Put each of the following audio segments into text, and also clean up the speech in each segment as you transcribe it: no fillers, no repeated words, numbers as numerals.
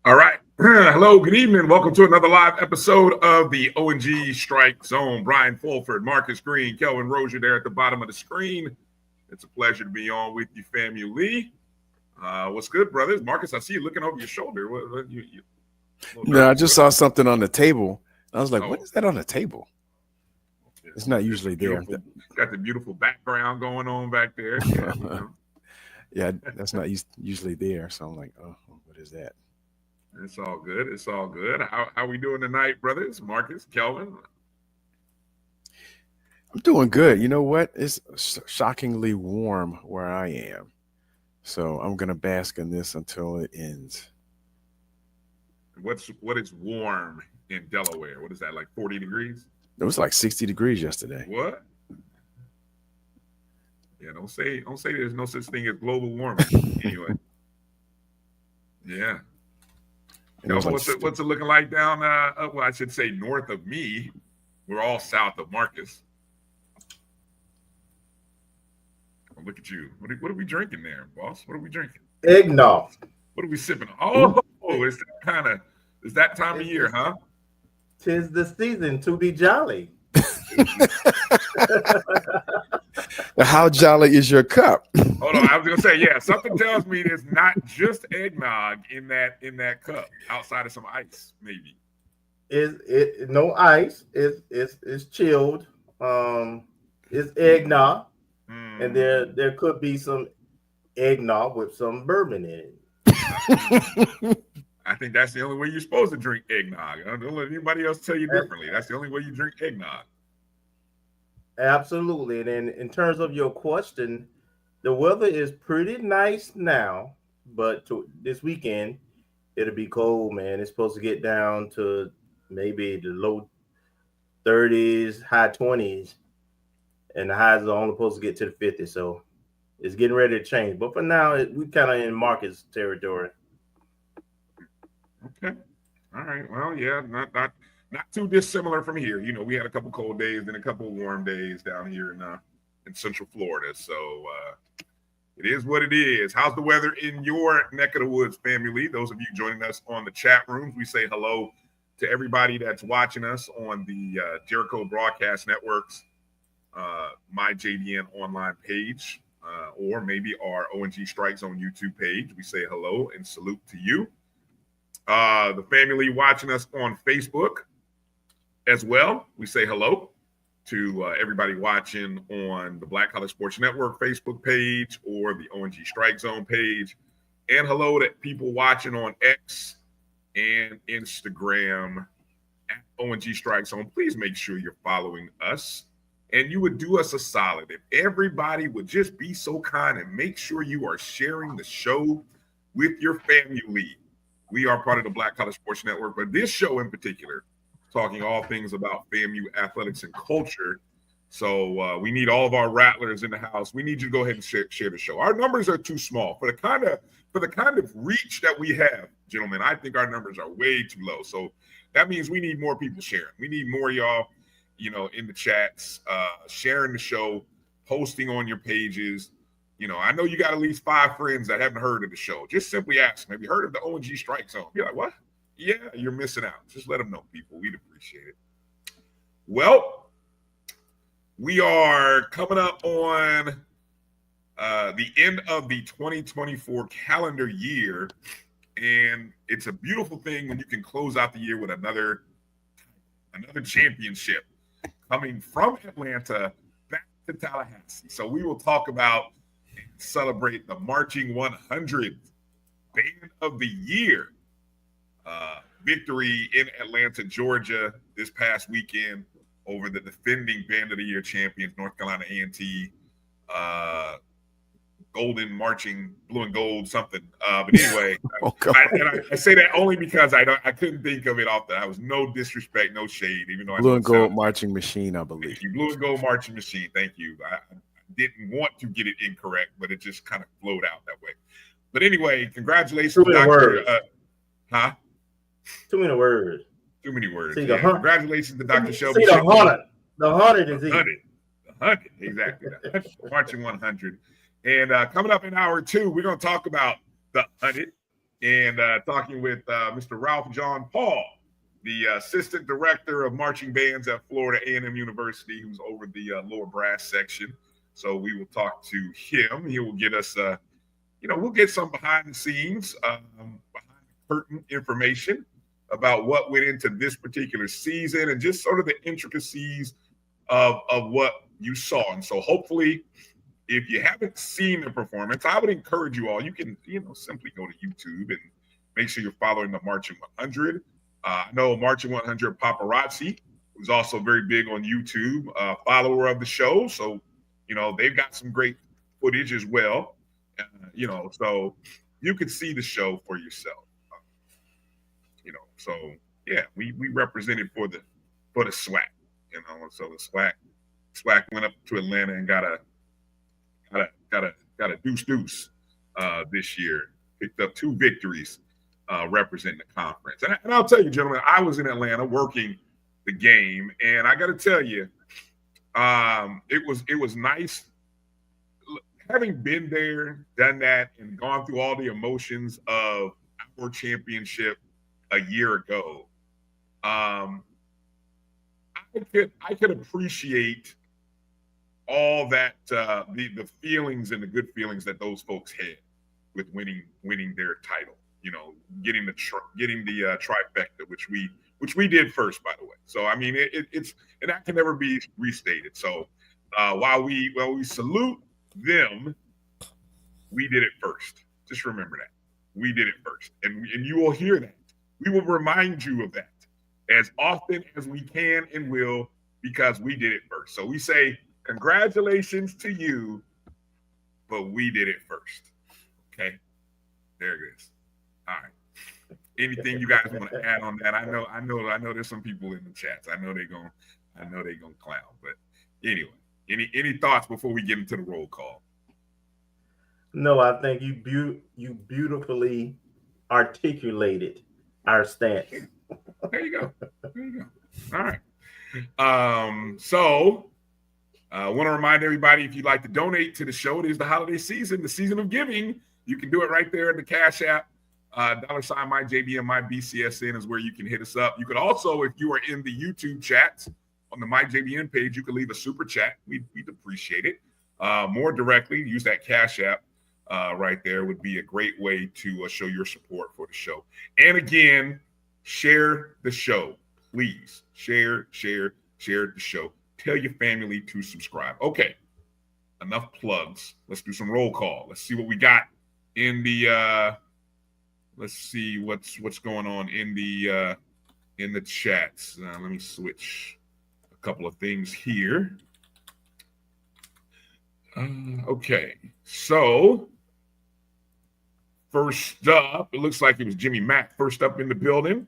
All right. Hello, good evening. Welcome to another live episode of the O&G StrikeZone. Bryan Fulford, Marcus Green, Kelvin Rozier there at the bottom of the screen. It's a pleasure to be on with you, FAMU Lee. What's good, brothers? Marcus, I see you looking over your shoulder. No, I just saw something on the table. I was like, what is that on the table? It's not usually there. Got the beautiful background going on back there. Yeah, you know. Yeah, that's not usually there. So I'm like, oh, what is that? It's all good. It's all good. How we doing tonight, brothers? Marcus, Kelvin? I'm doing good. You know what? It's shockingly warm where I am. So I'm going to bask in this until it ends. What is warm in Delaware? What is that, like 40 degrees? It was like 60 degrees yesterday. What? Yeah, don't say there's no such thing as global warming. Anyway. Yeah. You know, what's it looking like down, well, I should say north of me. We're all south of Marcus. Oh, look at you. What are we drinking there, boss? What are we drinking? Eggnog. What are we sipping on? Oh, it's that time of year, huh? 'Tis the season to be jolly. How jolly is your cup? Hold on, I was gonna say, yeah. Something tells me there's not just eggnog in that cup. Outside of some ice, maybe. It no ice? It's chilled. It's eggnog, and there could be some eggnog with some bourbon in it. I think that's the only way you're supposed to drink eggnog. Don't let anybody else tell you differently. That's the only way you drink eggnog. Absolutely. And then in terms of your question, the weather is pretty nice now, but this weekend, it'll be cold, man. It's supposed to get down to maybe the low 30s, high 20s, and the highs are only supposed to get to the 50s. So it's getting ready to change. But for now, we kind of in Marcus territory. Okay. All right. Well, yeah, not too dissimilar from here. You know, we had a couple cold days and a couple warm days down here in Central Florida. So it is what it is. How's the weather in your neck of the woods, family? Those of you joining us on the chat rooms, we say hello to everybody that's watching us on the Jericho Broadcast Network's My JDN online page, or maybe our O&G StrikeZone YouTube page. We say hello and salute to you. The family watching us on Facebook as well. We say hello to everybody watching on the Black College Sports Network Facebook page or the O&G StrikeZone page. And hello to people watching on X and Instagram at O&G StrikeZone. Please make sure you're following us. And you would do us a solid if everybody would just be so kind and make sure you are sharing the show with your family. We are part of the Black College Sports Network, but this show in particular, talking all things about FAMU athletics and culture. So we need all of our Rattlers in the house. We need you to go ahead and share the show. Our numbers are too small for the kind of reach that we have, gentlemen. I think our numbers are way too low. So that means we need more people sharing. We need more y'all, in the chats, sharing the show, posting on your pages. I know you got at least 5 friends that haven't heard of the show. Just simply ask them, have you heard of the O&G StrikeZone? Be like, what? Yeah, you're missing out. Just let them know, people. We'd appreciate it. Well, we are coming up on the end of the 2024 calendar year, and it's a beautiful thing when you can close out the year with another championship coming from Atlanta back to Tallahassee. So we will talk about and celebrate the Marching 100th Band of the Year victory in Atlanta, Georgia this past weekend. over the defending Band of the Year champions, North Carolina A&T, golden marching blue and gold something. But anyway, I say that only because I couldn't think of it off the. I was no disrespect, no shade, even though blue and gold marching machine, I believe. Thank you, blue and gold marching machine. Thank you. I didn't want to get it incorrect, but it just kind of flowed out that way. But anyway, congratulations, Dr. Too many words. Too many words. See, congratulations to Dr. Shelby. See the 100 is easy. The 100, exactly. Marching 100. And coming up in hour 2, we're going to talk about the 100 and talking with Mr. Ralph John Paul, the assistant director of marching bands at Florida A&M University, who's over the lower brass section. So we will talk to him. He will get us, we'll get some behind the scenes, behind the curtain information about what went into this particular season and just sort of the intricacies of what you saw. And so hopefully, if you haven't seen the performance, I would encourage you all, you can, simply go to YouTube and make sure you're following the Marching 100. I know Marching 100 Paparazzi, who's also very big on YouTube, follower of the show. So, they've got some great footage as well. So you can see the show for yourself. So yeah, we represented for the SWAC, so the SWAC went up to Atlanta and got a deuce this year, picked up 2 victories representing the conference. And I'll tell you, gentlemen, I was in Atlanta working the game, and I got to tell you, it was nice having been there, done that, and gone through all the emotions of our championship a year ago. I could appreciate all that, the feelings and the good feelings that those folks had with winning their title. Getting the trifecta, which we did first, by the way. So I mean, it's and that can never be restated. So while we salute them, we did it first. Just remember that we did it first, and you will hear that. We will remind you of that as often as we can and will, because we did it first. So we say congratulations to you, but we did it first. Okay, there it is. All right. Anything you guys want to add on that? I know there's some people in the chats. I know they're gonna clown. But anyway, any thoughts before we get into the roll call? No, I think you beautifully articulated our stance. There you go. All right. So I want to remind everybody, if you'd like to donate to the show, it is the holiday season, the season of giving. You can do it right there in the Cash App. $MyJBN, MyBCSN is where you can hit us up. You could also, if you are in the YouTube chats on the MyJBN page, you can leave a super chat. We'd appreciate it. More directly, use that Cash App right there would be a great way to show your support for the show. And again, share the show. Please share the show. Tell your family to subscribe. Okay, enough plugs. Let's do some roll call. Let's see what we got in the let's see what's going on in the chats. Let me switch a couple of things here. Okay, so first up, it looks like it was Jimmy Mack first up in the building.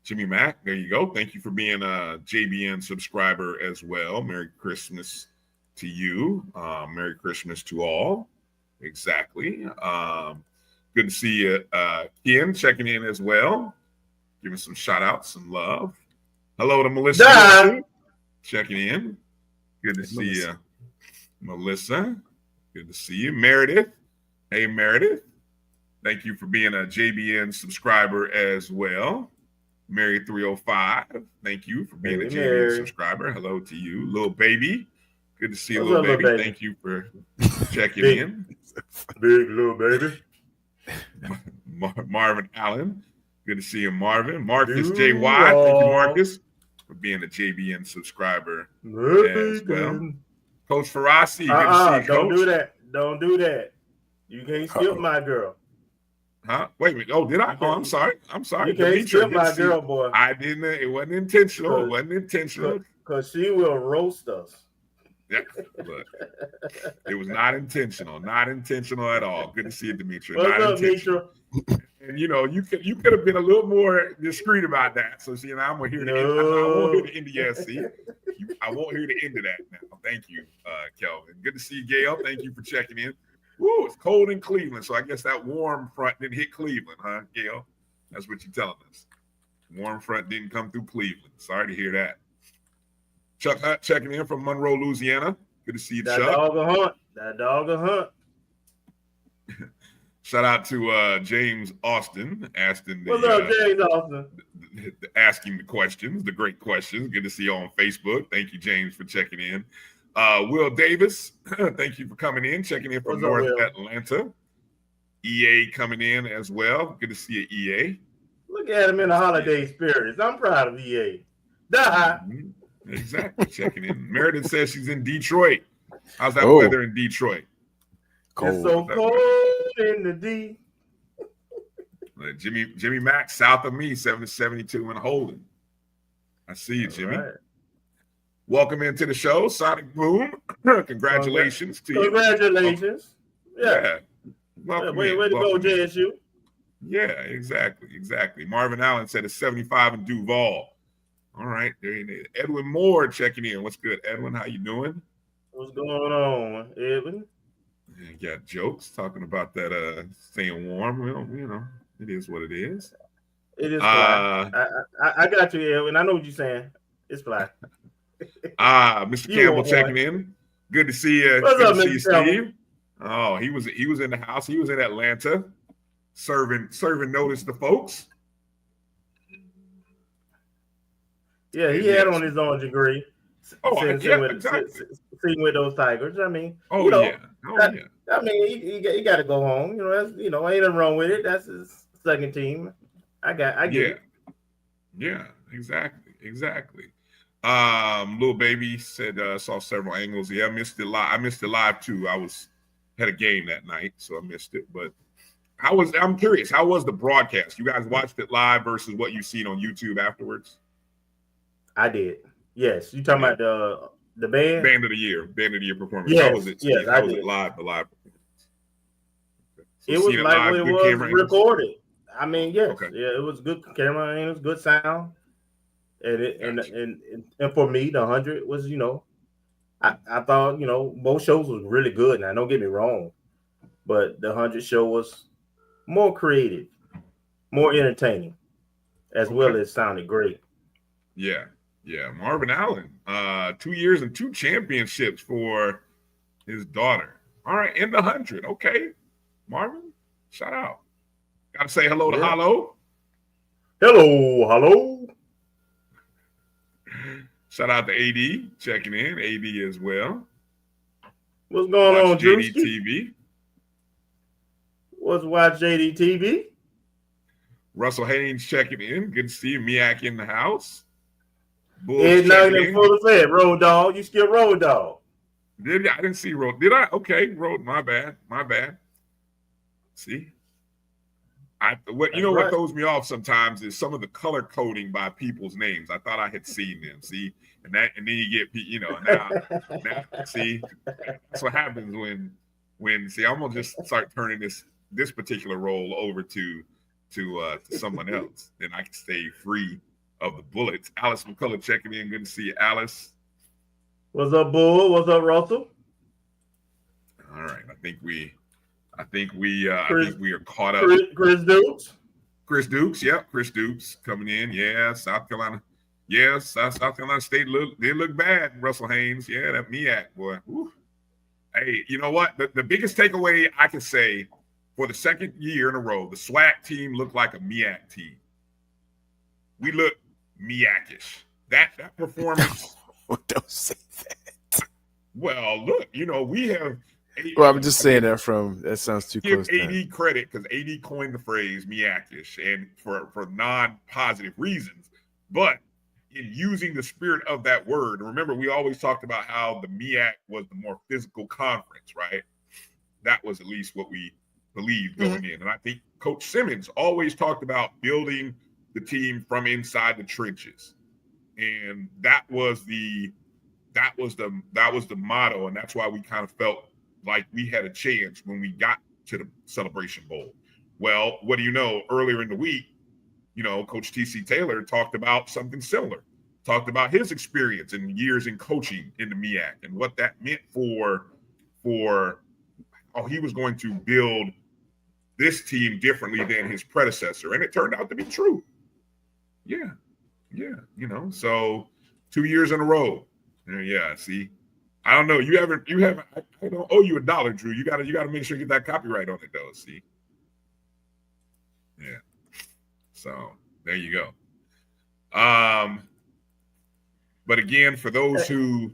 Jimmy Mack, there you go. Thank you for being a JBN subscriber as well. Merry Christmas to you. Merry Christmas to all. Exactly. Good to see you, Ken, checking in as well. Giving some shout outs, some love. Hello to Melissa. Checking in. Good to see you, Melissa. Good to see you. Meredith. Hey, Meredith. Thank you for being a JBN subscriber as well. Mary 305. Thank you for being a JBN subscriber. Hello to you. Little baby. Good to see you, little baby. Thank you for checking in. Big little baby. Marvin Allen. Good to see you, Marvin. Marcus JY. Thank you, Marcus, for being a JBN subscriber as well. Coach Ferrasi. Good to see you, Coach. Don't do that. You can't skip my girl. Huh? Wait a minute. Oh, did I? Oh, I'm sorry. I'm sorry. You can't skip my girl, boy. I didn't. It wasn't intentional. It wasn't intentional. Because she will roast us. Yeah, look, it was not intentional. Not intentional at all. Good to see you, Demetra. What's not up, intentional. Demetra? And you know, you could have been a little more discreet about that. So see, now I'm gonna hear I won't hear the end of YesC. I won't hear the end of that now. Thank you, Kelvin. Good to see you, Gail. Thank you for checking in. Woo, it's cold in Cleveland, so I guess that warm front didn't hit Cleveland, huh, Gail? That's what you're telling us. Warm front didn't come through Cleveland. Sorry to hear that. Chuck Hunt checking in from Monroe, Louisiana. Good to see you, That Chuck. That dog a hunt. Shout out to James Austin. What's up, James Austin? Asking the questions, the great questions. Good to see you on Facebook. Thank you, James, for checking in. Will Davis, thank you for coming in, checking in from North Atlanta. EA coming in as well. Good to see you, EA. Look at him in the holiday spirit. I'm proud of EA. Mm-hmm. Exactly, checking in. Meredith says she's in Detroit. How's that weather in Detroit? Cold. It's so cold in the D. Jimmy Mack, south of me, 772 and holding. I see you, Jimmy. Right. Welcome into the show, Sonic Boom. Congratulations to you. Congratulations. Yeah. Welcome way to go, JSU. Yeah, exactly. Marvin Allen said it's 75 in Duval. All right, there you go. Edwin Moore checking in. What's good, Edwin? How you doing? What's going on, Edwin? You got jokes talking about that staying warm. Well, you know, it is what it is. It is fly. I got you, Edwin. I know what you're saying. It's fly. Mr. Campbell checking in. Good to see you. What's up, Mr. Steve? Campbell? Oh, he was in the house. He was in Atlanta, serving notice to folks. Yeah, he had on his own degree. Exactly. Seeing with those Tigers. I mean, yeah. I mean, he got to go home. You know, that's ain't nothing wrong with it. That's his second team. I get it. Yeah, exactly. Little baby said saw several angles. Yeah, I missed it live too. I had a game that night, so I missed it. But I'm curious, how was the broadcast? You guys watched it live versus what you've seen on YouTube afterwards? I did. Yes. You talking about the band? Band of the year performance. Yes. How was it? Yes, how was it live? The live performance. So it was like when it was recorded. I mean, yes. Okay. Yeah, it was good camera angles, good sound. And for me, the 100 was, I thought, most shows was really good. Now, don't get me wrong, but the 100 show was more creative, more entertaining, as well as sounded great. Yeah. Marvin Allen, 2 years and 2 championships for his daughter. All right, in the 100. Okay, Marvin, shout out. Got to say hello to Hollow. Hello. Shout out to AD checking in. AD as well. What's going on, JD TV? Watch JD TV? Russell Haynes checking in. Good to see you. Miak in the house. It's not even full of fed. Road Dog. You skipped Road Dog. Did I? I didn't see Road. Did I? Okay, Road. My bad. See? What throws me off sometimes is some of the color coding by people's names. I thought I had seen them. See, and then you get now see, that's what happens when see. I'm gonna just start turning this particular role over to someone else. Then I can stay free of the bullets. Alice McCullough checking in. Good to see you, Alice. What's up, Bull? What's up, Russell? All right, I think we are caught up. Chris Dukes. Yep. Chris Dukes coming in. Yeah, South Carolina. Yeah, South Carolina State did look bad. Russell Haynes. Yeah, that MEAC boy. Woo. Hey, you know what? The biggest takeaway I can say for the second year in a row, the SWAC team looked like a MEAC team. We look MEAC-ish. That performance. Don't say that. Well, look, we have. Well, I'm just saying that sounds too close. Give AD credit because AD coined the phrase MEAC-ish and for non-positive reasons. But in using the spirit of that word, remember we always talked about how the MEAC was the more physical conference, right? That was at least what we believed going in. And I think Coach Simmons always talked about building the team from inside the trenches. And that was the motto. And that's why we kind of felt like we had a chance when we got to the Celebration Bowl. Well, what do you know? Earlier in the week, Coach T.C. Taylor talked about something similar, talked about his experience and years in coaching in the MEAC and what that meant for he was going to build this team differently than his predecessor. And it turned out to be true. Yeah. So 2 years in a row. Yeah, see. I don't know. You haven't I don't owe you $1, Drew. You gotta make sure you get that copyright on it though. See. Yeah. So there you go. But again, for those who,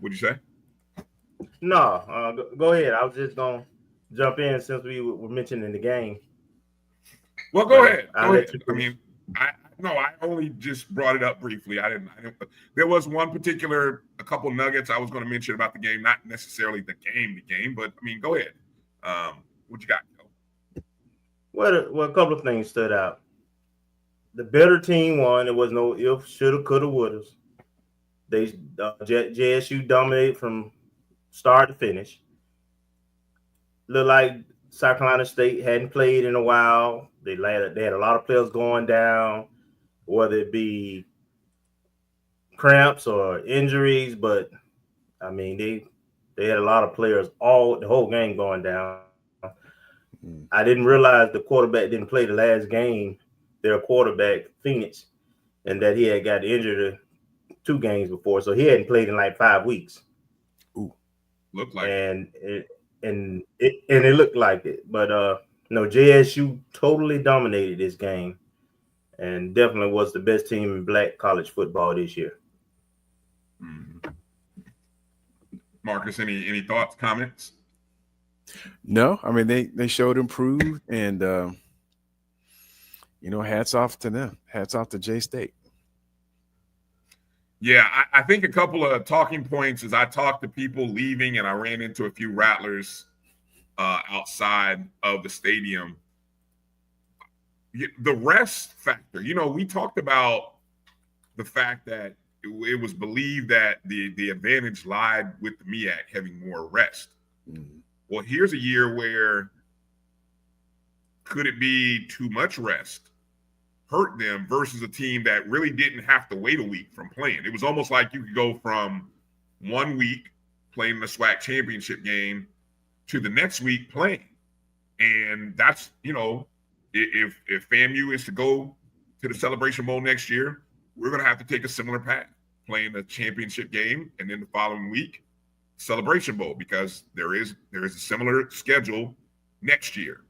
what'd you say? No, go ahead. I was just gonna jump in since we were mentioning the game. Well, go ahead. I mean, I only just brought it up briefly. I didn't. There was a couple nuggets I was going to mention about the game, not necessarily the game, but I mean, go ahead. What you got, Joe? Well, a couple of things stood out. The better team won. There was no if, shoulda, coulda, wouldas. JSU dominated from start to finish. Looked like South Carolina State hadn't played in a while. They had a lot of players going down, whether it be cramps or injuries. But I mean, they had a lot of players the whole game going down. I didn't realize the quarterback didn't play the last game. Their quarterback, Phoenix, and that he had got injured 2 games before, so he hadn't played in like 5 weeks. Ooh, looked like it looked like it. But no, JSU totally dominated this game, and definitely was the best team in Black college football this year. Marcus, any thoughts, comments? No, I mean they showed improved, and hats off to them. Hats off to J-State. Yeah, I think a couple of talking points as I talked to people leaving, and I ran into a few Rattlers outside of the stadium. The rest factor, we talked about the fact that it was believed that the advantage lied with the MEAC having more rest. Mm-hmm. Well, here's a year where could it be too much rest hurt them versus a team that really didn't have to wait a week from playing. It was almost like you could go from 1 week playing the SWAC championship game to the next week playing. And that's, if FAMU is to go to the Celebration Bowl next year, we're going to have to take a similar path, playing the championship game and then the following week, Celebration Bowl, because there is a similar schedule next year.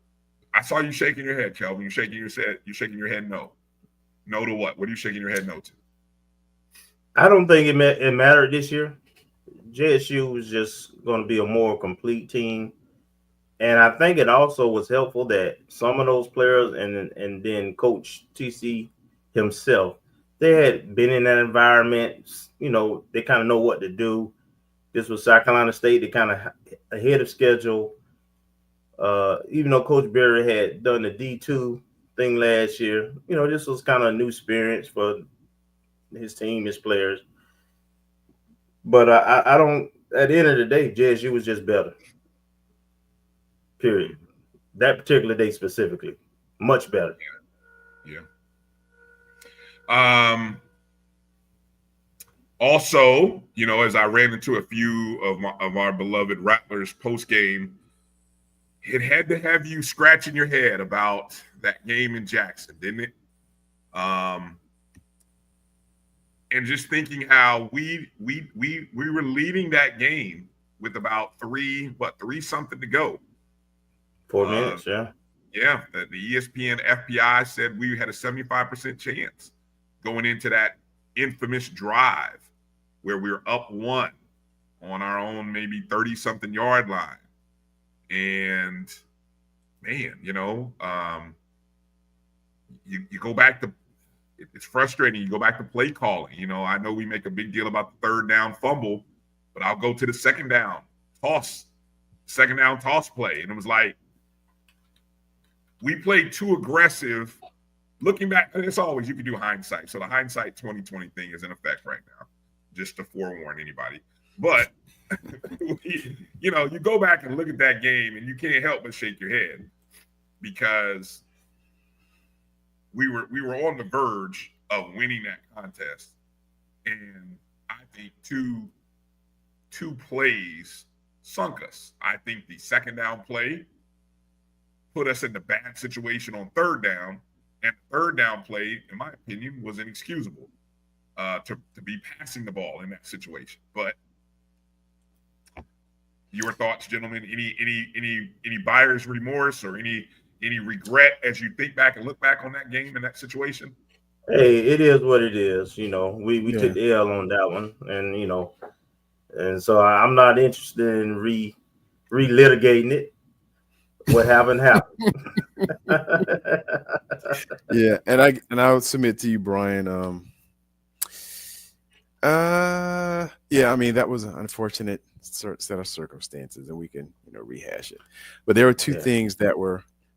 I saw you shaking your head, Kelvin. You're shaking your head no. No to what? What are you shaking your head no to? I don't think it mattered this year. JSU was just going to be a more complete team. And I think it also was helpful that some of those players and then Coach TC himself, they had been in that environment. They kind of know what to do. This was South Carolina State. They kind of ahead of schedule. Even though Coach Berry had done the D2 thing last year, this was kind of a new experience for his team, his players. But I don't. At the end of the day, JSU was just better. Period. That particular day specifically, much better. Yeah. Also, as I ran into a few of our beloved Rattlers post game, it had to have you scratching your head about that game in Jackson, didn't it? And just thinking how we were leading that game with about three something to go. 4 minutes, yeah. Yeah, the ESPN FPI said we had a 75% chance going into that infamous drive where we were up 1 on our own maybe 30-something yard line. And man, you go back to, it's frustrating. You go back to play calling. I know we make a big deal about the 3rd down fumble, but I'll go to the 2nd down toss play. And it was like, we played too aggressive. Looking back, it's always you can do hindsight. So the hindsight 2020 thing is in effect right now, just to forewarn anybody. But you know, you go back and look at that game, and you can't help but shake your head because we were on the verge of winning that contest, and I think two plays sunk us. I think the second down play put us in the bad situation on third down, and the third down play, in my opinion, was inexcusable to be passing the ball in that situation. But your thoughts, gentlemen? Any buyer's remorse or any regret as you think back and look back on that game and that situation? Hey, it is what it is. You know, we took the L on that one, and you know, and so I'm not interested in relitigating it. What happened. Yeah, and I would submit to you, Bryan. Yeah, I mean that was an unfortunate set of circumstances, and we can rehash it. But there were two things that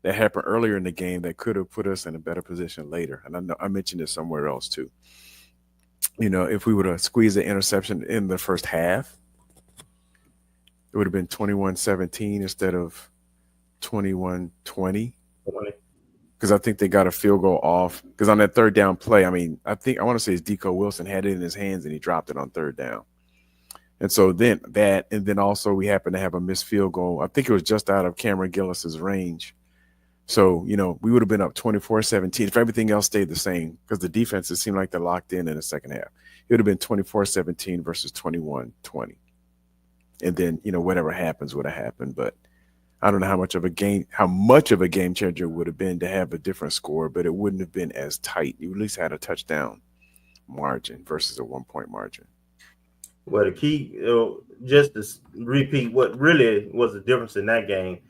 happened earlier in the game that could have put us in a better position later, and I know I mentioned it somewhere else too. You know, if we would have squeezed the interception in the first half, it would have been 21-17 instead of 21-20. Because I think they got a field goal off. Because on that third down play, I mean, I want to say it's Deco Wilson had it in his hands and he dropped it on third down. And so then and then also we happened to have a missed field goal. I think it was just out of Cameron Gillis's range. So, we would have been up 24-17 if everything else stayed the same, because the defenses seemed like they're locked in the second half. It would have been 24-17 versus 21-20. And then, whatever happens would have happened. But I don't know how much of a game changer it would have been to have a different score, but it wouldn't have been as tight. You at least had a touchdown margin versus a 1-point margin. Well, the key, just to repeat what really was the difference in that game.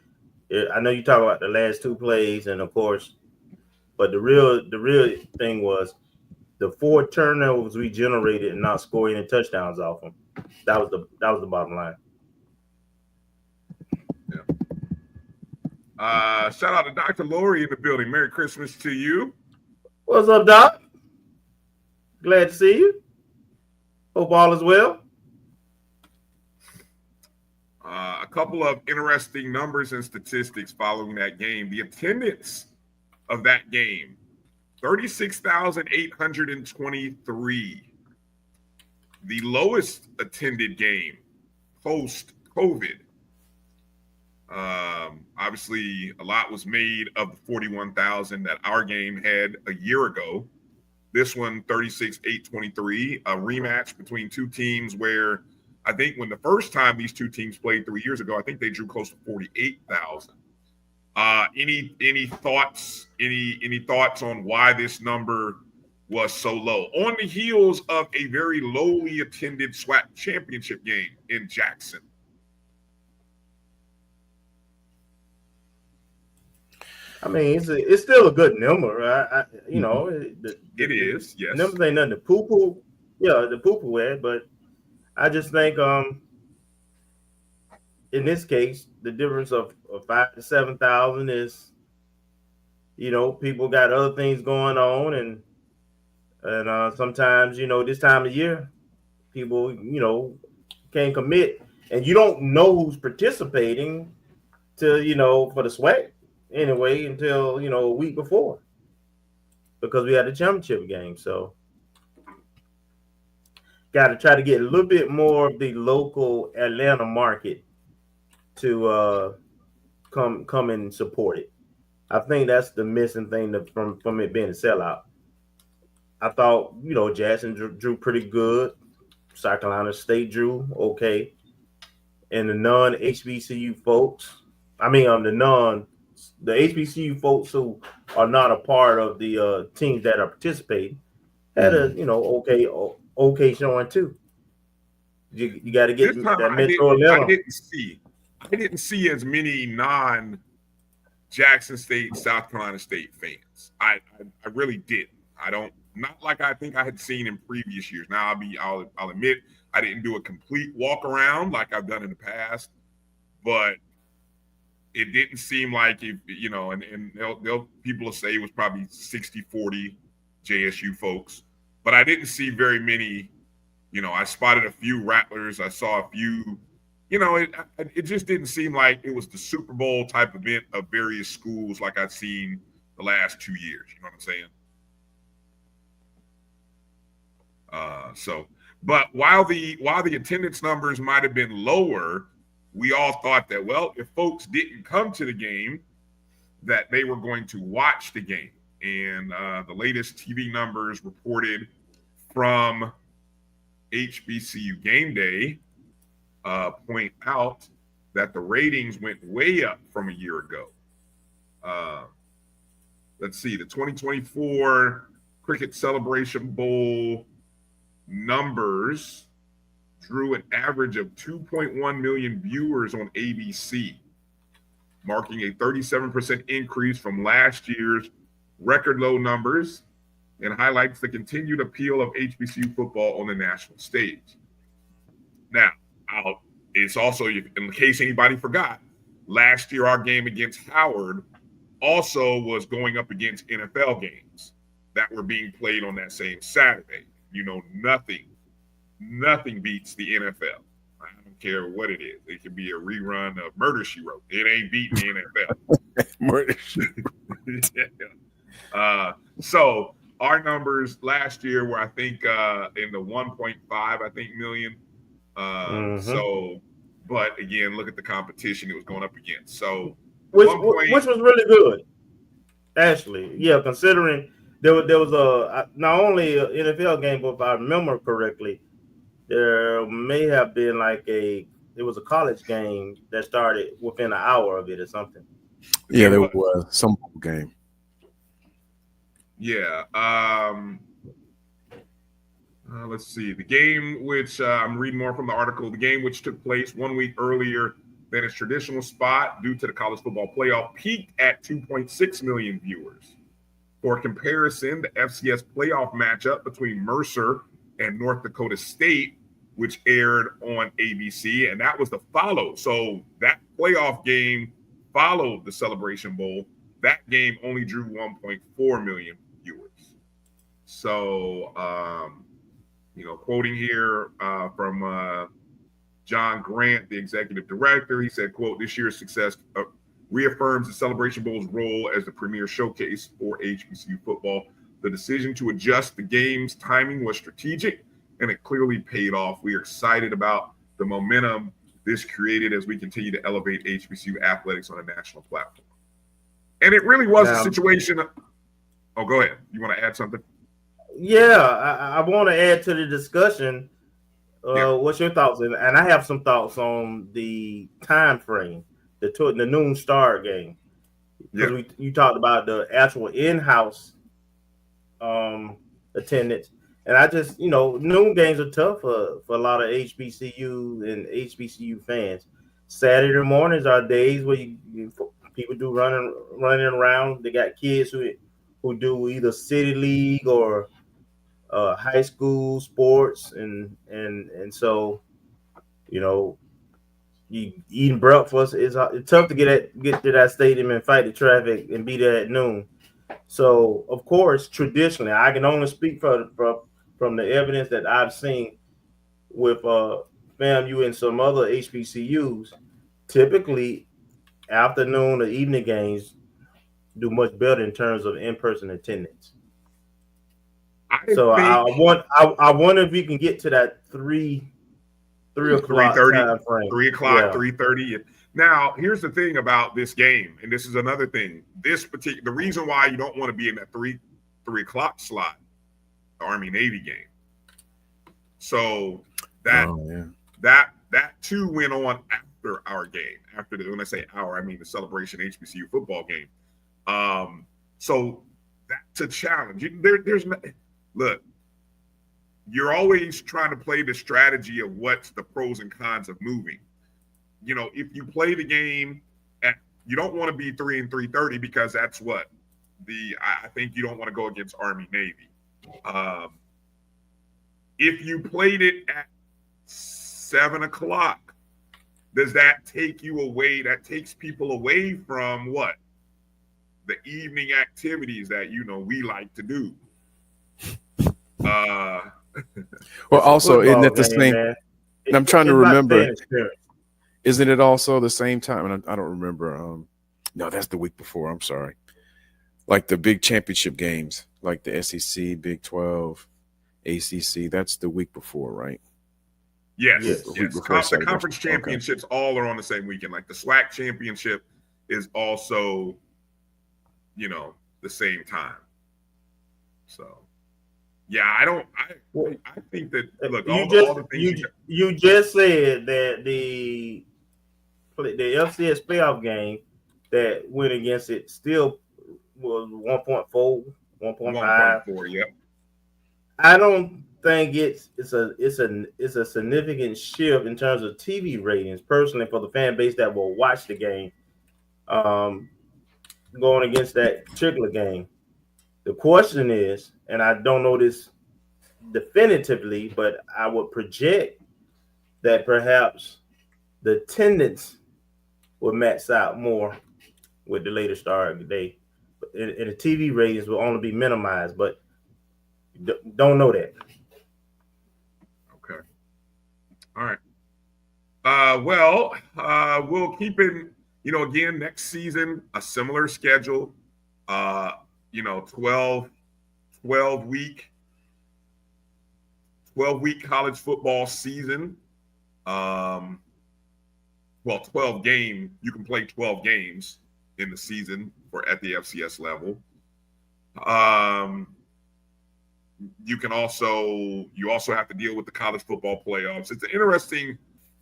I know you talk about the last two plays, and of course, but the real thing was the 4 turnovers we generated and not scoring any touchdowns off them. That was the bottom line. Shout out to Dr. Lori in the building. Merry Christmas to you. What's up, Doc? Glad to see you. Hope all is well. A couple of interesting numbers and statistics following that game. The attendance of that game, 36,823. The lowest attended game post-COVID. Obviously, a lot was made of the 41,000 that our game had a year ago. This one, 36,823, a rematch between two teams where I think when the first time these two teams played 3 years ago, I think they drew close to 48,000. Any thoughts? Any thoughts on why this number was so low on the heels of a very lowly attended SWAC championship game in Jackson? I mean, it's still a good number. It is. Yes, numbers ain't nothing to poo-poo. Yeah, the poo-poo at, but I just think in this case the difference of 5,000 to 7,000 is, people got other things going on, and sometimes this time of year people can't commit, and you don't know who's participating to for the SWAC anyway until a week before, because we had a championship game. So got to try to get a little bit more of the local Atlanta market to come and support it. I think that's the missing thing from it being a sellout. I thought Jackson drew pretty good. South Carolina State drew okay, and the non-HBCU folks, the HBCU folks who are not a part of the teams that are participating had a okay showing too. You got to get that Metro Atlanta. I didn't see as many non-Jackson State, South Carolina State fans. I really didn't. Not like I think I had seen in previous years. Now I'll admit I didn't do a complete walk around like I've done in the past, but it didn't seem like and people will say it was probably 60-40 JSU folks, but I didn't see very many. I spotted a few Rattlers. I saw a few. It just didn't seem like it was the Super Bowl type event of various schools like I've seen the last 2 years. You know what I'm saying? But while the attendance numbers might have been lower, we all thought that, well, if folks didn't come to the game, that they were going to watch the game. And the latest TV numbers reported from HBCU Game Day point out that the ratings went way up from a year ago. Let's see, the 2024 Cricket Celebration Bowl numbers drew an average of 2.1 million viewers on ABC, marking a 37% increase from last year's record low numbers, and highlights the continued appeal of HBCU football on the national stage. Now, it's also, in case anybody forgot, last year our game against Howard also was going up against NFL games that were being played on that same Saturday. Nothing beats the NFL. I don't care what it is. It could be a rerun of Murder, She Wrote. It ain't beating the NFL. Murder. So our numbers last year were, I think, in the 1.5 million. So, but again, look at the competition it was going up against. So, which was really good, actually. Yeah, considering there was not only an NFL game, but if I remember correctly, there may have been it was a college game that started within an hour of it or something. Yeah, there was some game. Yeah. Let's see. The game, which I'm reading more from the article, the game which took place 1 week earlier than its traditional spot due to the college football playoff, peaked at 2.6 million viewers. For comparison, the FCS playoff matchup between Mercer and North Dakota State, which aired on ABC, and that was the follow. So that playoff game followed the Celebration Bowl. That game only drew 1.4 million viewers. So, quoting here from John Grant, the executive director, he said, quote, "This year's success reaffirms the Celebration Bowl's role as the premier showcase for HBCU football. The decision to adjust the game's timing was strategic, and it clearly paid off. We are excited about the momentum this created as we continue to elevate HBCU athletics on a national platform." And it really was a situation. Oh, go ahead. You want to add something? Yeah, I want to add to the discussion. What's your thoughts? And I have some thoughts on the time frame, the noon start game. Yeah. You talked about the actual in-house attendance. And I just, noon games are tough for a lot of HBCU and HBCU fans. Saturday mornings are days where people do running around. They got kids who do either city league or high school sports, and so you eating breakfast is tough to get to that stadium and fight the traffic and be there at noon. So of course, traditionally, I can only speak from the evidence that I've seen with FAMU and some other HBCUs. Typically, afternoon or evening games do much better in terms of in-person attendance. I wonder if you can get to that 3 o'clock time frame. 3 o'clock, 3:30. Now, here's the thing about this game, and this is another thing. The reason why you don't want to be in that 3 o'clock slot, the Army-Navy game. So that too went on after our game. When I say our, I mean the Celebration HBCU football game. So that's a challenge. Look, you're always trying to play the strategy of what's the pros and cons of moving. If you play the game you don't want to be 3 and 3:30 because that's what I think you don't want to go against Army Navy. If you played it at 7 o'clock, does that take you away? That takes people away from what? The evening activities that, we like to do. Well, also, isn't it the same? Man. And I'm trying to remember. Isn't it also the same time? And I don't remember. No, that's the week before. I'm sorry. Like the big championship games, like the SEC, Big 12, ACC. That's the week before, right? Yes. The conference championships all are on the same weekend. Like the SWAC championship is also, the same time. So, yeah, I think that, look, all the things you just said that the FCS playoff game that went against it still was 1.4, 1.5. Yep. I don't think it's a significant shift in terms of TV ratings, personally, for the fan base that will watch the game, going against that particular game. The question is, and I don't know this definitively, but I would project that perhaps the attendance will max out more with the later start of the day, and the TV ratings will only be minimized, but don't know that. Okay. All right. We'll keep it, again, next season, a similar schedule, 12 week college football season. 12 game, you can play 12 games in the season at the FCS level. You also have to deal with the college football playoffs. It's an interesting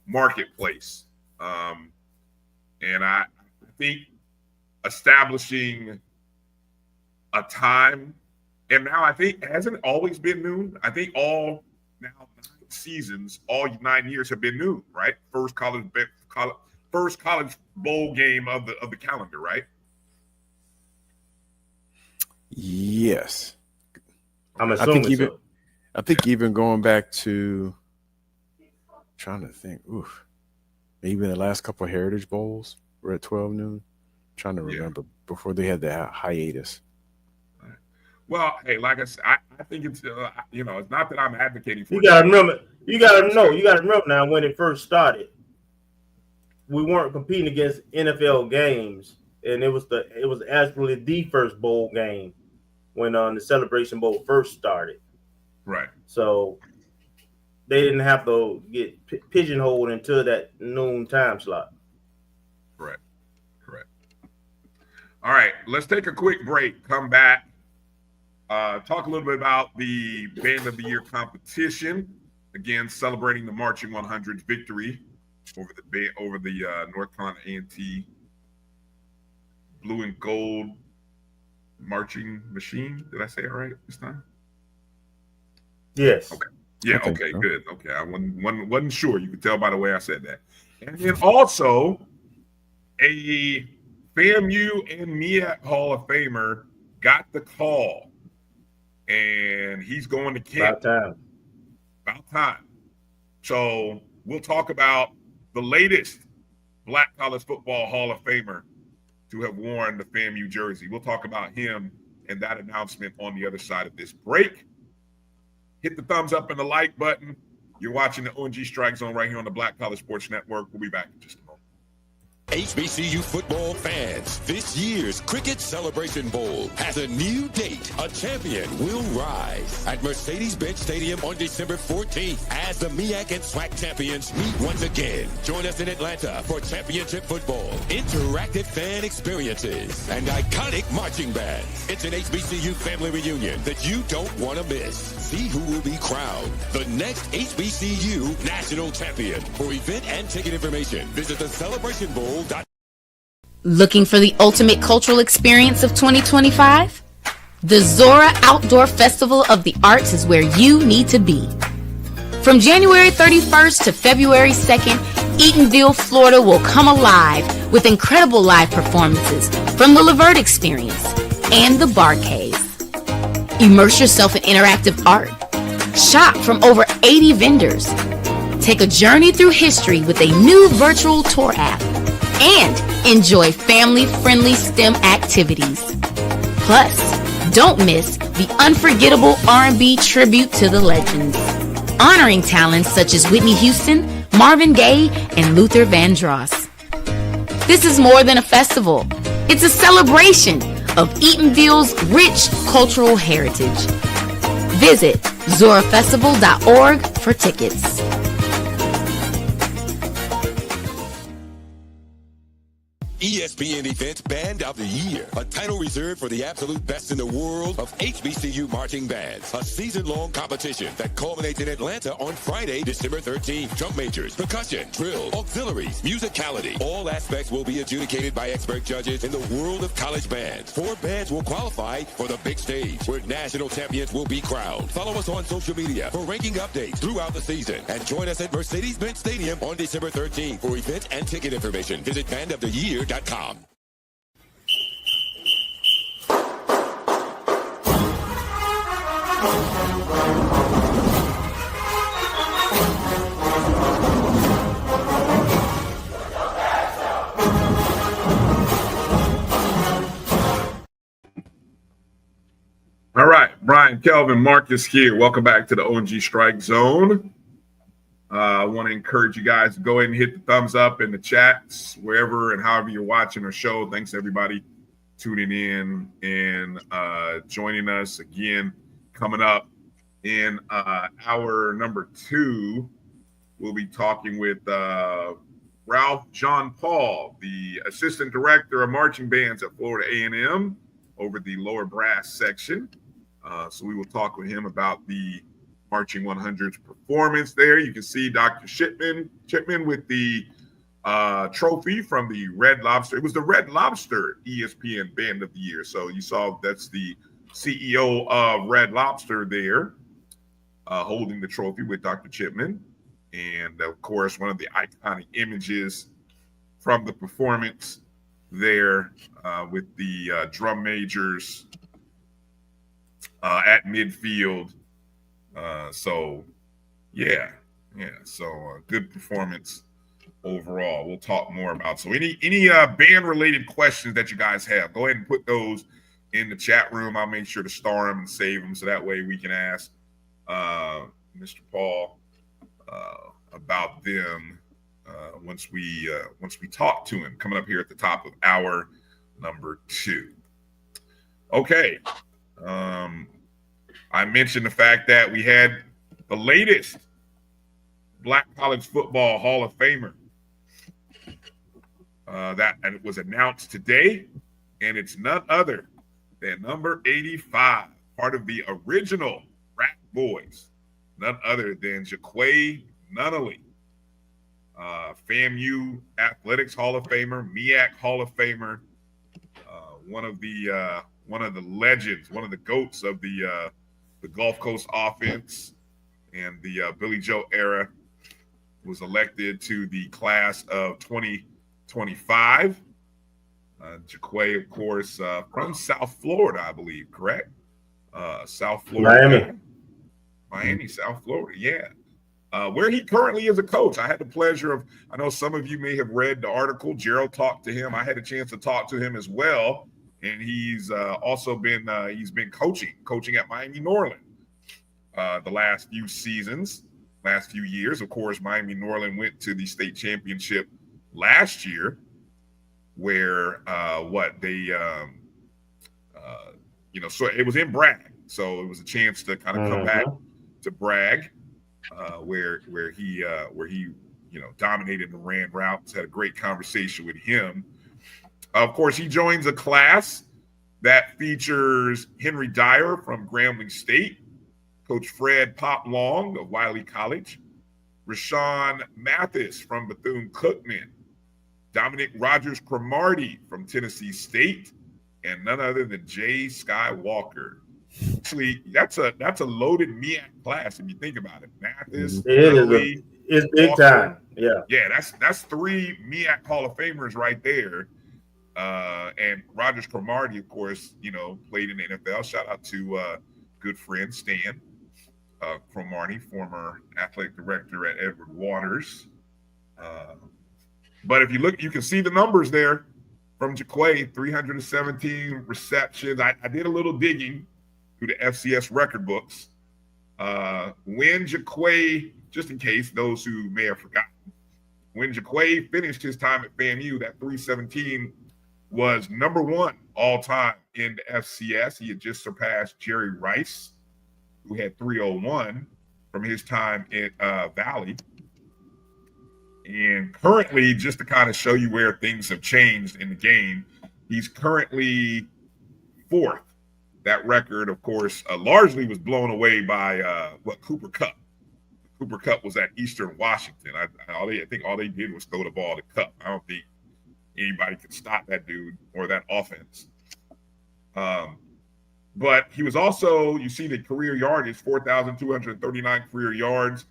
marketplace. And I think establishing a time, and now I think, hasn't always been noon? I think all 9 seasons, all 9 years have been noon, right? First college bowl game of the calendar, right? Yes. I'm assuming I think even going back to, trying to think, maybe the last couple of Heritage Bowls were at 12 noon. Trying to remember before they had that hiatus. Well, hey, like I said, I think it's it's not that I'm advocating for. You gotta remember now, when it first started, we weren't competing against NFL games, and it was actually the first bowl game when the Celebration Bowl first started. Right. So they didn't have to get pigeonholed into that noon time slot. Correct. All right, let's take a quick break. Come back. Talk a little bit about the Band of the Year competition. Again, celebrating the Marching 100's victory over the North Carolina A&T Blue and Gold Marching Machine. Did I say it right this time? Yes. Okay. Yeah. Okay. Good. Okay. I wasn't sure. You could tell by the way I said that. And then also a FAMU and MEAC Hall of Famer got the call, and he's going to camp. About time. So we'll talk about the latest Black College Football Hall of Famer to have worn the FAMU jersey. We'll talk about him and that announcement on the other side of this break. Hit the thumbs up and the like button. You're watching the O&G StrikeZone right here on the Black College Sports Network. We'll be back in just a moment. HBCU football fans, this year's Cricket Celebration Bowl has a new date. A champion will rise at Mercedes-Benz Stadium on December 14th as the MEAC and SWAC champions meet once again. Join us in Atlanta for championship football, interactive fan experiences, and iconic marching bands. It's an HBCU family reunion that you don't want to miss. See who will be crowned the next HBCU national champion. For event and ticket information, visit the Celebration Bowl. Looking for the ultimate cultural experience of 2025? The Zora Outdoor Festival of the Arts is where you need to be. From January 31st to February 2nd, Eatonville, Florida will come alive with incredible live performances from the Levert Experience and the Bar Cave. Immerse yourself in interactive art. Shop from over 80 vendors. Take a journey through history with a new virtual tour app and enjoy family-friendly STEM activities. Plus, don't miss the unforgettable R&B tribute to the legends, honoring talents such as Whitney Houston, Marvin Gaye, and Luther Vandross. This is more than a festival. It's a celebration of Eatonville's rich cultural heritage. Visit zorafestival.org for tickets. ESPN Events Band of the Year, a title reserved for the absolute best in the world of HBCU marching bands. A season-long competition that culminates in Atlanta on Friday, December 13th. Drum majors, percussion, drill, auxiliaries, musicality. All aspects will be adjudicated by expert judges in the world of college bands. 4 bands will qualify for the big stage, where national champions will be crowned. Follow us on social media for ranking updates throughout the season. And join us at Mercedes-Benz Stadium on December 13th. For event and ticket information, visit bandoftheyear.com. All right, Bryan, Kelvin, Marcus here. Welcome back to the O&G StrikeZone. I want to encourage you guys to go ahead and hit the thumbs up in the chats, wherever and however you're watching our show. Thanks, everybody, tuning in and joining us again. Coming up in hour number 2, we'll be talking with Ralph John Paul, the Assistant Director of Marching Bands at Florida A&M over the lower brass section. So we will talk with him about the Marching 100's performance there. You can see Dr. Chipman with the trophy from the Red Lobster. It was the Red Lobster ESPN Band of the Year. So you saw that's the CEO of Red Lobster there holding the trophy with Dr. Chipman. And, of course, one of the iconic images from the performance there with the drum majors at midfield. So good performance overall. We'll talk more about. So any band related questions that you guys have, go ahead and put those in the chat room. I'll make sure to star them and save them so that way we can ask Mr. Paul about them once we talk to him. Coming up here at the top of hour number 2. Okay. I mentioned the fact that we had the latest Black College Football Hall of Famer and it was announced today, and it's none other than number 85, part of the original Rat Boys, none other than Jaquay Nunnally, FAMU Athletics Hall of Famer, MEAC Hall of Famer, one of the legends, one of the GOATs of the Gulf Coast offense and the Billy Joe era, was elected to the class of 2025. Jaquay, of course, from South Florida, I believe, correct? South Florida. Miami, South Florida, yeah. Where he currently is a coach. I had the pleasure of, I know some of you may have read the article. Gerald talked to him. I had a chance to talk to him as well. And he's also been coaching at Miami Norland the last few seasons, last few years. Of course, Miami Norland went to the state championship last year, where so it was in Bragg, so it was a chance to kind of come back to Bragg, where he dominated and ran routes. Had a great conversation with him. Of course, he joins a class that features Henry Dyer from Grambling State, Coach Fred Pop Long of Wiley College, Rashawn Mathis from Bethune-Cookman, Dominic Rogers-Cromartie from Tennessee State, and none other than Jay Skywalker. Actually, that's a loaded MEAC class if you think about it. Mathis, it's big Walker, time. Yeah, that's 3 MEAC Hall of Famers right there. And Rogers Cromartie, of course, played in the NFL. Shout out to good friend Stan. Cromartie, former athletic director at Edward Waters. But if you look, you can see the numbers there from Jaquay, 317 receptions. I did a little digging through the FCS record books. When Jaquay, just in case those who may have forgotten, when Jaquay finished his time at FAMU, that 317 was number one all time in the FCS. He had just surpassed Jerry Rice, who had 301 from his time at Valley. And currently, just to kind of show you where things have changed in the game, he's currently fourth. That record, of course, largely was blown away by Cooper Kupp. Cooper Kupp was at Eastern Washington. I think all they did was throw the ball to Kupp. I don't think anybody could stop that dude or that offense. But he was also, you see the career yardage, 4,239 career yards.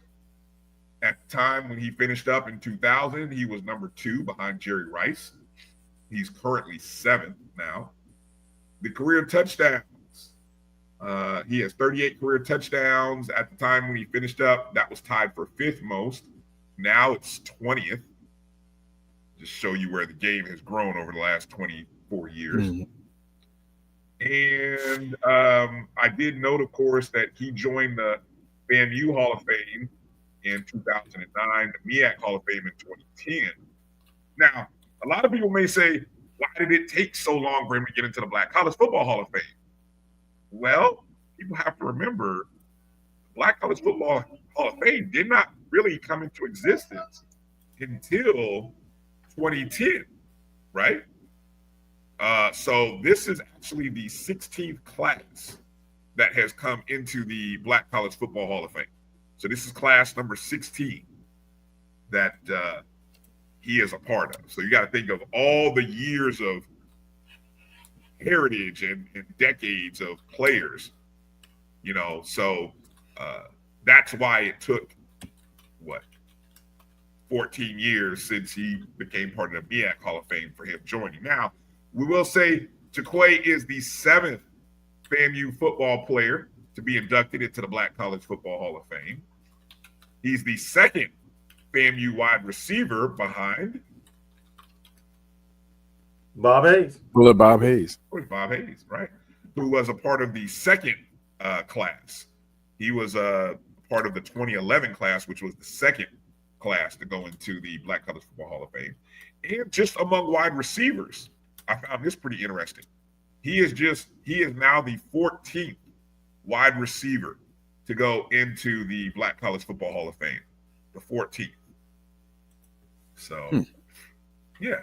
At the time when he finished up in 2000, he was number 2 behind Jerry Rice. He's currently 7th now. The career touchdowns, he has 38 career touchdowns. At the time when he finished up, that was tied for 5th most. Now it's 20th. Just show you where the game has grown over the last 24 years. Mm-hmm. And I did note, of course, that he joined the FAMU Hall of Fame in 2009, the MEAC Hall of Fame in 2010. Now, a lot of people may say, why did it take so long for him to get into the Black College Football Hall of Fame? Well, people have to remember, Black College Football Hall of Fame did not really come into existence until 2010, right? So this is actually the 16th class that has come into the Black College Football Hall of Fame. So this is class number 16 that he is a part of. So you got to think of all the years of heritage and decades of players, you know. So that's why it took, 14 years since he became part of the MEAC Hall of Fame for him joining. Now, we will say Jaquay is the 7th FAMU football player to be inducted into the Black College Football Hall of Fame. He's the 2nd FAMU wide receiver behind Bob Hayes. Bob Hayes. Bob Hayes, right? Who was a part of the 2nd class. He was a part of the 2011 class, which was the 2nd class to go into the Black College Football Hall of Fame. And just among wide receivers, I found this pretty interesting. He is now the 14th wide receiver to go into the Black College Football Hall of Fame, the 14th. So, yeah.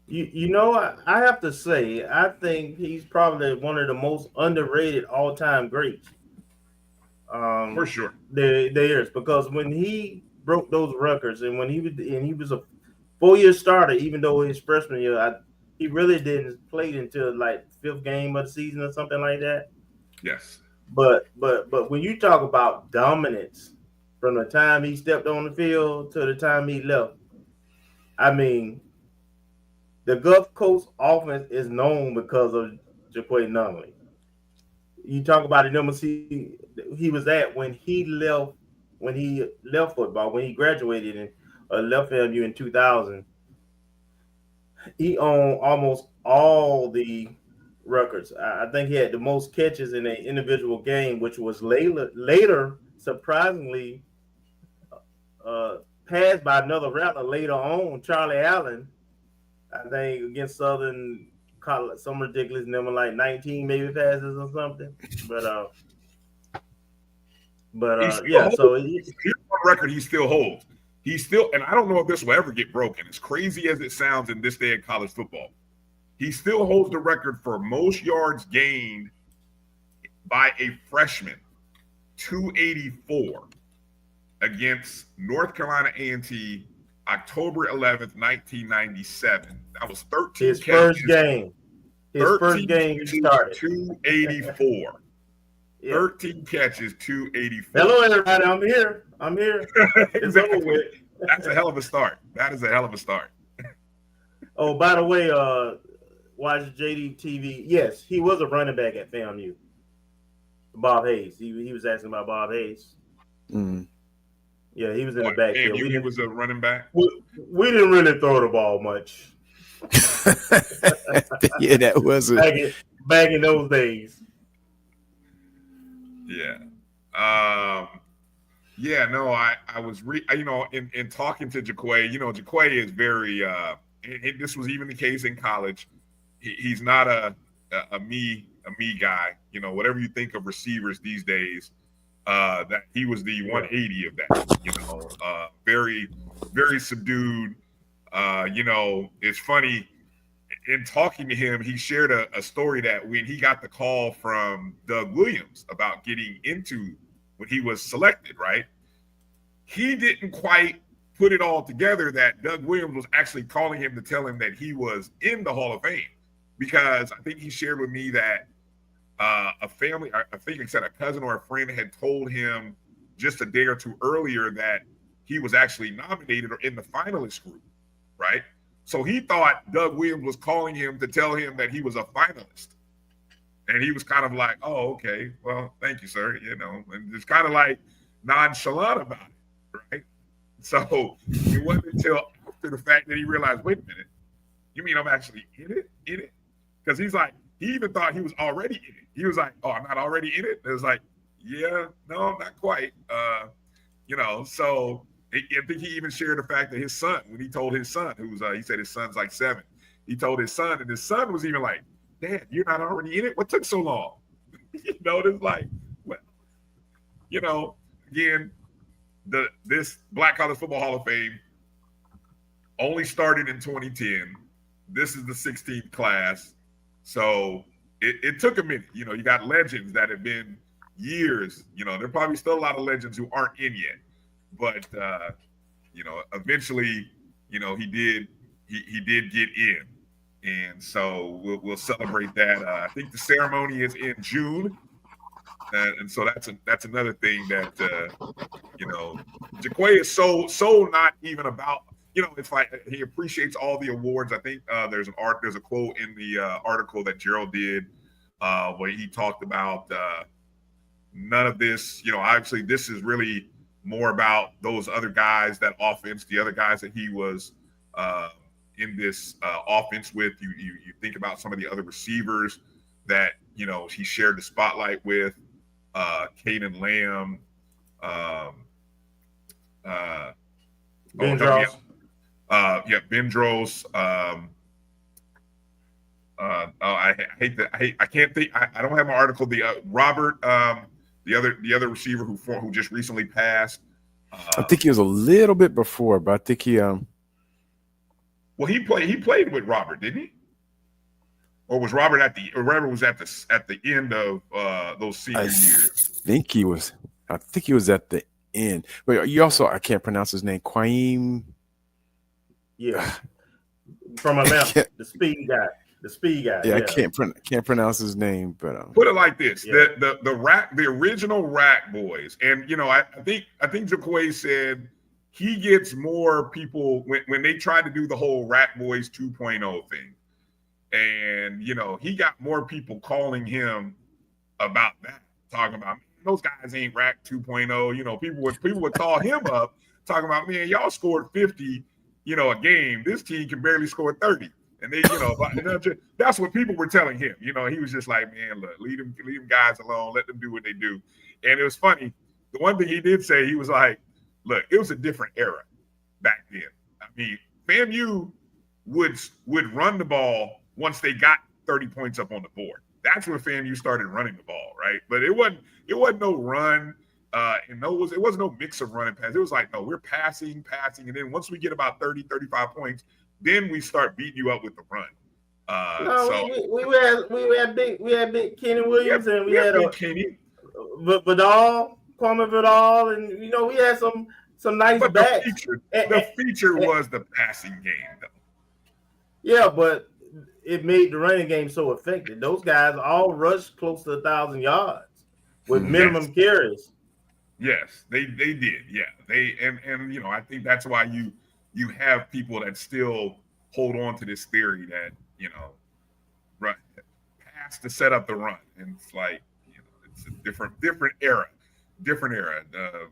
You know, I have to say, I think he's probably one of the most underrated all-time greats. For sure. There is, because when he broke those records and when he was a 4-year starter, even though his freshman year, he really didn't play until like 5th game of the season or something like that. Yes. But when you talk about dominance from the time he stepped on the field to the time he left, I mean, the Gulf Coast offense is known because of Jaquay Nunley. You talk about the numbers he was at when he left football, when he graduated and left FAMU in 2000. He owned almost all the records. I think he had the most catches in an individual game, which was later surprisingly passed by another Rattler later on, Charlie Allen. I think against Southern, some ridiculous number like 19 maybe passes or something. Yeah. So here's one record he still holds. And I don't know if this will ever get broken. As crazy as it sounds in this day of college football, he still holds the record for most yards gained by a freshman, 284, against North Carolina A&T, October 11th, 1997. That was 13 his catches. First game. His first game he started. 284. Yeah. 13 catches, 284. Hello, everybody. I'm here. It's over with. That's a hell of a start. That is a hell of a start. Oh, by the way, watch JD TV. Yes, he was a running back at FAMU. Bob Hayes. He was asking about Bob Hayes. Mm. Yeah, he was in the What, backfield. FAMU, he was a running back. We didn't really throw the ball much Yeah, that was a back in those days. Yeah. Yeah, no, I was in talking to Jaquay, Jaquay is very and this was even the case in college. He's not a me guy. Whatever you think of receivers these days, that he was the 180 of that, very, very subdued. It's funny, in talking to him, he shared a story that when he got the call from Doug Williams about getting into when he was selected, right? He didn't quite put it all together that Doug Williams was actually calling him to tell him that he was in the Hall of Fame, because I think he shared with me that a family, I think he said a cousin or a friend had told him just a day or two earlier that he was actually nominated or in the finalist group, right? So he thought Doug Williams was calling him to tell him that he was a finalist. And he was kind of like, oh, okay, well, thank you, sir. And it's kind of like nonchalant about it, right? So it wasn't until after the fact that he realized, wait a minute, you mean I'm actually in it? Because he's like, he even thought he was already in it. He was like, oh, I'm not already in it? It was like, yeah, no, not quite. So I think he even shared the fact that his son, when he told his son, he said his son's like 7, he told his son, and his son was even like, Dad, you're not already in it? What took so long? It's like, well, again, this Black College Football Hall of Fame only started in 2010. This is the 16th class. So it took a minute. You got legends that have been years. There are probably still a lot of legends who aren't in yet. But, eventually, he did get in. And so we'll celebrate that. I think the ceremony is in June. And so that's another thing that, Jaquay is so not even about, it's like he appreciates all the awards. I think there's a quote in the article that Gerald did where he talked about none of this, obviously this is really more about those other guys, that offense, the other guys that he was in this offense with. You think about some of the other receivers that, he shared the spotlight with, Caden Lamb, Bendros. Bendros. I can't think. I don't have my article. The Robert, the other receiver who just recently passed. I think he was a little bit before, but I think he Well, he played with Robert, didn't he? Or was Robert at the end of those senior years? I think he was at the end. But you also, I can't pronounce his name. Quaim. Yeah. From Atlanta, the speed guy. Yeah, I can't pronounce his name, but put it like this: the original Rack boys, and I think Jaquay said he gets more people when they tried to do the whole Rack Boys 2.0 thing, and he got more people calling him about that, talking about, those guys ain't Rack 2.0. People would call him up talking about, man, y'all scored 50, a game. This team can barely score 30. And they, that's what people were telling him. He was just like, man, look, leave them guys alone. Let them do what they do. And it was funny. The one thing he did say, he was like, look, it was a different era back then. I mean, FAMU would run the ball once they got 30 points up on the board. That's when FAMU started running the ball, right? But it wasn't no run. It wasn't no mix of run and pass. It was like, no, we're passing. And then once we get about 30, 35 points, then we start beating you up with the run. We had big Kenny Williams, and we had Kenny, Vidal, Kwame Vidal, and we had some nice backs. The feature was the passing game, though. Yeah, but it made the running game so effective. Those guys all rushed close to 1,000 yards with minimum carries. Yes, they did. Yeah, and I think that's why you have people that still hold on to this theory that, right, pass to set up the run. And it's like, It's a different era. The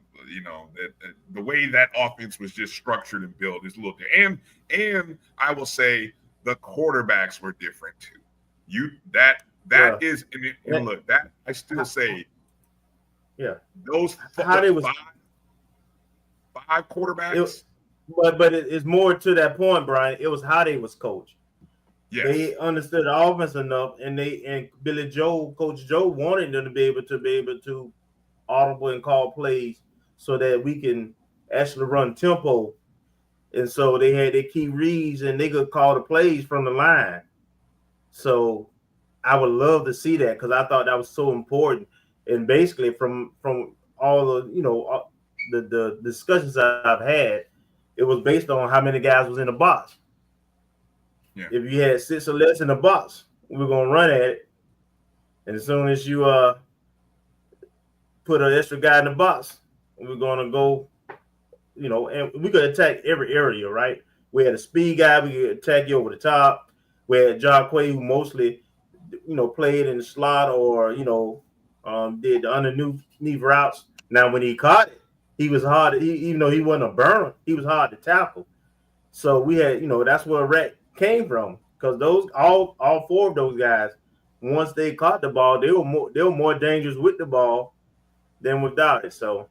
way that offense was just structured and built is a little different. And I will say the quarterbacks were different too. Look, that I still say, those five quarterbacks. But it's more to that point, Brian. It was how they was coached. Yes. They understood the offense enough, and Coach Joe wanted them to be able to audible and call plays so that we can actually run tempo. And so they had their key reads, and they could call the plays from the line. So I would love to see that, because I thought that was so important. And basically, from all the discussions I've had, it was based on how many guys was in the box. Yeah. If you had 6 or less in the box, we were gonna run at it. And as soon as you put an extra guy in the box, we're gonna go, and we could attack every area, right? We had a speed guy, we could attack you over the top. We had Jacquay, who mostly, played in the slot or did the underneath routes. Now, when he caught it, he was hard. Even though he wasn't a burner, he was hard to tackle. So we had, that's where Rat came from, because those all 4 of those guys, once they caught the ball, they were more dangerous with the ball than without it. So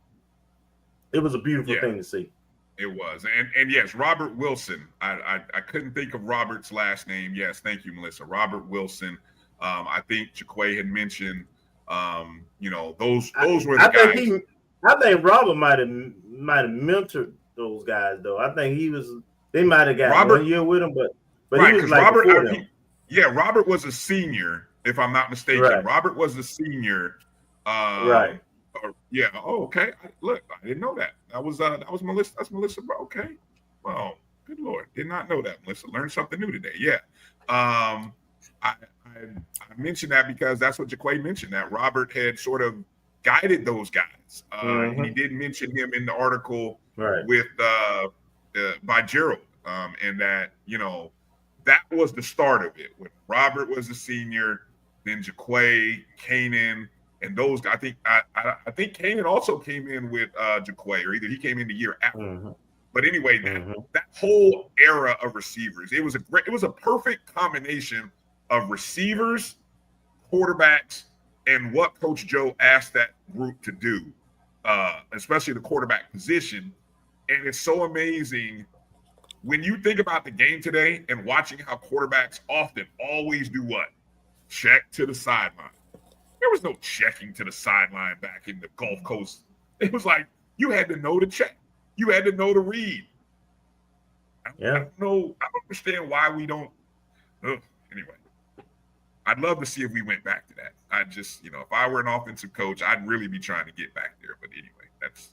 it was a beautiful thing to see. It was. And yes, Robert Wilson. I couldn't think of Robert's last name. Yes, thank you, Melissa. Robert Wilson. I think Jaquay had mentioned those were the guys. I think Robert might have mentored those guys, though. I think they might have got Robert, 1 year with him, but right, he was like Robert. Robert was a senior, if I'm not mistaken. Right. Robert was a senior. Right. Yeah. Oh, okay. Look, I didn't know that. That was Melissa. That's Melissa. Okay. Well, good Lord, did not know that, Melissa. Learned something new today. Yeah. I mentioned that because that's what Jaquay mentioned, that Robert had sort of guided those guys. And he did mention him in the article with by Gerald, and that that was the start of it. When Robert was a senior, then Jaquay, Kanan, and those guys. I think Kanan also came in with Jaquay, or either he came in the year after. But anyway, that whole era of receivers, it was a perfect combination of receivers, quarterbacks, and what Coach Joe asked that group to do, especially the quarterback position. And it's so amazing when you think about the game today and watching how quarterbacks often always do what? Check to the sideline. There was no checking to the sideline back in the Gulf Coast. It was like you had to know to check. You had to know to read. I don't understand why we don't. Anyway, I'd love to see if we went back to that. I just, if I were an offensive coach, I'd really be trying to get back there. But anyway, that's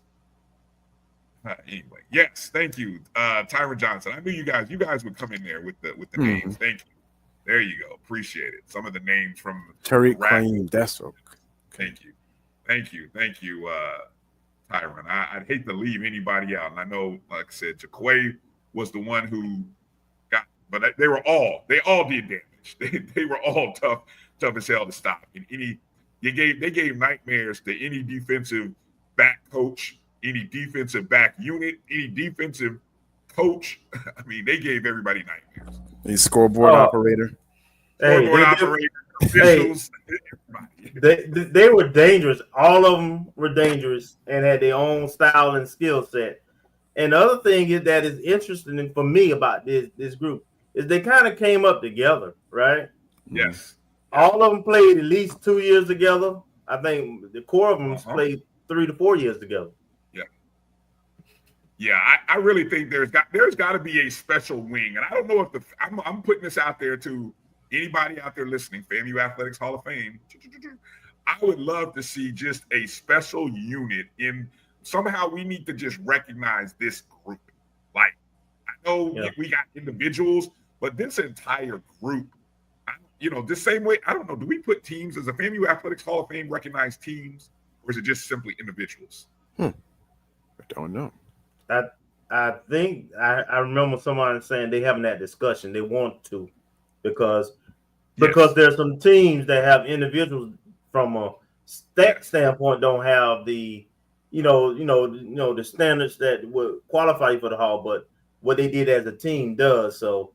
anyway. Yes, thank you, Tyron Johnson. I knew you guys would come in there with the names. Thank you. There you go. Appreciate it. Some of the names from Tariq Queen. That's okay. Thank you, Tyron. I'd hate to leave anybody out, and I know, like I said, Jaquay was the one who got, but they all did damage. They were all tough as hell to stop. And they gave nightmares to any defensive back coach, any defensive back unit, any defensive coach. I mean, they gave everybody nightmares. The scoreboard operator. Officials. They were dangerous. All of them were dangerous and had their own style and skill set. And the other thing that is interesting for me about this group is they kind of came up together, right? Yes. All of them played at least 2 years together. I think the core of them played 3 to 4 years together. Yeah, I really think there's got to be a special wing, and I don't know if I'm putting this out there to anybody out there listening, FAMU Athletics Hall of Fame. I would love to see just a special unit in. Somehow we need to just recognize this group. Like, I know we got individuals, but this entire group, the same way. I don't know. Do we put teams as a FAMU Athletics Hall of Fame recognize teams, or is it just simply individuals? I don't know. I think I remember someone saying they having that discussion. They want to because there's some teams that have individuals from a stat standpoint don't have the, the standards that would qualify you for the Hall, but what they did as a team does. So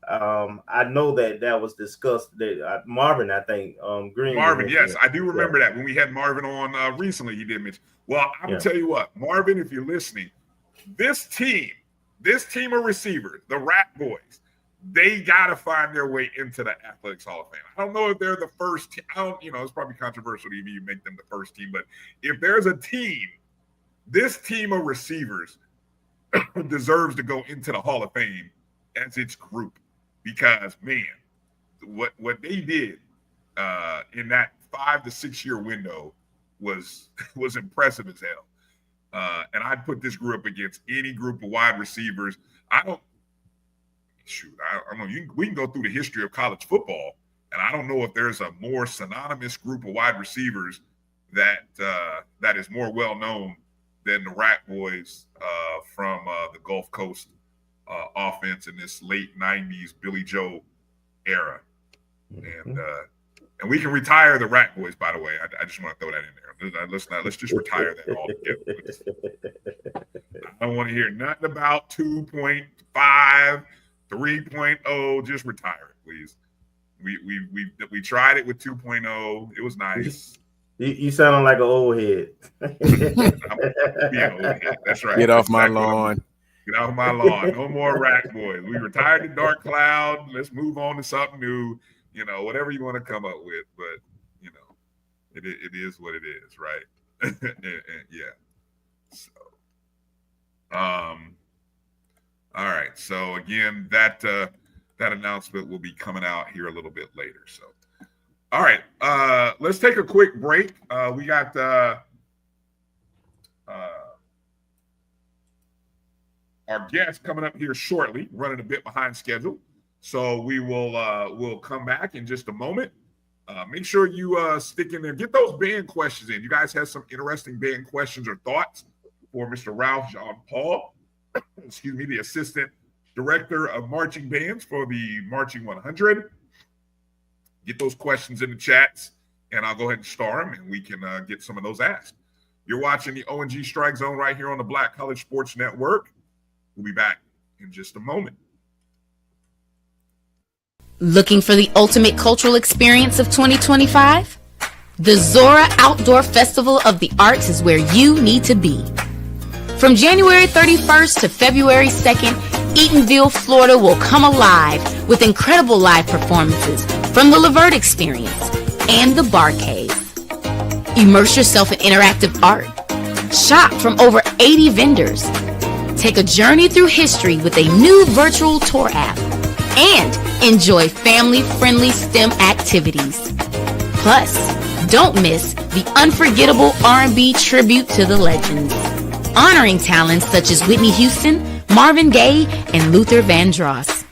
I know that was discussed. That Marvin, I think, Green. Marvin, yes, I do remember that when we had Marvin on recently. He did mention. Well, I'm gonna tell you what, Marvin, if you're listening, this team of receivers, the Rat Boys, they gotta find their way into the Athletics Hall of Fame. I don't know if they're the first team. I don't, it's probably controversial to even make them the first team, but if there's a team, this team of receivers deserves to go into the Hall of Fame as its group, because man, what they did in that 5 to 6 year window was impressive as hell. And I'd put this group up against any group of wide receivers. I don't know. We can go through the history of college football, and I don't know if there's a more synonymous group of wide receivers that is more well known than the Rat Boys from the Gulf Coast offense in this late '90s Billy Joe era. And we can retire the Rat Boys, by the way. I just want to throw that in there. Let's just retire that altogether. I don't want to hear nothing about 2.5, 3.0. Just retire it, please. We tried it with 2.0. It was nice. You sound like an old head. That's right. Get off my lawn. Get off my lawn. No more Rat Boys. We retired the Dark Cloud. Let's move on to something new. Whatever you want to come up with, but it is what it is, right? and yeah. So, all right. So again, that announcement will be coming out here a little bit later. So, all right. Let's take a quick break. We got our guest coming up here shortly, running a bit behind schedule. So we'll come back in just a moment. Make sure you stick in there. Get those band questions in. You guys have some interesting band questions or thoughts for Mr. Ralph Jean-Paul, the Assistant Director of Marching Bands for the Marching 100. Get those questions in the chats, and I'll go ahead and star them, and we can get some of those asked. You're watching the O&G Strike Zone right here on the Black College Sports Network. We'll be back in just a moment. Looking for the ultimate cultural experience of 2025? The Zora Outdoor Festival of the Arts is where you need to be. From January 31st to February 2nd, Eatonville, Florida will come alive with incredible live performances from the Levert Experience and the Bar Cave. Immerse yourself in interactive art. Shop from over 80 vendors. Take a journey through history with a new virtual tour app. And enjoy family-friendly STEM activities. Plus, don't miss the unforgettable R&B tribute to the legends, honoring talents such as Whitney Houston, Marvin Gaye, and Luther Vandross.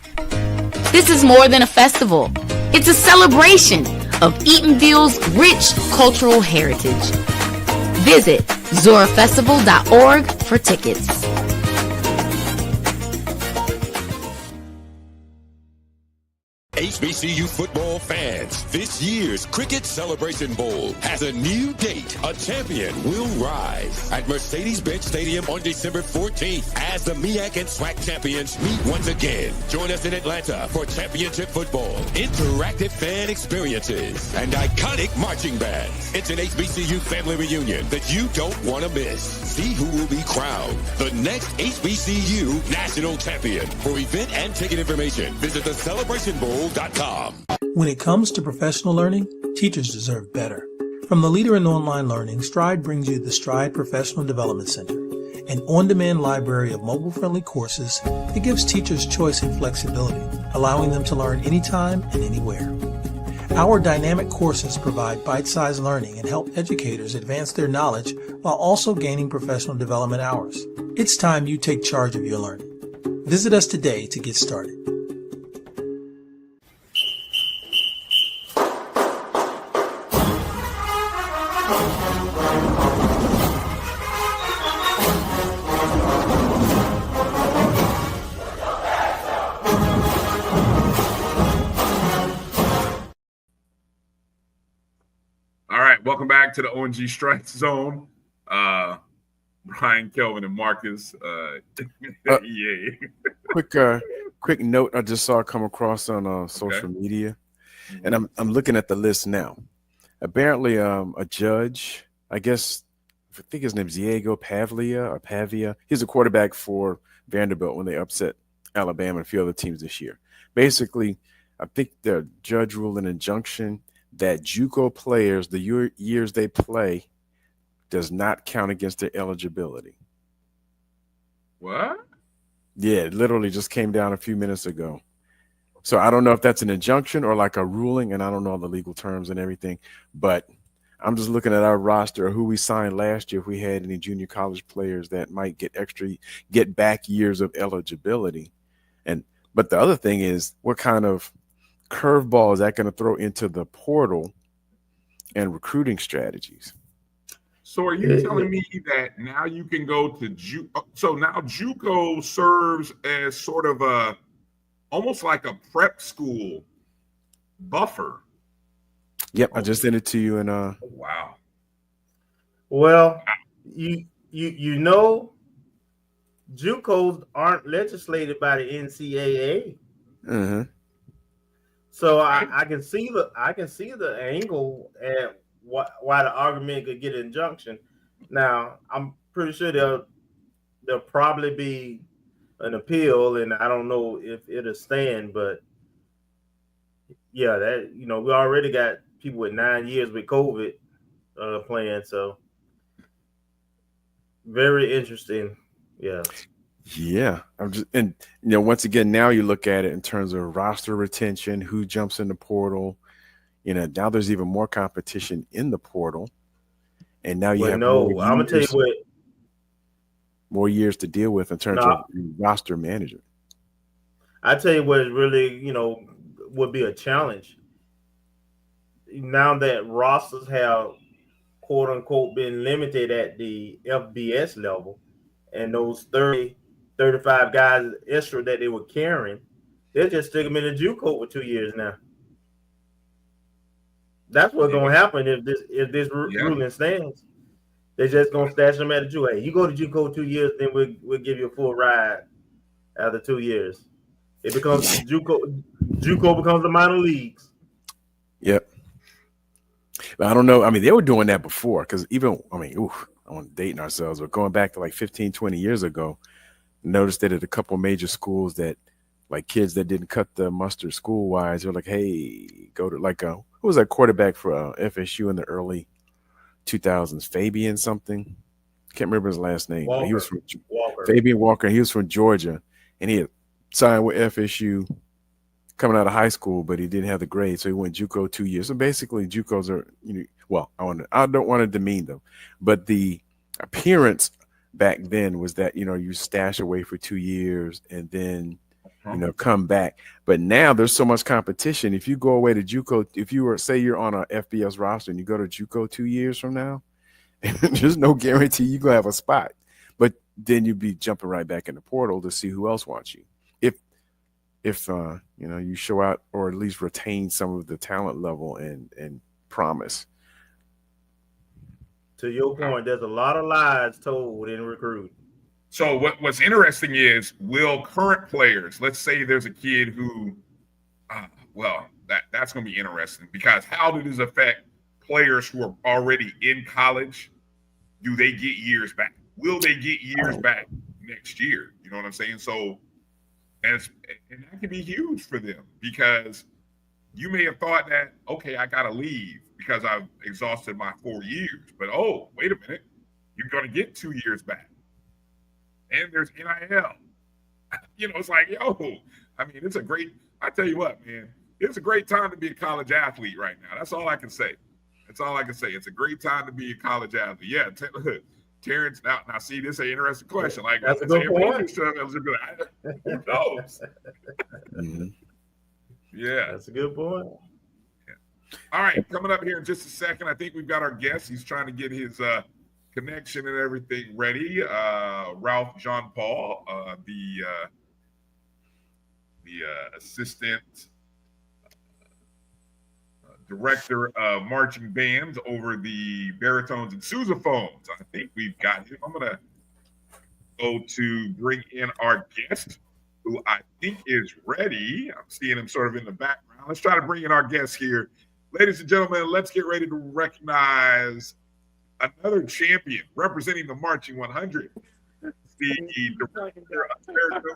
This is more than a festival. It's a celebration of Eatonville's rich cultural heritage. Visit zorafestival.org for tickets. HBCU football fans, this year's Cricket Celebration Bowl has a new date. A champion will rise at Mercedes-Benz Stadium on December 14th as the MEAC and SWAC champions meet once again. Join us in Atlanta for championship football, interactive fan experiences, and iconic marching bands. It's an HBCU family reunion that you don't want to miss. See who will be crowned the next HBCU national champion. For event and ticket information, visit thecelebrationbowl.com. When it comes to professional learning, teachers deserve better. From the leader in online learning, Stride brings you the Stride Professional Development Center, an on-demand library of mobile-friendly courses that gives teachers choice and flexibility, allowing them to learn anytime and anywhere. Our dynamic courses provide bite-sized learning and help educators advance their knowledge while also gaining professional development hours. It's time you take charge of your learning. Visit us today to get started. welcome back to the O&G StrikeZone. Bryan, Kelvin, and Marcus. Yeah. Quick note I just saw come across on social media, and I'm looking at the list now. Apparently, a judge, I guess, I think his name's Diego Pavia. He's a quarterback for Vanderbilt when they upset Alabama and a few other teams this year. Basically, I think the judge ruled an injunction that JUCO players, the years they play, does not count against their eligibility. What? Yeah, it literally just came down a few minutes ago. So I don't know if that's an injunction or like a ruling, and I don't know all the legal terms and everything, but I'm just looking at our roster of who we signed last year, if we had any junior college players that might get back years of eligibility. But the other thing is, what kind of curveball is that going to throw into the portal and recruiting strategies? So are you telling me that now you can go to JUCO? So now JUCO serves as sort of almost like a prep school buffer. Yep, I just sent it to you. And wow. Well, you know, JUCOs aren't legislated by the NCAA. Mm-hmm. So I can see the angle at why the argument could get an injunction. Now I'm pretty sure there'll probably be an appeal, and I don't know if it'll stand, but yeah, that we already got people with 9 years with COVID playing, so very interesting. Yeah, once again, now you look at it in terms of roster retention, who jumps in the portal. Now there's even more competition in the portal, and now you have I'm gonna tell you what, more years to deal with in terms of roster management. I tell you what, really, would be a challenge. Now that rosters have quote unquote been limited at the FBS level, and those 30, 35 guys extra that they were carrying, they'll just stick them in the JUCO for 2 years now. That's what's gonna happen if this ruling stands. They're just gonna stash them at the JUCO. Hey, you go to JUCO 2 years, then we'll give you a full ride after 2 years. It becomes JUCO becomes the minor leagues. Yep. But I don't know. I mean, they were doing that before, because I'm dating ourselves, but going back to like 15, 20 years ago, noticed that at a couple of major schools that like kids that didn't cut the mustard school wise, they're like, hey, go to who was that quarterback for FSU in the early 2000s? Fabian something. Can't remember his last name. But he was from Fabian Walker. He was from Georgia, and he had signed with FSU coming out of high school, but he didn't have the grade, so he went JUCO 2 years. So basically, JUCOs are, I don't want to demean them, but the appearance back then was that you stash away for 2 years and then come back. But now there's so much competition. If you go away to JUCO, if you say you're on a FBS roster and you go to JUCO 2 years from now, there's no guarantee you're gonna have a spot. But then you'd be jumping right back in the portal to see who else wants you. If you show out or at least retain some of the talent level and promise. To your point, there's a lot of lies told in recruiting. So what's interesting is, will current players, let's say there's a kid who, that's going to be interesting, because how does this affect players who are already in college? Do they get years back? Will they get years back next year? You know what I'm saying? So, and that can be huge for them, because you may have thought that, okay, I got to leave because I've exhausted my 4 years. But, oh, wait a minute. You're going to get 2 years back. And there's NIL. It's like, it's I tell you what, man, it's a great time to be a college athlete right now. That's all I can say. It's a great time to be a college athlete. Yeah, Terrence, now see, this is an interesting question. Like, that's a good point. Who knows? Mm-hmm. Yeah. That's a good point. Yeah. All right, coming up here in just a second, I think we've got our guest. He's trying to get his connection and everything ready. Ralph John Paul, the assistant director of marching bands over the baritones and sousaphones. I think we've got him. I'm gonna go to bring in our guest, who I think is ready. I'm seeing him sort of in the background. Let's try to bring in our guest here. Ladies and gentlemen, let's get ready to recognize another champion representing the Marching 100. The director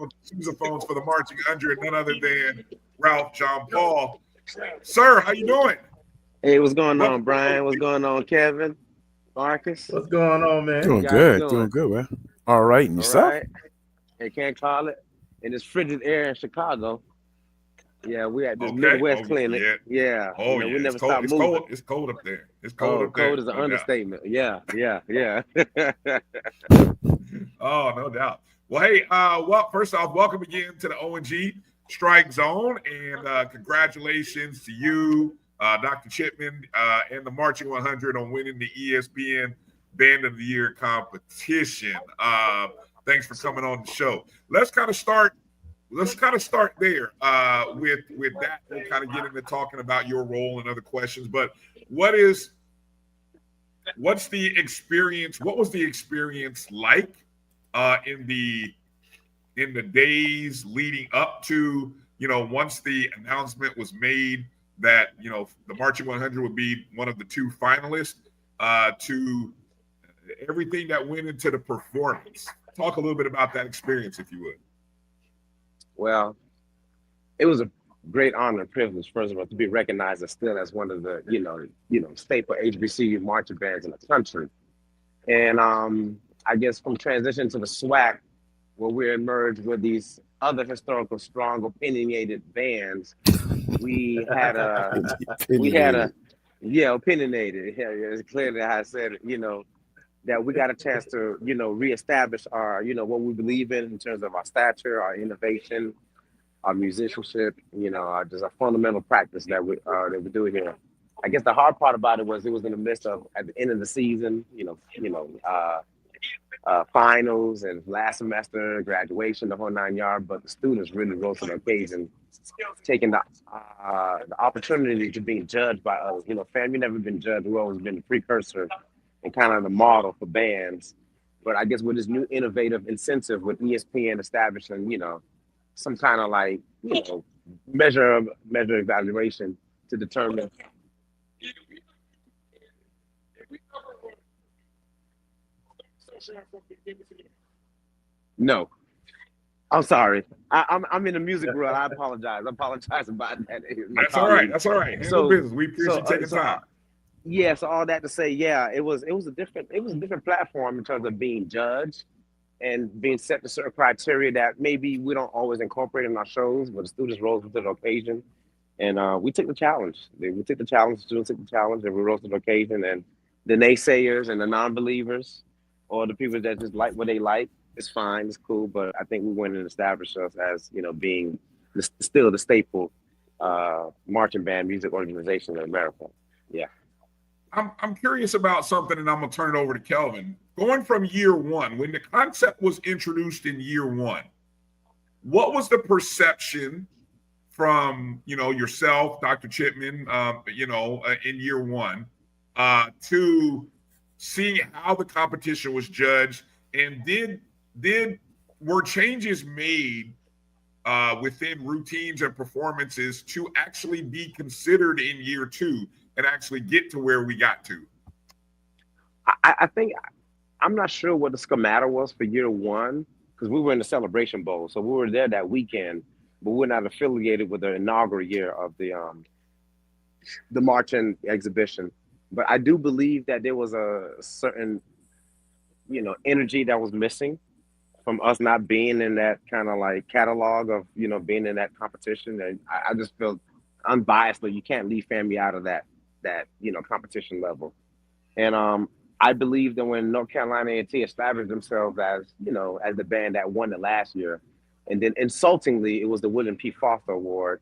of sousaphones for the Marching 100, none other than Ralph John Paul. Sir, how you doing? Hey, what's going on, Bryan? What's going on, Kelvin? Marcus? What's going on, man? Doing good, man. All right, and yourself? All right. Hey, can't call it. In this frigid air in Chicago. Yeah, we at this Midwest clinic. Yeah. Oh, we yeah. never stop moving. It's cold up there. It's cold up there. Cold is an understatement. Yeah. Oh, no doubt. Well, hey, first off, welcome again to the O&G StrikeZone, and congratulations to you, Dr. Chipman, and the Marching 100 on winning the ESPN Band of the Year competition. Thanks for coming on the show. Let's kind of start there with that. We'll kind of get into talking about your role and other questions. But what's the experience? What was the experience like in the days leading up to, once the announcement was made that, the Marching 100 would be one of the two finalists, to everything that went into the performance? Talk a little bit about that experience, if you would. Well, it was a great honor and privilege, first of all, to be recognized as one of the, staple HBCU marching bands in the country. And I guess from transition to the SWAC, where we emerged with these other historical, strong, opinionated bands, we had opinionated. Yeah, it's clearly how I said it, that we got a chance to, reestablish our, what we believe in terms of our stature, our innovation, our musicianship, just a fundamental practice that we do here. I guess the hard part about it was in the midst of, at the end of the season, finals and last semester, graduation, the whole 9 yards, but the students really rose to the occasion, taking the opportunity to be judged by others. FAMU never been judged. We've always been the precursor and kind of the model for bands. But I guess with this new innovative incentive with ESPN establishing, some kind of measure evaluation to determine. No, I'm sorry. I'm in the music world. I apologize. About that. That's all right. Handle business. We appreciate you taking time. Yeah, so all that to say, yeah, it was a different platform in terms of being judged and being set to certain criteria that maybe we don't always incorporate in our shows, but the students rose to the occasion, and we took the challenge. Students took the challenge, and we rose to the occasion. And the naysayers and the non-believers, or the people that just like what they like, it's fine, it's cool. But I think we went and established us as being still the staple marching band music organization in America. Yeah. I'm curious about something, and I'm going to turn it over to Kelvin. Going from year one, when the concept was introduced in year one, what was the perception from, yourself, Dr. Chipman, in year one, to seeing how the competition was judged? And were changes made within routines and performances to actually be considered in year two and actually get to where we got to? I think, I'm not sure what the schematic was for year one, because we were in the Celebration Bowl. So we were there that weekend, but we're not affiliated with the inaugural year of the marching exhibition. But I do believe that there was a certain, energy that was missing from us not being in that kind of catalog of, being in that competition. And I just feel unbiasedly, you can't leave FAMU out of that competition level. And I believe that when North Carolina A&T established themselves as the band that won it last year, and then insultingly, it was the William P. Foster Award,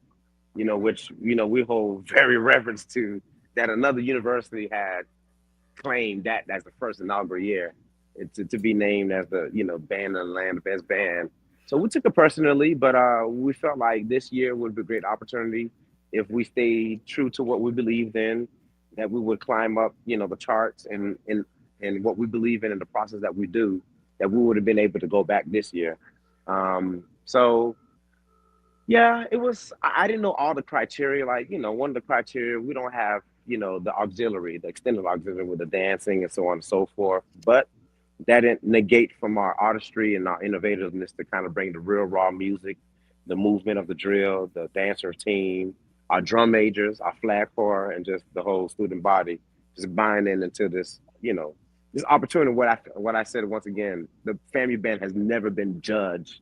which, we hold very reverence to, that another university had claimed that as the first inaugural year to be named as the, band of the land, the best band. So we took it personally, but we felt like this year would be a great opportunity if we stayed true to what we believed in, that we would climb up, the charts and what we believe in the process that we do, that we would have been able to go back this year. So yeah, it was. I didn't know all the criteria. Like, one of the criteria, we don't have, the auxiliary, the extended auxiliary with the dancing and so on and so forth. But that didn't negate from our artistry and our innovativeness to kind of bring the real raw music, the movement of the drill, the dancer team, our drum majors, our flag corps, and just the whole student body, just buying into this, this opportunity. What I said once again, the FAMU Band has never been judged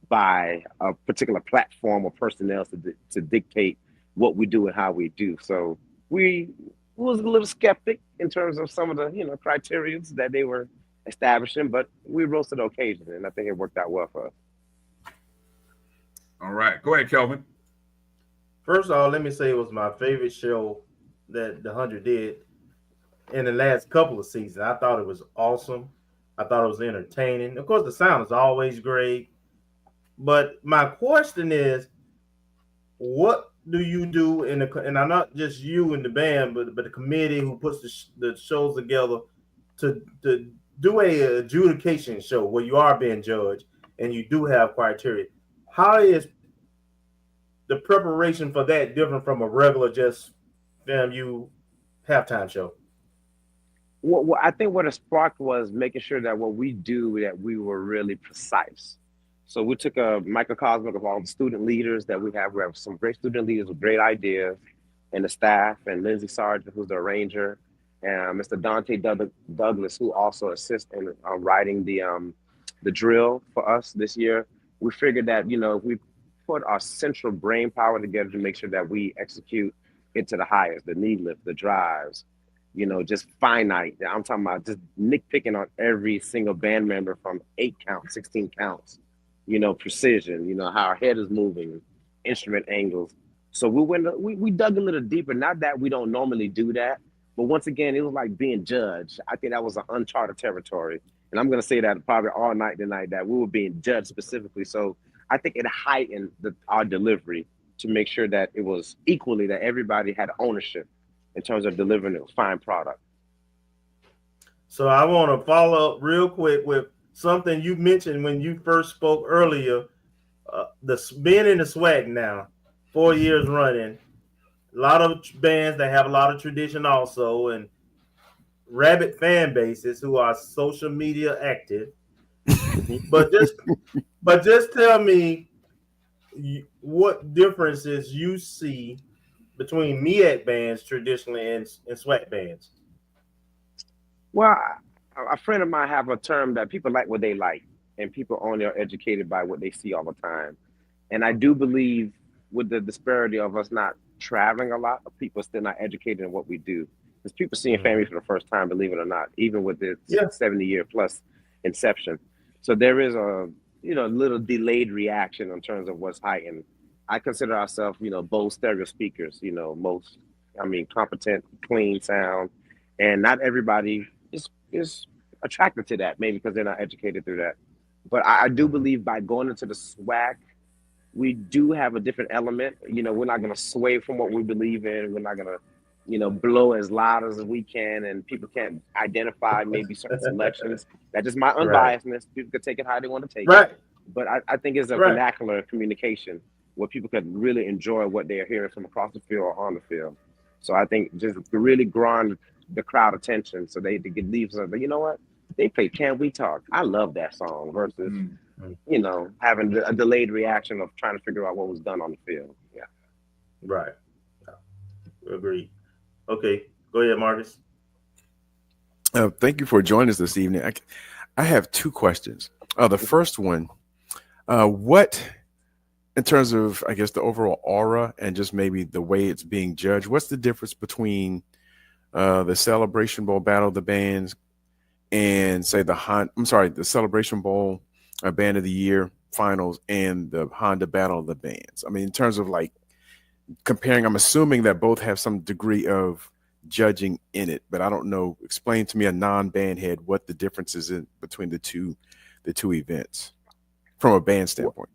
by a particular platform or personnel to dictate what we do and how we do. So we was a little skeptic in terms of some of the criteria that they were establishing, but we rose to the occasion, and I think it worked out well for us. All right, go ahead, Kelvin. First of all, let me say it was my favorite show that the 100 did in the last couple of seasons. I thought it was awesome. I thought it was entertaining. Of course, the sound is always great. But my question is, what do you do and I'm not just you and the band, but the committee who puts the shows together to do a adjudication show where you are being judged and you do have criteria? How is the preparation for that different from a regular just FAMU halftime show? Well, I think what it sparked was making sure that what we do, that we were really precise. So we took a microcosm of all the student leaders that we have. We have some great student leaders with great ideas, and the staff, and Lindsay Sargent, who's the arranger, and Mr. Dante Douglas, who also assists in writing the drill for us this year. We figured that, if we put our central brain power together to make sure that we execute it to the highest, the knee lift, the drives, just finite. I'm talking about just nitpicking on every single band member from 8 counts, 16 counts, precision, how our head is moving, instrument angles. So we dug a little deeper. Not that we don't normally do that, but once again, it was like being judged. I think that was an uncharted territory. And I'm going to say that probably all night tonight, that we were being judged specifically. So I think it heightened our delivery to make sure that it was equally, that everybody had ownership in terms of delivering a fine product. So I want to follow up real quick with something you mentioned when you first spoke earlier. Being in the SWAC now, 4 years running, a lot of bands that have a lot of tradition also, and rabid fan bases who are social media active. but just tell me what differences you see between MEAC bands traditionally and SWAC bands. Well, a friend of mine have a term that people like what they like, and people only are educated by what they see all the time. And I do believe with the disparity of us not traveling a lot, people still not educated in what we do. Because people seeing FAMU for the first time, believe it or not, even with its 70-year plus inception. So there is a little delayed reaction in terms of what's heightened. I consider ourselves, both stereo speakers, competent, clean sound, and not everybody is attracted to that, maybe because they're not educated through that. But I do believe by going into the SWAC, we do have a different element. We're not going to sway from what we believe in. We're not going to, blow as loud as we can, and people can't identify maybe certain selections. That's just my unbiasedness. People could take it how they want to take it. But I think it's a vernacular communication where people could really enjoy what they're hearing from across the field or on the field. So I think just really growing the crowd attention so they could leave something. You know what? They play Can We Talk? I love that song versus, having a delayed reaction of trying to figure out what was done on the field. Yeah. Right. Agreed. Okay. Go ahead, Marcus. Thank you for joining us this evening. I have 2 questions. The first one, what, in terms of, I guess, the overall aura and just maybe the way it's being judged, what's the difference between the Celebration Bowl Battle of the Bands and say the Celebration Bowl Band of the Year finals and the Honda Battle of the Bands? I mean, in terms of like comparing, I'm assuming that both have some degree of judging in it, but I don't know. Explain to me, a non-band head, what the difference is between the two events from a band standpoint.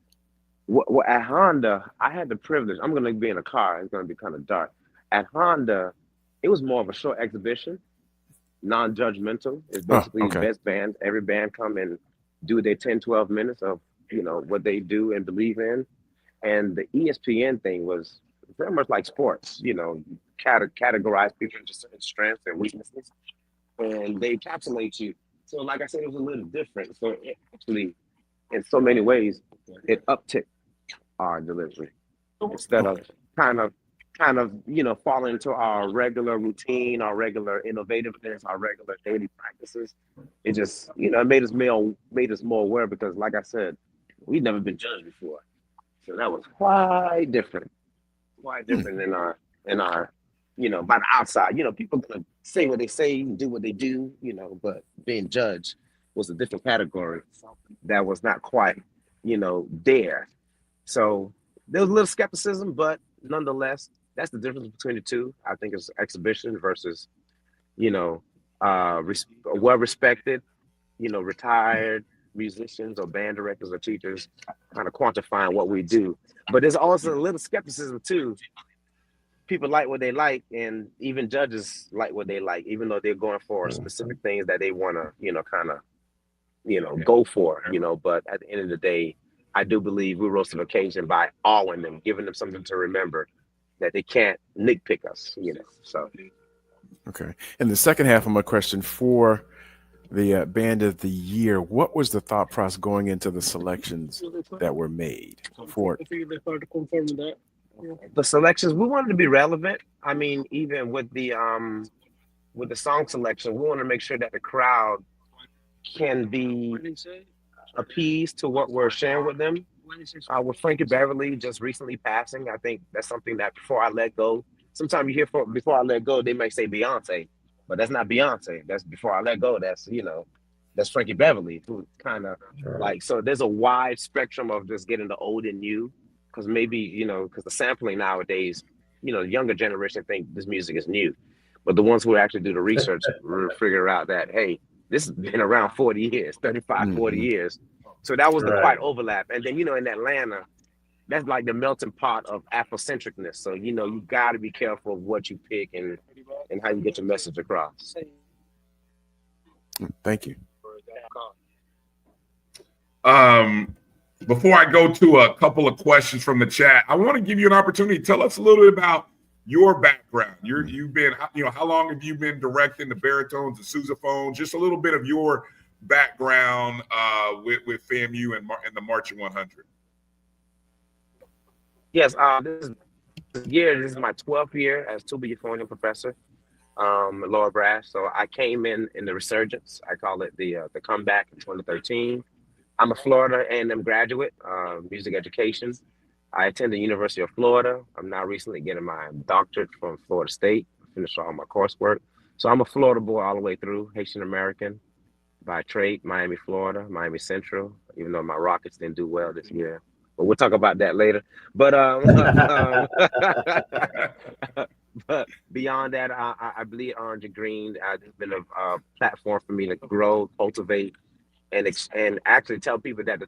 Well, at Honda, I had the privilege. I'm going to be in a car. It's going to be kind of dark. At Honda, it was more of a short exhibition, non-judgmental. It's basically okay. best band. Every band come and do their 10, 12 minutes of, what they do and believe in. And the ESPN thing was very much like sports, categorize people into certain strengths and weaknesses, and they encapsulate you. So, like I said, it was a little different. So, it actually, in so many ways, it upticked our delivery instead of kind of falling into our regular routine, our regular innovativeness, our regular daily practices. It just, it made us more aware because, like I said, we'd never been judged before. So that was quite different in our, by the outside. People gonna say what they say, do what they do, but being judged was a different category that was not quite, there. So there was a little skepticism, but nonetheless, that's the difference between the two. I think it's exhibition versus, well-respected, retired musicians or band directors or teachers kind of quantifying what we do. But there's also a little skepticism too. People like what they like, and even judges like what they like, even though they're going for specific things that they want to, go for, But at the end of the day, I do believe we rose to the occasion by awing them, giving them something to remember that they can't nitpick us, So. Okay. And the second half of my question for the Band of the Year, what was the thought process going into the selections that were made for it? The selections, we wanted to be relevant. I mean, even with the song selection, we want to make sure that the crowd can be appeased to what we're sharing with them. With Frankie Beverly just recently passing, I think that's something that Before I Let Go. Sometimes you hear Before I Let Go, they might say Beyonce, but that's not Beyonce. That's Before I Let Go. That's that's Frankie Beverly, who kind of like. So there's a wide spectrum of just getting the old and new, because maybe because the sampling nowadays, the younger generation think this music is new, but the ones who actually do the research figure out that hey, this has been around 40 years, 35, 40 years. So that was the quite overlap. And then, in Atlanta, that's like the melting pot of Afrocentricness. So, you got to be careful of what you pick and how you get your message across. Thank you. Before I go to a couple of questions from the chat, I want to give you an opportunity. Tell us a little bit about your background. You've been, how long have you been directing the baritones, the sousaphones? Just a little bit of your background with FAMU and the Marching 100. Yes, this is my 12th year as tuba euphonium professor, lower brass. So I came in the resurgence. I call it the comeback in 2013. I'm a Florida A&M graduate, music education. I attended the University of Florida. I'm now recently getting my doctorate from Florida State. I finished all my coursework. So I'm a Florida boy all the way through, Haitian American by trade, Miami, Florida, Miami Central, even though my Rockets didn't do well this year. But we'll talk about that later. But but beyond that, I bleed orange and green. It's been a platform for me to grow, cultivate, and actually tell people that the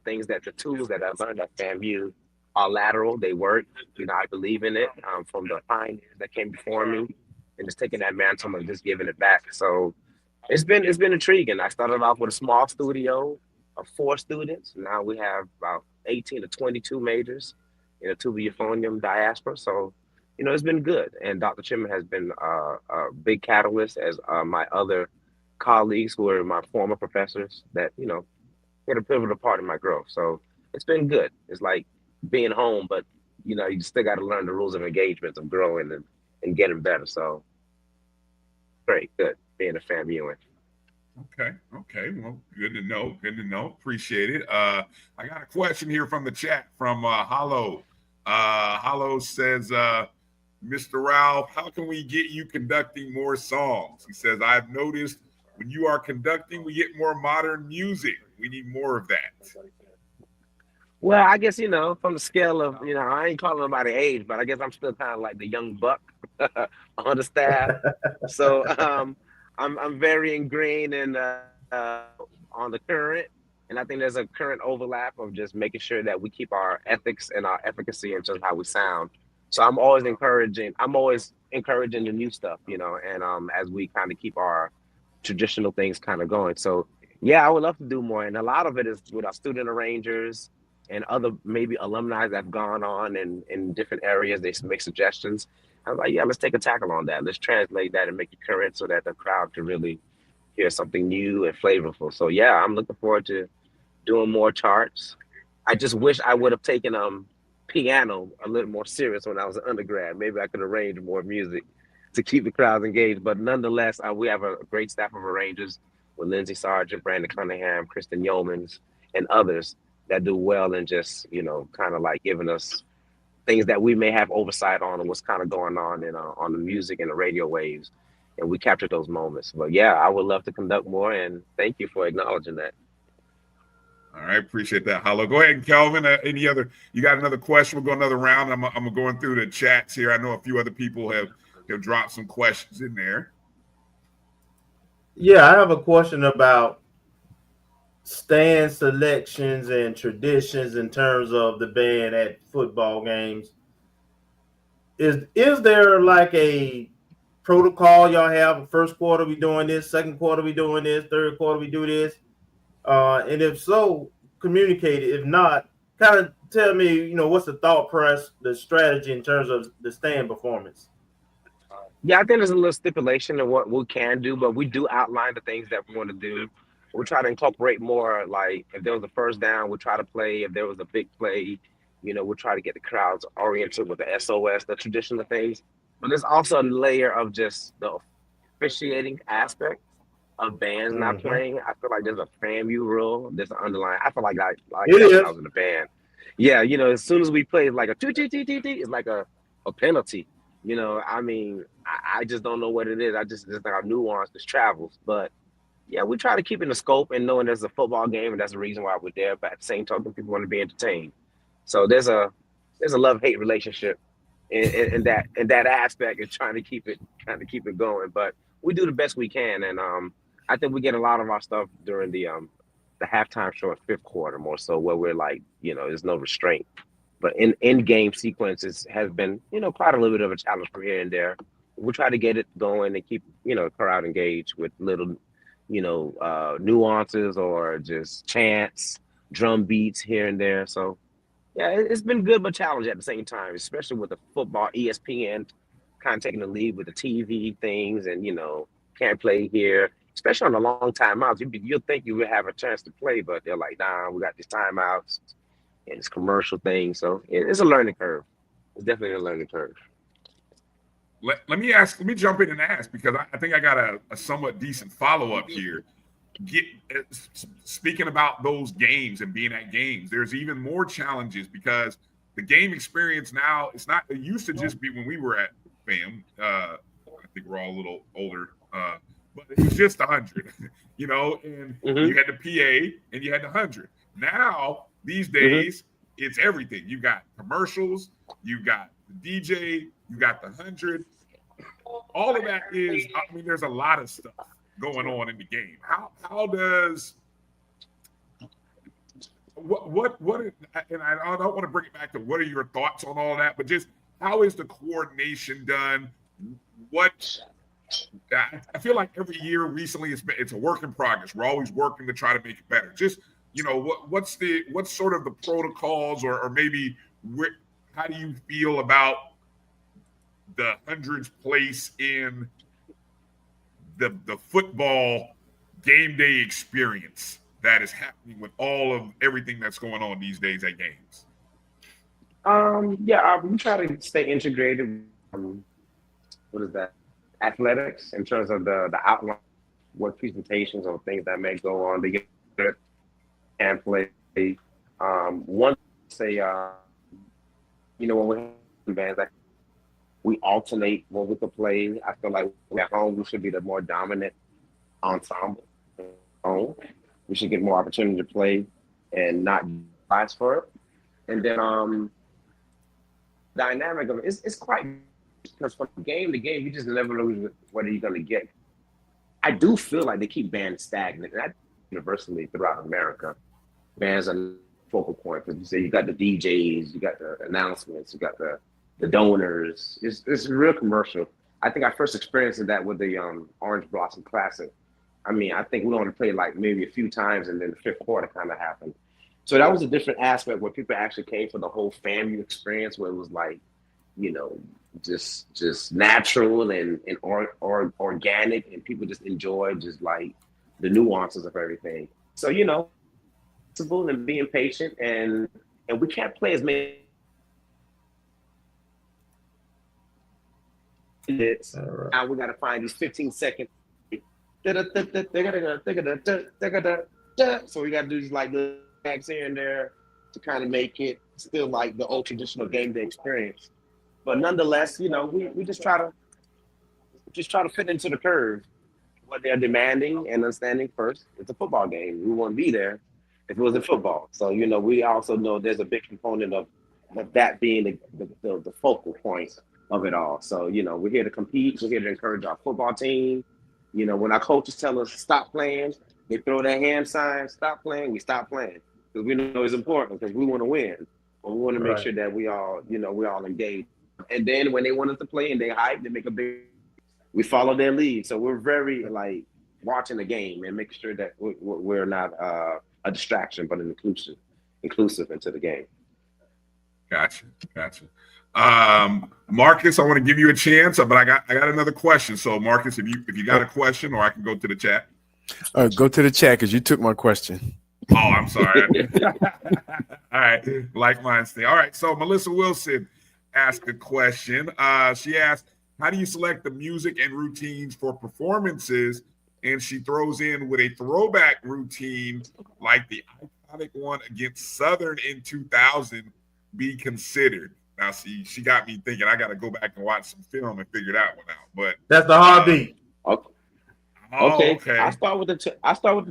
tools that I've learned at FAMU are lateral. They work. I believe in it from the pioneers that came before me, and just taking that mantle and just giving it back. So it's been intriguing. I started off with a small studio of 4 students. Now we have about 18 to 22 majors in the tuba euphonium diaspora. So, it's been good. And Dr. Chimman has been a big catalyst, as my other colleagues who are my former professors that, played a pivotal part in my growth. So it's been good. It's like being home, but, you still got to learn the rules of engagement, of growing and getting better. So great, good being a FAMUan. Okay. Well, good to know. Appreciate it. I got a question here from the chat from Hollow. Hollow says, Mr. Ralph, how can we get you conducting more songs? He says, I've noticed when you are conducting, we get more modern music. We need more of that. Well, I guess, from the scale of, I ain't calling nobody age, but I guess I'm still kind of like the young buck on the staff. So I'm very ingrained in on the current. And I think there's a current overlap of just making sure that we keep our ethics and our efficacy in terms of how we sound. So I'm always encouraging the new stuff, and as we kind of keep our traditional things kind of going. So yeah, I would love to do more. And a lot of it is with our student arrangers and other maybe alumni that have gone on in different areas. They make suggestions. I was like, yeah, let's take a tackle on that. Let's translate that and make it current so that the crowd can really hear something new and flavorful. So yeah, I'm looking forward to doing more charts. I just wish I would have taken piano a little more serious when I was an undergrad. Maybe I could arrange more music to keep the crowds engaged. But nonetheless, we have a great staff of arrangers with Lindsay Sargent, Brandon Cunningham, Kristen Yeomans, and others that do well in just, kind of like giving us things that we may have oversight on and what's kind of going on on the music and the radio waves. And we capture those moments. But yeah, I would love to conduct more, and thank you for acknowledging that. All right, appreciate that, Hollow. Go ahead, Kelvin. You got another question? We'll go another round. I'm going through the chats here. I know a few other people have dropped some questions in there. Yeah, I have a question about stand selections and traditions in terms of the band at football games. Is there like a protocol y'all have? First quarter we doing this, second quarter we doing this, third quarter we do this, and if so, communicate it. If not, kind of tell me, what's the thought process, the strategy in terms of the stand performance. Yeah, I think there's a little stipulation of what we can do, but we do outline the things that we want to do. We try to incorporate more, like if there was a first down, we'll try to play. If there was a big play, we'll try to get the crowds oriented with the SOS, the traditional things. But there's also a layer of just the officiating aspect of bands not playing. I feel like there's a FAMU rule. There's an underlying. I feel like I was in the band. Yeah, as soon as we play, it's like a it's like a penalty. I just don't know what it is. It's like our nuance just travels. But yeah, we try to keep in the scope and knowing there's a football game and that's the reason why we're there. But at the same time, people want to be entertained. So there's a love-hate relationship in that aspect of trying to keep it going. But we do the best we can, and I think we get a lot of our stuff during the halftime show at fifth quarter more so, where we're like, there's no restraint. But in game sequences has been, quite a little bit of a challenge from here and there. We try to get it going and keep, the crowd engaged with little, nuances or just chants, drum beats here and there. So yeah, it's been good but challenging at the same time, especially with the football, ESPN kind of taking the lead with the TV things and, can't play here, especially on the long timeouts. You'll think you would have a chance to play, but they're like, nah, we got these timeouts and it's commercial things. So it's a learning curve. It's definitely a learning curve. Let me jump in and ask, because I think I got a somewhat decent follow-up here. Speaking about those games and being at games, there's even more challenges because the game experience now, it used to just be when we were at FAM. I think we're all a little older, but it was just 100, and you had the PA and you had the 100. Now, these days, it's everything. You got commercials, you got the DJ, you got the 100. All of that is, there's a lot of stuff going on in the game. How does what and I don't want to bring it back to what are your thoughts on all that, but just how is the coordination done? I feel like every year recently it's a work in progress. We're always working to try to make it better. Just what's sort of the protocols or maybe how do you feel about the 100's place in the football game day experience that is happening with all of everything that's going on these days at games? We try to stay integrated. What is that? Athletics in terms of the outline, what presentations or things that may go on together and play. One say, when we're in bands, we alternate when we can play. I feel like at home we should be the more dominant ensemble. We should get more opportunity to play and not bias for it. And then dynamic of it, it's quite, because from game to game, you just never know what are you going to get. I do feel like they keep bands stagnant, and that's universally throughout America. bands are focal point, because you say you got the DJs, you got the announcements, you got the donors. It's real commercial. I think I first experienced that with the Orange Blossom Classic. I mean, I think we only played like maybe a few times, and then the fifth quarter kind of happened. So that was a different aspect where people actually came for the whole FAMU experience, where it was like, you know, just natural and organic, and people just enjoyed just like the nuances of everything. So, you know, and being patient, and we can't play as many minutes. Right. Now we got to find these 15-second. So we got to do these like little acts here and there to kind of make it still like the old traditional game day experience. But nonetheless, you know, we just try to fit into the curve what they're demanding and understanding. First, it's a football game. We wouldn't be there if it wasn't football. So, you know, we also know there's a big component of that being the focal point of it all. So, you know, we're here to compete. We're here to encourage our football team. You know, when our coaches tell us stop playing, they throw their hand sign, stop playing, we stop playing. Because we know it's important, because we want to win. But we want to make sure that we all engaged. And then when they want us to play and they hype, they make a big, we follow their lead. So we're very like watching the game and making sure that we're not a distraction, but an inclusive into the game. Gotcha. Marcus, I want to give you a chance, but I got another question. So Marcus, if you got a question, or I can go to the chat. Go to the chat, because you took my question. Oh, I'm sorry. All right, like mine stay. All right, so Melissa Wilson asked a question. She asked, how do you select the music and routines for performances? And she throws in, with a throwback routine like the iconic one against Southern in 2000 be considered? Now, see, she got me thinking. I got to go back and watch some film and figure that one out. But that's the heartbeat. Okay. I start with the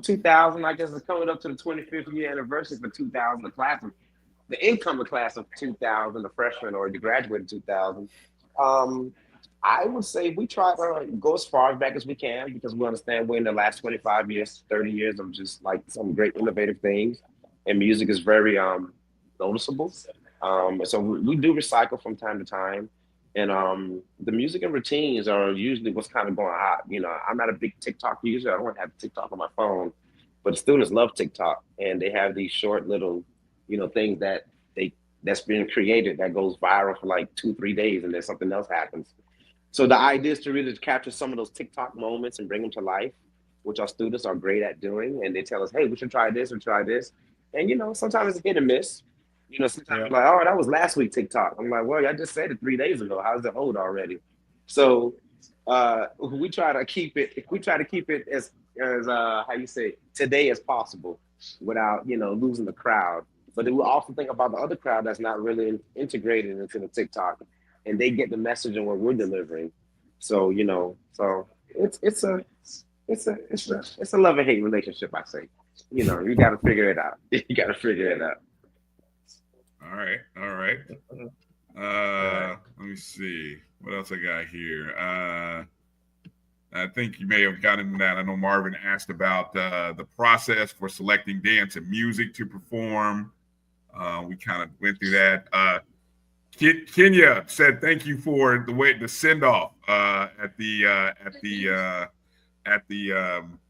2000. I guess it's coming up to the 25th year anniversary for 2000. The incoming class of 2000, the freshman or the graduate of 2000. I would say we try to go as far back as we can, because we understand we're in the last 25 years, 30 years of just like some great innovative things, and music is very noticeable. So we do recycle from time to time, and the music and routines are usually what's kind of going hot. You know, I'm not a big TikTok user. I don't have TikTok on my phone, but students love TikTok, and they have these short little, you know, things that's been created that goes viral for like 2-3 days, and then something else happens. So the idea is to really capture some of those TikTok moments and bring them to life, which our students are great at doing. And they tell us, hey, we should try this or try this. And, you know, sometimes it's hit and miss. You know, sometimes like, oh, that was last week TikTok. I'm like, well, I just said it 3 days ago. How's it hold already? So we try to keep it as how you say, today as possible, without, you know, losing the crowd. But then we also think about the other crowd that's not really integrated into the TikTok, and they get the message and what we're delivering. So, you know, it's a love and hate relationship, I say. You know, you got to figure it out. All right. Let me see what else I got here. I think you may have gotten that. I know Marvin asked about the process for selecting dance and music to perform. We kind of went through that. Kenya said thank you for the send off at the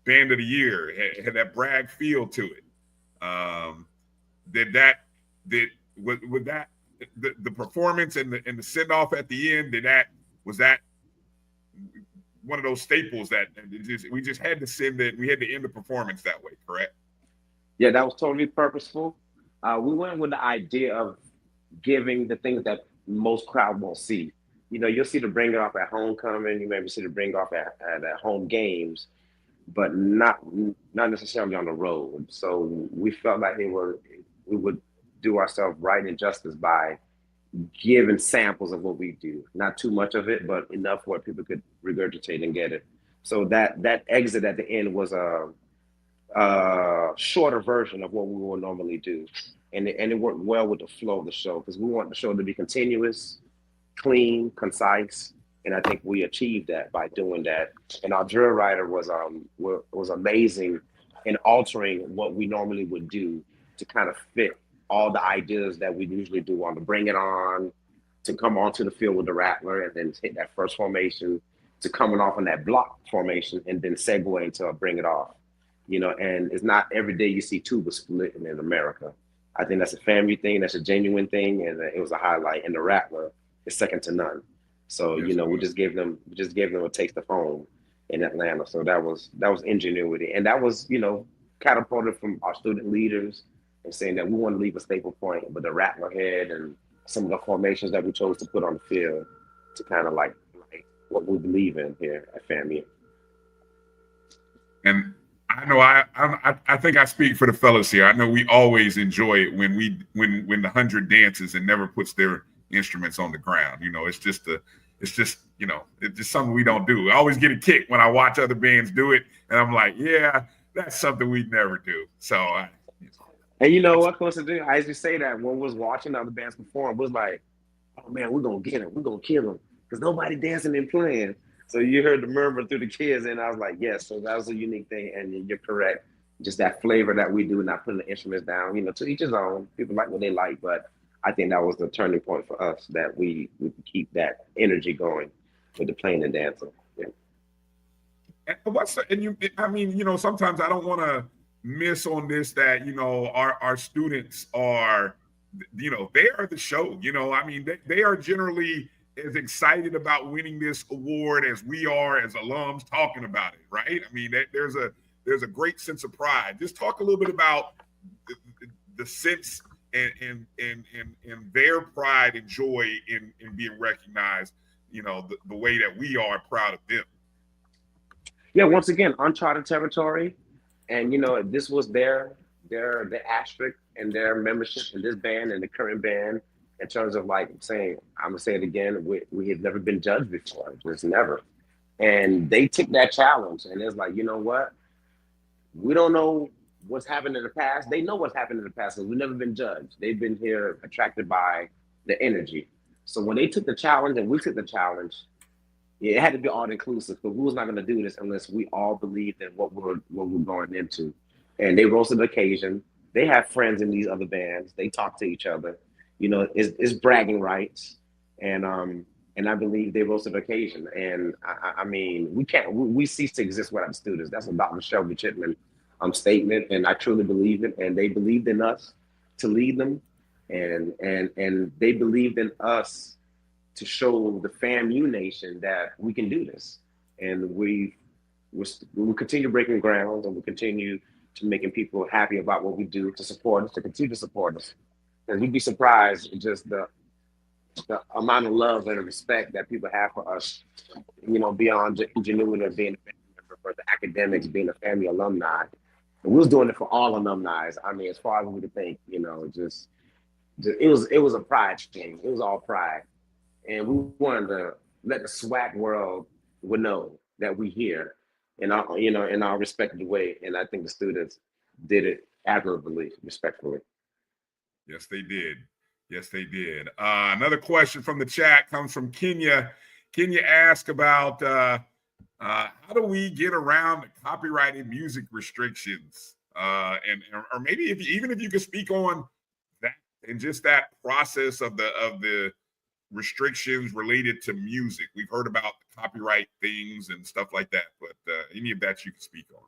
Band of the Year. It had that brag feel to it. Was that the performance and the send off at the end? Was that one of those staples that we just had to send it? We had to end the performance that way, correct? Yeah, that was totally purposeful. We went with the idea of giving the things that most crowd won't see. You know, you'll see the bring it off at homecoming. You maybe see the bring off at home games, but not necessarily on the road. So we felt like we would do ourselves right and justice by giving samples of what we do. Not too much of it, but enough where people could regurgitate and get it. So that exit at the end was a shorter version of what we would normally do. And it worked well with the flow of the show, because we want the show to be continuous, clean, concise, and I think we achieved that by doing that. And our drill writer was amazing in altering what we normally would do to kind of fit all the ideas that we usually do on the bring it on, to come onto the field with the Rattler and then hit that first formation, to coming off on that block formation and then segue into a bring it off. You know, and it's not every day you see tuba splitting in America. I think that's a FAMU thing, that's a genuine thing, and it was a highlight. And the Rattler is second to none. So, you know, we just gave them a taste of home in Atlanta. So that was ingenuity. And that was, you know, catapulted from our student leaders and saying that we want to leave a staple point with the Rattler head and some of the formations that we chose to put on the field to kind of like what we believe in here at FAMU. And I know I think I speak for the fellas here. I know we always enjoy it when the 100 dances and never puts their instruments on the ground. You know, it's just you know, it's just something we don't do. I always get a kick when I watch other bands do it, and I'm like, yeah, that's something we'd never do. So. And you know what, coincidentally, I used to say that when we was watching other bands perform, was like, oh man, we're gonna get him, we're gonna kill him, because nobody dancing and playing. So you heard the murmur through the kids, and I was like, yes, so that was a unique thing, and you're correct. Just that flavor that we do, not putting the instruments down, you know, to each his own. People like what they like, but I think that was the turning point for us, that we keep that energy going with the playing and dancing. Yeah. I mean, you know, sometimes I don't want to miss on this, that, you know, our students are, you know, they are the show. You know, I mean, they are generally as excited about winning this award as we are as alums talking about it, right? I mean, there's a great sense of pride. Just talk a little bit about the sense and their pride and joy in being recognized, you know, the way that we are proud of them. Yeah, once again, uncharted territory. And, you know, this was their asterisk and their membership in this band and the current band, in terms of like saying, I'm gonna say it again, we have never been judged before, just never. And they took that challenge, and it's like, you know what? We don't know what's happened in the past. They know what's happened in the past, because we've never been judged. They've been here attracted by the energy. So when they took the challenge and we took the challenge, it had to be all inclusive, because we was not gonna do this unless we all believed in what we're going into. And they rose to the occasion. They have friends in these other bands. They talk to each other. You know, it's bragging rights, and I believe they rose to the occasion. And I mean, we cease to exist without the students. That's a Dr. Shelby Chipman statement, and I truly believe it. And they believed in us to lead them, and they believed in us to show the FAMU nation that we can do this. And we will continue breaking ground, and we continue to making people happy about what we do, to support us, to continue to support us. And you'd be surprised at just the amount of love and respect that people have for us, you know, beyond the ingenuity of being a family member, for the academics, being a FAMU alumni. And we was doing it for all alumni. I mean, as far as we could think, you know, just it was a pride thing. It was all pride. And we wanted to let the SWAC world know that we here in our respective way. And I think the students did it admirably, respectfully. Yes, they did. Yes, they did. Another question from the chat comes from Kenya. Kenya asked about how do we get around the copyrighted music restrictions? Or maybe if you could speak on that and just that process of the restrictions related to music. We've heard about the copyright things and stuff like that, but any of that you can speak on.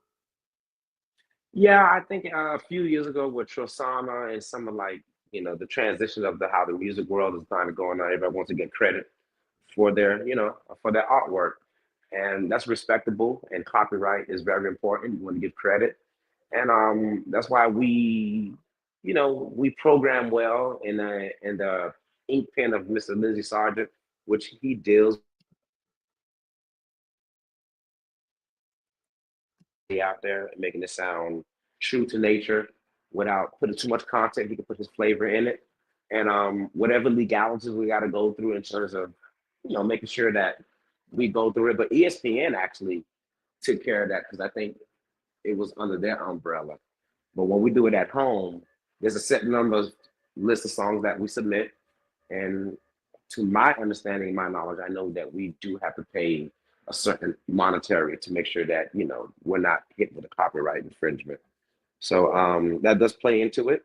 Yeah, I think a few years ago with Trosana and some of, like, you know, the transition of how the music world is kind of going on, everybody wants to get credit for their artwork. And that's respectable, and copyright is very important. You want to give credit. And that's why we program well in the ink pen of Mr. Lindsay Sargent, which he deals out there and making it sound true to nature without putting too much content. He can put his flavor in it, and whatever legalities we got to go through in terms of, you know, making sure that we go through it. But ESPN actually took care of that, because I think it was under their umbrella. But when we do it at home, there's a set number list of songs that we submit, and to my understanding, my knowledge, I know that we do have to pay a certain monetary to make sure that, you know, we're not hit with a copyright infringement. So that does play into it.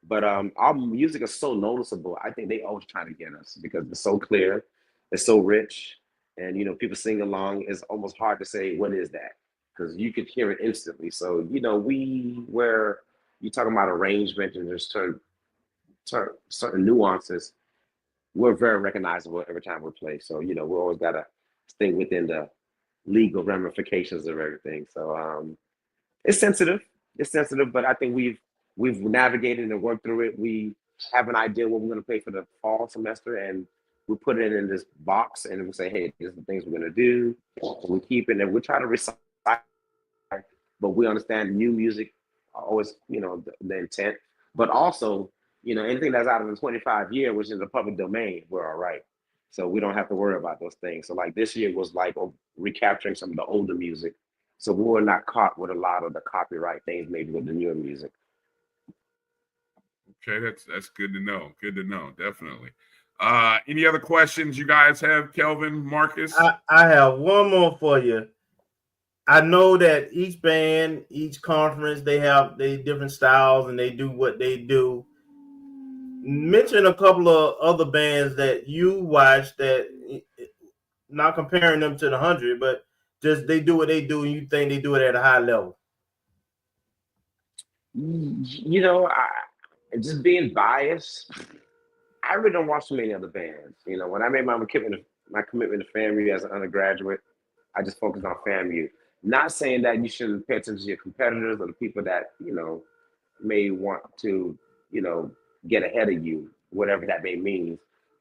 But our music is so noticeable. I think they always try to get us because it's so clear, it's so rich, and people sing along. It's almost hard to say what is that because you could hear it instantly. So where you talking about arrangement and there's certain nuances, we're very recognizable every time we play. So we always gotta stay within the legal ramifications of everything. So it's sensitive. It's sensitive, but I think we've navigated and worked through it. We have an idea what we're going to play for the fall semester, and we put it in this box, and we say, hey, these are the things we're going to do. And we keep it, and we try to recite, but we understand new music, always, the intent. But also, anything that's out of the 25 year, which is the public domain, we're all right. So we don't have to worry about those things. So like this year was like recapturing some of the older music. So we were not caught with a lot of the copyright things, maybe with the newer music. Okay, that's good to know. Good to know, definitely. Any other questions you guys have, Kelvin, Marcus? I have one more for you. I know that each band, each conference, they have their different styles and they do what they do. Mention a couple of other bands that you watch that, not comparing them to the 100, but just they do what they do and you think they do it at a high level. Just being biased, I really don't watch too many other bands. When I made my commitment to FAMU as an undergraduate, I just focused on FAMU. Not saying that you shouldn't pay attention to your competitors or the people that, may want to, get ahead of you, whatever that may mean.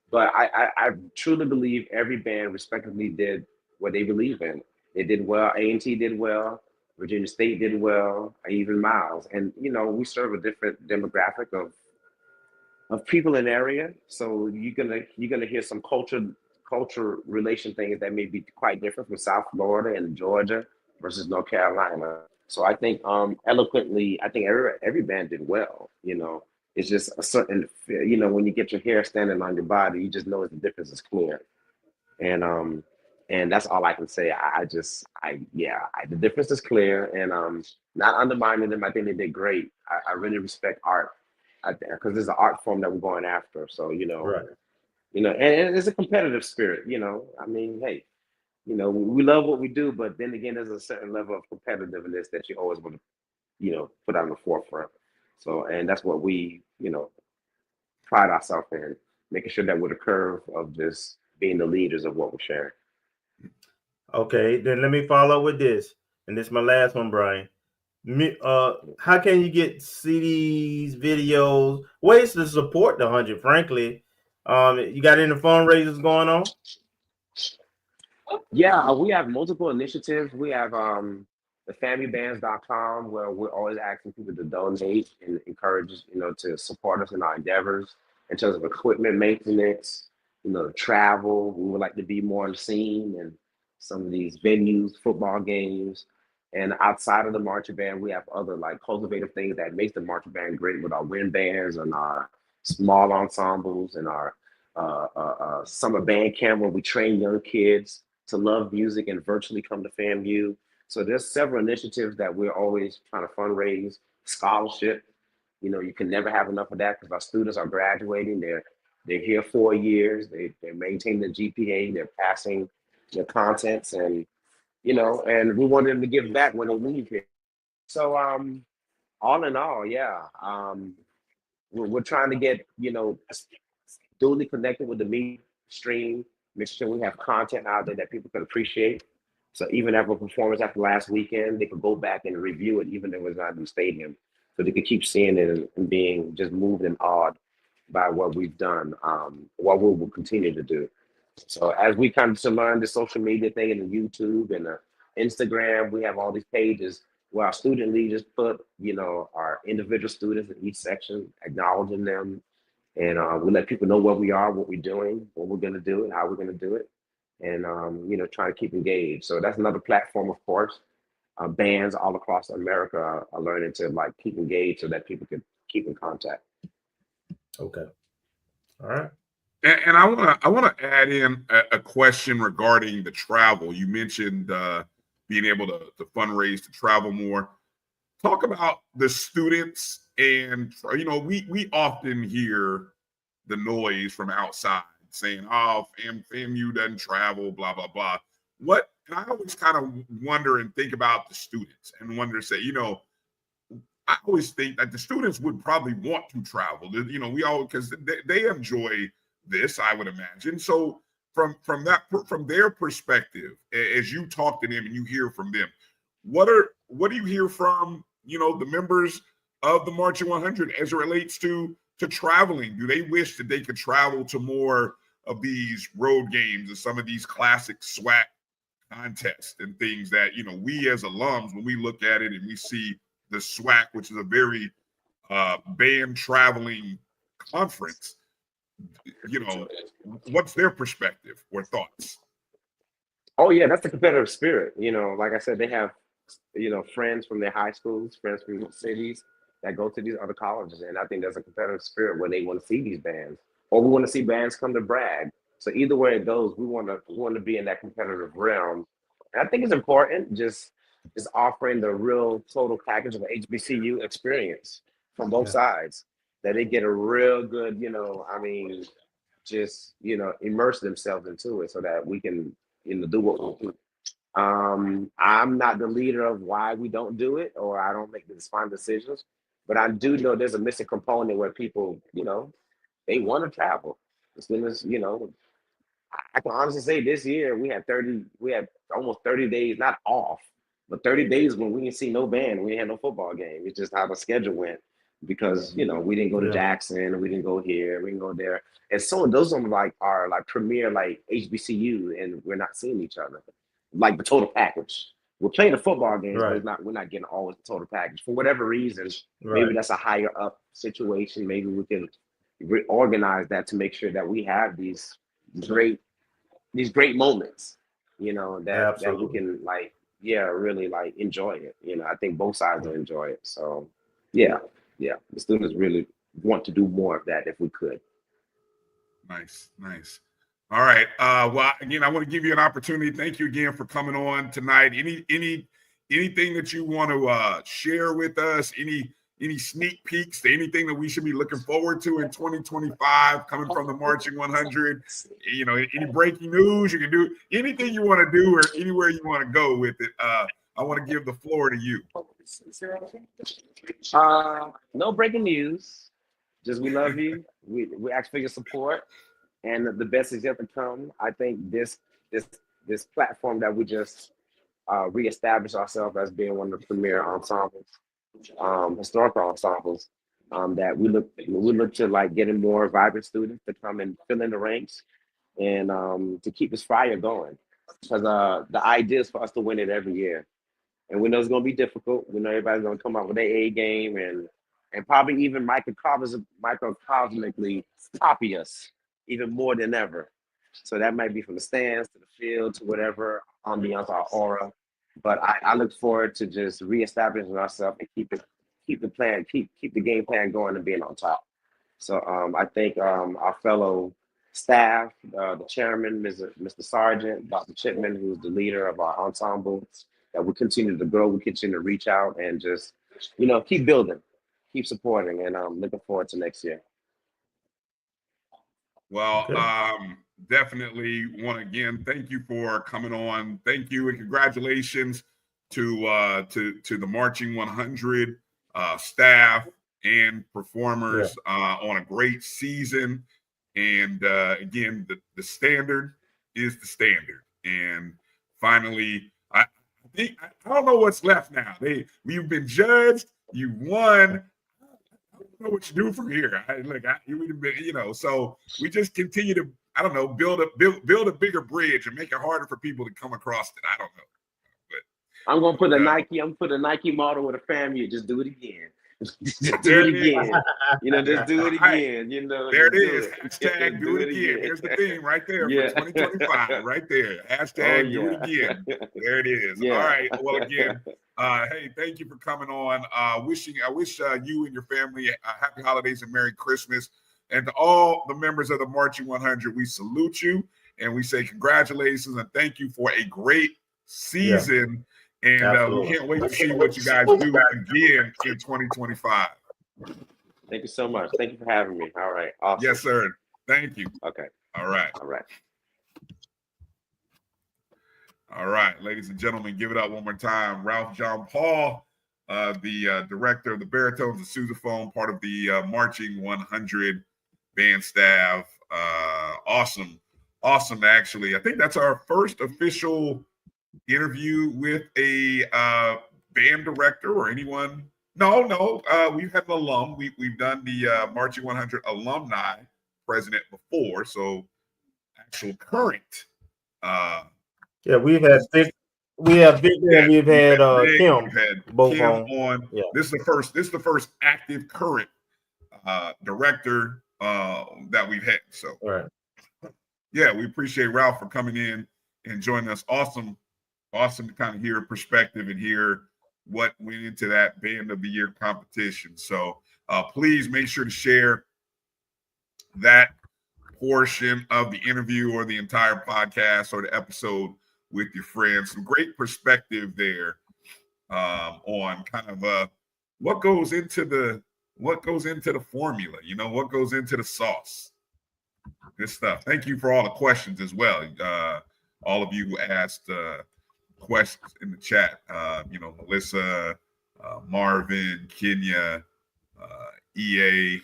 But I truly believe every band respectively did what they believe in. They did well. A&T did well. Virginia State did well. Even Miles. And, we serve a different demographic of people in the area. So you're gonna hear some culture relation things that may be quite different from South Florida and Georgia versus North Carolina. So I think eloquently, I think every band did well. It's just a certain, when you get your hair standing on your body, you just know the difference is clear. And that's all I can say. The difference is clear, and not undermining them. I think they did great. I really respect art out there because there's an art form that we're going after. So Right. And it's a competitive spirit. I mean, hey, we love what we do, but then again, there's a certain level of competitiveness that you always want to, put on the forefront. So, and that's what we, pride ourselves in, making sure that we're the curve of just being the leaders of what we're sharing. Okay, then let me follow up with this, and this is my last one, Bryan. How can you get CDs, videos, ways to support the 100? Frankly, you got any fundraisers going on? Yeah, we have multiple initiatives. We have the FAMUbands.com where we're always asking people to donate and encourage to support us in our endeavors in terms of equipment maintenance, travel. We would like to be more on the scene and some of these venues, football games. And outside of the marching band, we have other like cultivative things that makes the marching band great with our wind bands and our small ensembles and our summer band camp where we train young kids to love music and virtually come to FAMU. So there's several initiatives that we're always trying to fundraise. Scholarship, you can never have enough of that because our students are graduating. They're here 4 years. They're maintaining the GPA. They're passing their contents, and and we want them to give back when they leave here. So all in all, yeah, we're trying to get duly connected with the media stream, make sure we have content out there that people can appreciate. So even after a performance after last weekend, they could go back and review it, even if it was not in the stadium. So they could keep seeing it and being just moved and awed by what we've done, what we will continue to do. So as we come to learn the social media thing and the YouTube and the Instagram, we have all these pages where our student leaders put, our individual students in each section, acknowledging them. And we let people know where we are, what we're doing, what we're going to do, and how we're going to do it. And, trying to keep engaged. So that's another platform, of course. Bands all across America are learning to keep engaged so that people can keep in contact. Okay. All right. And I want to add in a question regarding the travel. You mentioned being able to fundraise to travel more. Talk about the students And we often hear the noise from outside saying, "Oh, FAMU doesn't travel, blah blah blah." And I always kind of wonder and think about the students and wonder, say, I always think that the students would probably want to travel. We all, because they enjoy this, I would imagine. So from their perspective, as you talk to them and you hear from them, what do you hear from the members of the Marching 100 as it relates to traveling? Do they wish that they could travel to more of these road games and some of these classic SWAC contests and things that we as alums, when we look at it and we see the SWAC, which is a very band traveling conference, what's their perspective or thoughts? Oh yeah, that's the competitive spirit. Like I said, they have friends from their high schools, friends from cities that go to these other colleges, and I think there's a competitive spirit where they want to see these bands, or we want to see bands come to brag. So either way it goes, we want to be in that competitive realm, and I think it's important just offering the real total package of an HBCU experience from both sides, that they get a real good, immerse themselves into it so that we can, do what we do. I'm not the leader of why we don't do it, or I don't make the final decisions, but I do know there's a missing component where people, they want to travel. As soon as, I can honestly say this year we had almost 30 days, not off, but 30 days when we didn't see no band, we didn't have no football game. It's just how the schedule went, because we didn't go to Jackson, we didn't go here, we didn't go there, and so those are our premier HBCU, and we're not seeing each other, like the total package. We're playing the football games, but we're not getting always the total package for whatever reason. Maybe that's a higher up situation. Maybe we can reorganize that to make sure that we have these great moments, that we can really enjoy it. I think both sides will enjoy it. So yeah, the students really want to do more of that if we could. Nice. All right. Well, again, I want to give you an opportunity. Thank you again for coming on tonight. Anything that you want to share with us? Any sneak peeks to anything that we should be looking forward to in 2025 coming from the Marching 100? Any breaking news? You can do anything you want to do, or anywhere you want to go with it. I want to give the floor to you. No breaking news. Just we love you. We ask for your support, and the best is yet to come. I think this platform that we just reestablished ourselves as being one of the premier ensembles, historical ensembles, that we look to getting more vibrant students to come and fill in the ranks, and to keep this fire going, because the idea is for us to win it every year, and we know it's going to be difficult. We know everybody's going to come out with their A game, and probably even microcosmically copy us even more than ever. So that might be from the stands to the field to whatever ambiance, our aura. But I look forward to just reestablishing ourselves and keep the game plan going and being on top. So I think our fellow staff, the chairman, Mr. Sargent, Dr. Chipman, who's the leader of our ensemble, that we continue to grow, we continue to reach out and just, keep building, keep supporting, and I'm looking forward to next year. Well, definitely want to again thank you for coming on. Thank you and congratulations to the Marching 100 staff and performers on a great season. And again, the standard is the standard. And finally, I don't know what's left now. We've been judged. You won. I don't know what you do from here. So we just continue to, build a bigger bridge and make it harder for people to come across it. I don't know. But I'm gonna put a Nike model with a FAMU. Just do it again. Just do it again. Just do it again. There it is. Hashtag do it again. There's the theme right there for 2025. Right there. Hashtag do it again. There it is. Yeah. All right. Well, again, hey, thank you for coming on. I wish you and your family happy holidays and Merry Christmas. And to all the members of the Marching 100, we salute you and we say congratulations and thank you for a great season. Yeah. And we can't wait to see what you guys do again in 2025. Thank you so much. Thank you for having me. All right. Awesome. Yes, sir. Thank you. Okay. All right. All right. All right, ladies and gentlemen, give it up one more time. Ralph John Paul, the director of the baritones and sousaphone, part of the Marching 100 band staff. Awesome, actually. I think that's our first official interview with a band director or anyone. No, we've had an alum. We've done the Marching 100 alumni president before, so actual current. Yeah, we have Victor and we've had Kim. We've had both Kim on. Yeah. This is the first active current director that we've had. So right. Yeah, we appreciate Ralph for coming in and joining us. Awesome to kind of hear a perspective and hear what went into that band of the year competition. So please make sure to share that portion of the interview or the entire podcast or the episode with your friends. Some great perspective there on kind of what goes into the formula, what goes into the sauce. Good stuff. Thank you for all the questions as well. All of you who asked questions in the chat, Melissa, Marvin, Kenya, EA,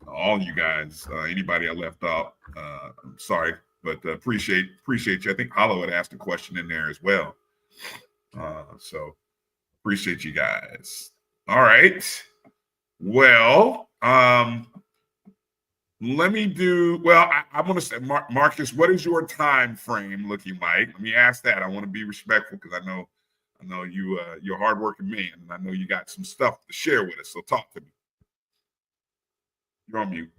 all you guys, anybody I left out, I'm sorry, but appreciate you. I think Hollow had asked a question in there as well. So appreciate you guys. All right. Well, let me do, I want to say, Marcus, what is your time frame looking like? Let me ask that. I want to be respectful because I know you're a hardworking man, and I know you got some stuff to share with us. So talk to me. You're on mute.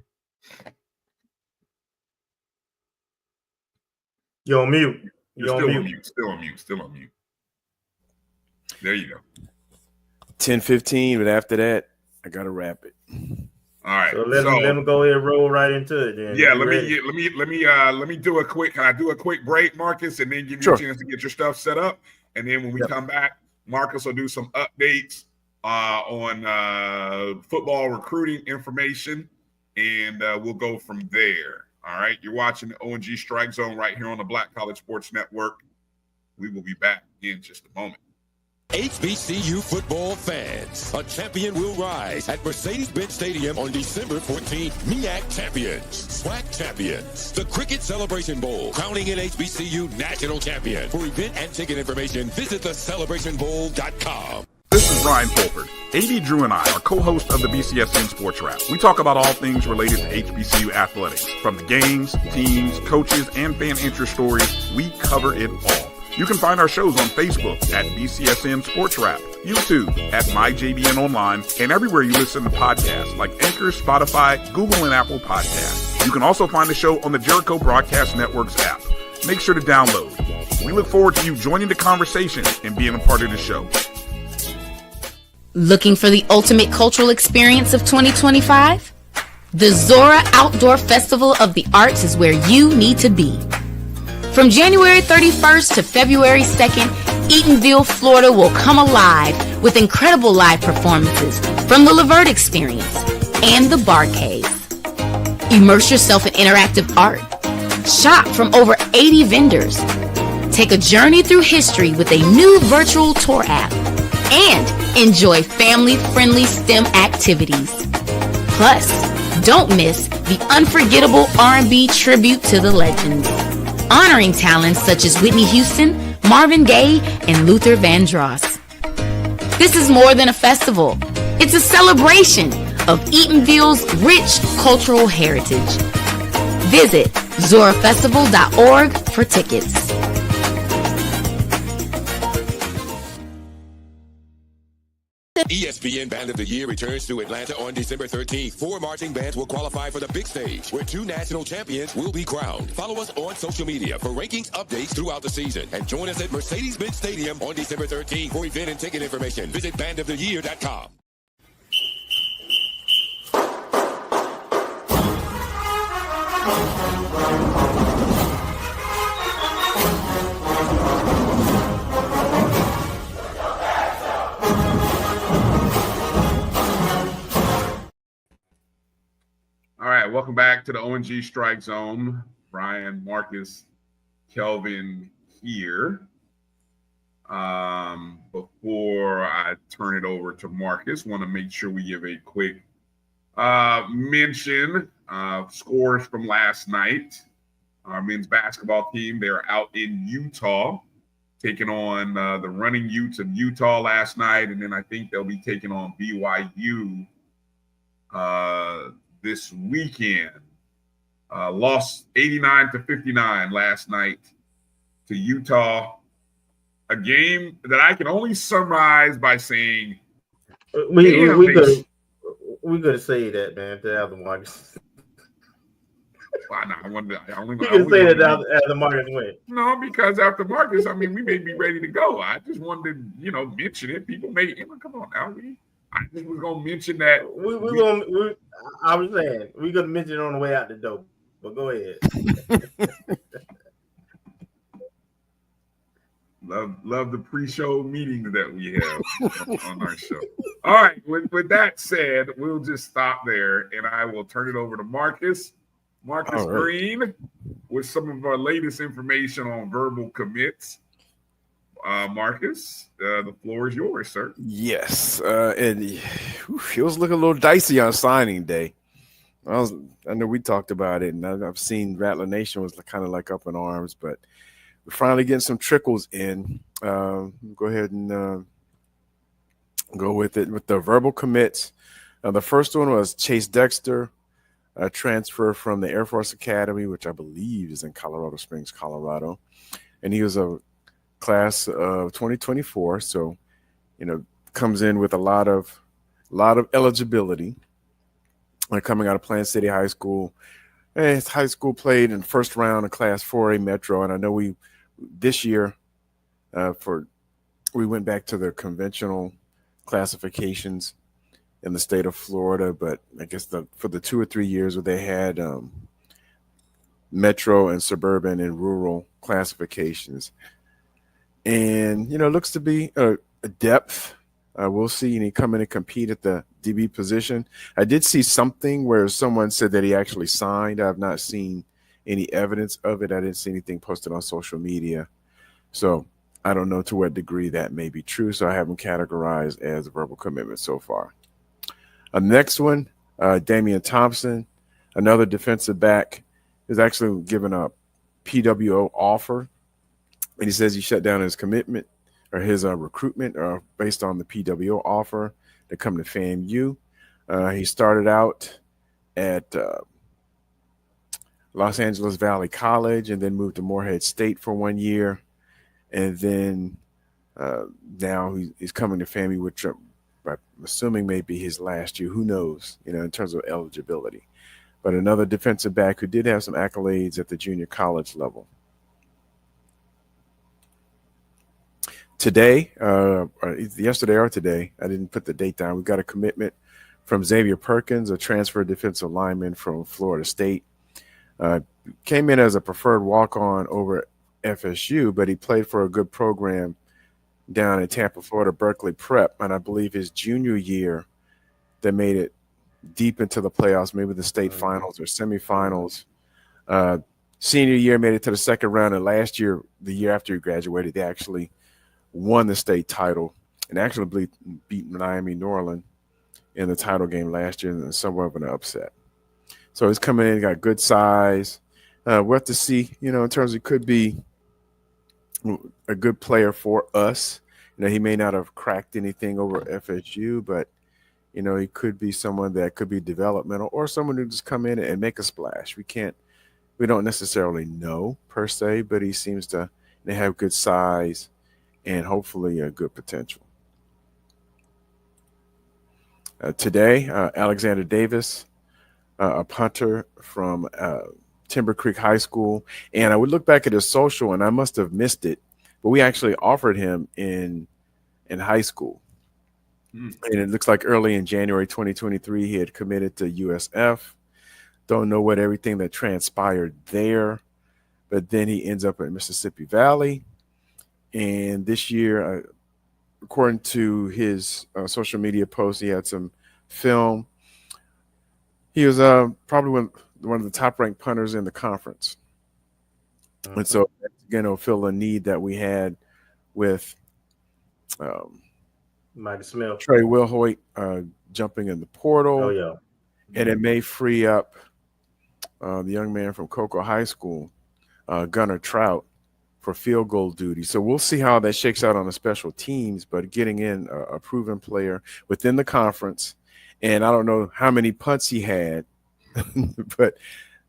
You're on mute. You're still on mute. Still on mute. There you go. 10:15, but after that, I gotta wrap it. All right. So let me go ahead and roll right into it then. Yeah, let me do a quick. Can I do a quick break, Marcus, and then give you a chance to get your stuff set up, and then when we come back, Marcus will do some updates on football recruiting information, and we'll go from there. All right. You're watching the O&G StrikeZone right here on the Black College Sports Network. We will be back in just a moment. HBCU football fans, a champion will rise at Mercedes-Benz Stadium on December 14th. MEAC champions, SWAC champions, the Cricket Celebration Bowl, crowning an HBCU national champion. For event and ticket information, visit thecelebrationbowl.com. This is Bryan Fulford. AD Drew and I are co-hosts of the BCSN Sports Wrap. We talk about all things related to HBCU athletics. From the games, teams, coaches, and fan interest stories, we cover it all. You can find our shows on Facebook at BCSN Sports Wrap, YouTube at MyJBN Online, and everywhere you listen to podcasts like Anchor, Spotify, Google, and Apple Podcasts. You can also find the show on the Jericho Broadcast Network's app. Make sure to download. We look forward to you joining the conversation and being a part of the show. Looking for the ultimate cultural experience of 2025? The Zora Outdoor Festival of the Arts is where you need to be. From January 31st to February 2nd, Eatonville, Florida will come alive with incredible live performances from the Levert Experience and the Bar Cave. Immerse yourself in interactive art. Shop from over 80 vendors. Take a journey through history with a new virtual tour app. And enjoy family-friendly STEM activities. Plus, don't miss the unforgettable R&B tribute to the legends, honoring talents such as Whitney Houston, Marvin Gaye, and Luther Vandross. This is more than a festival. It's a celebration of Eatonville's rich cultural heritage. Visit zorafestival.org for tickets. ESPN Band of the Year returns to Atlanta on December 13th. 4 marching bands will qualify for the big stage, where 2 national champions will be crowned. Follow us on social media for rankings updates throughout the season. And join us at Mercedes-Benz Stadium on December 13th. For event and ticket information, visit bandoftheyear.com. welcome back to the O&G StrikeZone. Bryan, Marcus, Kelvin here. Before I turn it over to Marcus, want to make sure we give a quick mention of scores from last night. Our men's basketball team, they're out in Utah, taking on the Running Utes of Utah last night, and then I think they'll be taking on BYU this weekend. Lost 89-59 last night to Utah. A game that I can only summarize by saying we could say that, man, to have the Marcus. I only You can say that after Marcus went. No, because after Marcus, I mean, we may be ready to go. I just wanted to, mention it. People may, come on now. I just was gonna mention that. I was saying we're gonna mention it on the way out the door. But go ahead. Love the pre-show meetings that we have on our show. All right. With that said, we'll just stop there, and I will turn it over to Marcus Green with some of our latest information on verbal commits. Marcus, the floor is yours, sir. Yes, and it was looking a little dicey on signing day. I know we talked about it, and I've seen RattlerNation was kind of like up in arms, but we're finally getting some trickles in. Go ahead and go with it with the verbal commits. The first one was Chase Dexter, a transfer from the Air Force Academy, which I believe is in Colorado Springs, Colorado, and he was a class of 2024, so comes in with a lot of eligibility. Coming out of Plant City High School, his high school played in the first round of Class 4A Metro, and I know this year we went back to the conventional classifications in the state of Florida, but I guess for the 2 or 3 years where they had Metro and suburban and rural classifications. And, looks to be a depth. We'll see. And he come in and compete at the DB position. I did see something where someone said that he actually signed. I have not seen any evidence of it. I didn't see anything posted on social media. So I don't know to what degree that may be true. So I haven't categorized as a verbal commitment so far. Next one, Damian Thompson, another defensive back, is actually given a PWO offer. And he says he shut down his commitment or his recruitment based on the PWO offer to come to FAMU. He started out at Los Angeles Valley College and then moved to Morehead State for 1 year. And then now he's coming to FAMU, which I'm assuming may be his last year. Who knows, in terms of eligibility. But another defensive back who did have some accolades at the junior college level. Today, yesterday or today, I didn't put the date down. We got a commitment from Xavier Perkins, a transfer defensive lineman from Florida State. Came in as a preferred walk-on over FSU, but he played for a good program down in Tampa, Florida, Berkeley Prep. And I believe his junior year, they made it deep into the playoffs, maybe the state finals or semifinals. Senior year, made it to the second round. And last year, the year after he graduated, they actually won the state title and actually beat Miami Norland in the title game last year in somewhat of an upset. So he's coming in, got good size. We'll have to see, in terms of could be a good player for us. He may not have cracked anything over FSU, but, he could be someone that could be developmental or someone who just come in and make a splash. We don't necessarily know per se, but he seems to have good size and hopefully a good potential. Today, Alexander Davis, a punter from Timber Creek High School. And I would look back at his social, and I must have missed it, but we actually offered him in high school. And it looks like early in January 2023, he had committed to USF. Don't know what everything that transpired there, but then he ends up at Mississippi Valley. And this year, according to his social media posts, he had some film. He was probably one of the top ranked punters in the conference. And so again, it'll fill a need that we had with Mike Smith, Trey Wilhoit jumping in the portal. Oh yeah, and it may free up the young man from Cocoa High School, Gunnar Trout, for field goal duty. So we'll see how that shakes out on the special teams, but getting in a proven player within the conference, and I don't know how many punts he had, but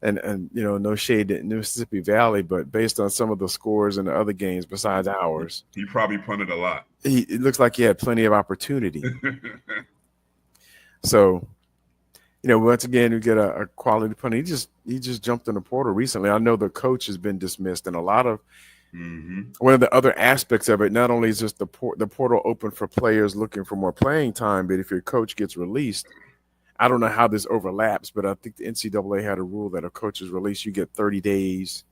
and you know, no shade to Mississippi Valley, but based on some of the scores in the other games besides ours, he probably punted a lot. It looks like he had plenty of opportunity. So, you know, once again, we get a quality punter. He just jumped in the portal recently. I know the coach has been dismissed, and a lot of one of the other aspects of it, not only is just the portal open for players looking for more playing time, but if your coach gets released, I don't know how this overlaps, but I think the NCAA had a rule that a coach is released, you get 30 days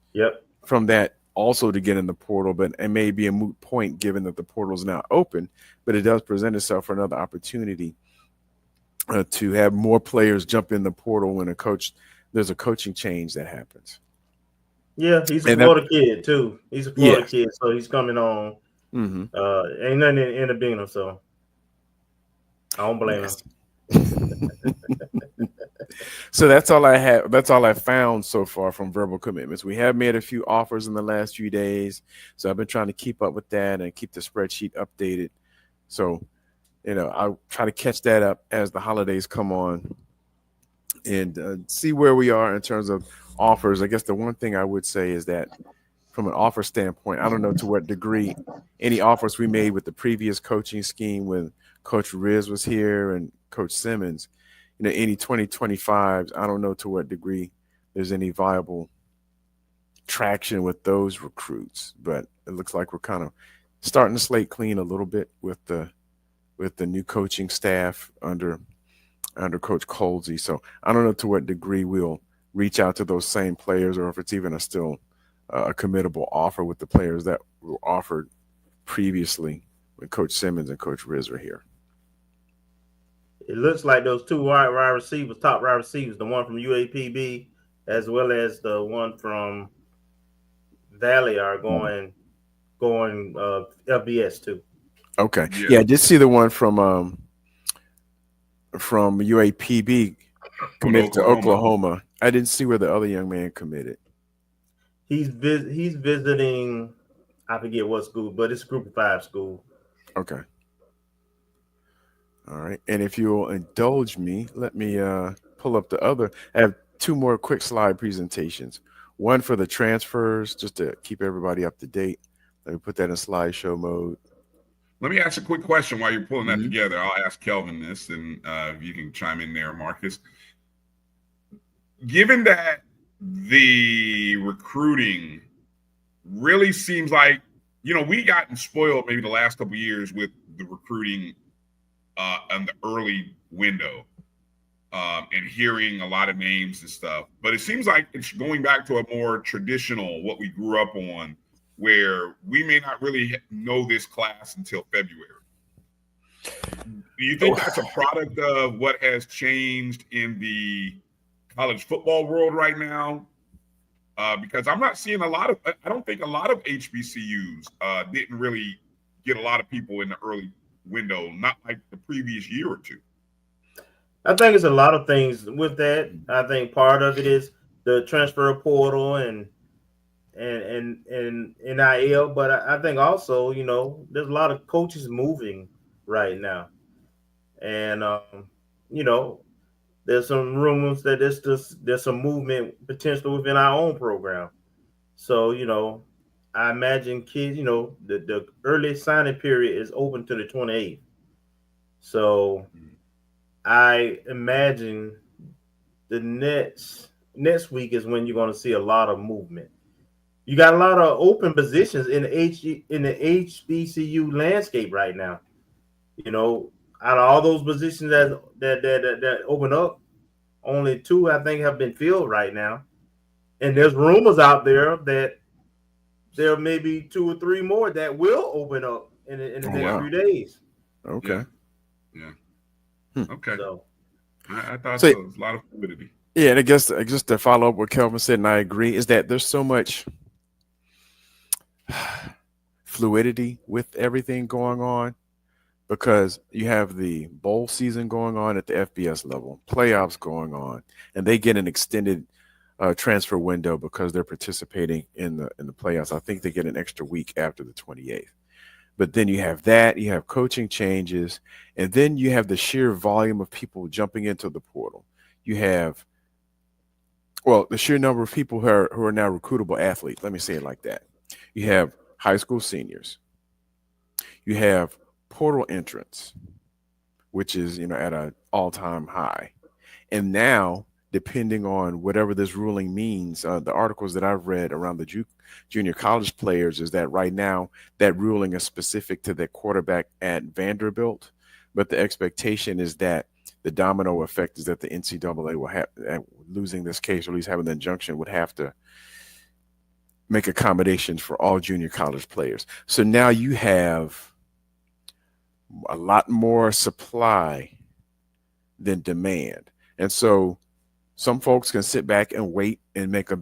from that also to get in the portal, but it may be a moot point given that the portal is now open, but it does present itself for another opportunity to have more players jump in the portal when there's a coaching change that happens. Yeah, he's a Florida kid too. He's a Florida kid, so he's coming on. Ain't nothing in the beginning, so I don't blame him. So that's all I have. That's all I found so far from verbal commitments. We have made a few offers in the last few days, so I've been trying to keep up with that and keep the spreadsheet updated. So, you know, I'll try to catch that up as the holidays come on and see where we are in terms of offers. I guess the one thing I would say is that from an offer standpoint, I don't know to what degree any offers we made with the previous coaching scheme when Coach Riz was here and Coach Simmons, you know, any 2025s, I don't know to what degree there's any viable traction with those recruits, but it looks like we're kind of starting to slate clean a little bit with the new coaching staff under Coach Colsey. So I don't know to what degree we'll reach out to those same players or if it's even still a committable offer with the players that were offered previously when Coach Simmons and Coach Riz were here. It looks like those two top wide receivers, the one from UAPB as well as the one from Valley are going FBS too. Okay. Yeah, I did see the one from UAPB committed to Oklahoma. I didn't see where the other young man committed. He's visiting, I forget what school, but it's Group of 5 school. Okay. All right. And if you'll indulge me, let me pull up the other. I have two more quick slide presentations. One for the transfers, just to keep everybody up to date. Let me put that in slideshow mode. Let me ask a quick question while you're pulling that together. I'll ask Kelvin this, and if you can chime in there, Marcus. Given that the recruiting really seems like, you know, we gotten spoiled maybe the last couple of years with the recruiting in the early window and hearing a lot of names and stuff. But it seems like it's going back to a more traditional, what we grew up on, where we may not really know this class until February. Do you think that's a product of what has changed in the college football world right now? Because I'm not seeing I don't think a lot of HBCUs didn't really get a lot of people in the early window, not like the previous year or two. I think it's a lot of things with that. I think part of it is the transfer portal and NIL, but I think also, you know, there's a lot of coaches moving right now, and you know, there's some rumors that there's some movement potential within our own program. So, you know, I imagine kids, you know, the early signing period is open to the 28th. So I imagine the next week is when you're going to see a lot of movement. You got a lot of open positions in the HBCU landscape right now. You know, out of all those positions that open up, only 2 I think have been filled right now, and there's rumors out there that there may be 2 or 3 more that will open up in the next few days. Okay. Yeah. Okay. So I thought there was a lot of fluidity. Yeah, and I guess just to follow up what Kelvin said, and I agree, is that there's so much fluidity with everything going on because you have the bowl season going on at the FBS level, playoffs going on, and they get an extended transfer window because they're participating in the playoffs. I think they get an extra week after the 28th. But then you have that, you have coaching changes, and then you have the sheer volume of people jumping into the portal. You have, well, the sheer number of people who are now recruitable athletes. Let me say it like that. You have high school seniors. You have portal entrants, which is, at an all-time high. And now, depending on whatever this ruling means, the articles that I've read around the junior college players is that right now that ruling is specific to the quarterback at Vanderbilt, but the expectation is that the domino effect is that the NCAA will have, losing this case, or at least having the injunction, would have to make accommodations for all junior college players. So now you have a lot more supply than demand. And so some folks can sit back and wait and make the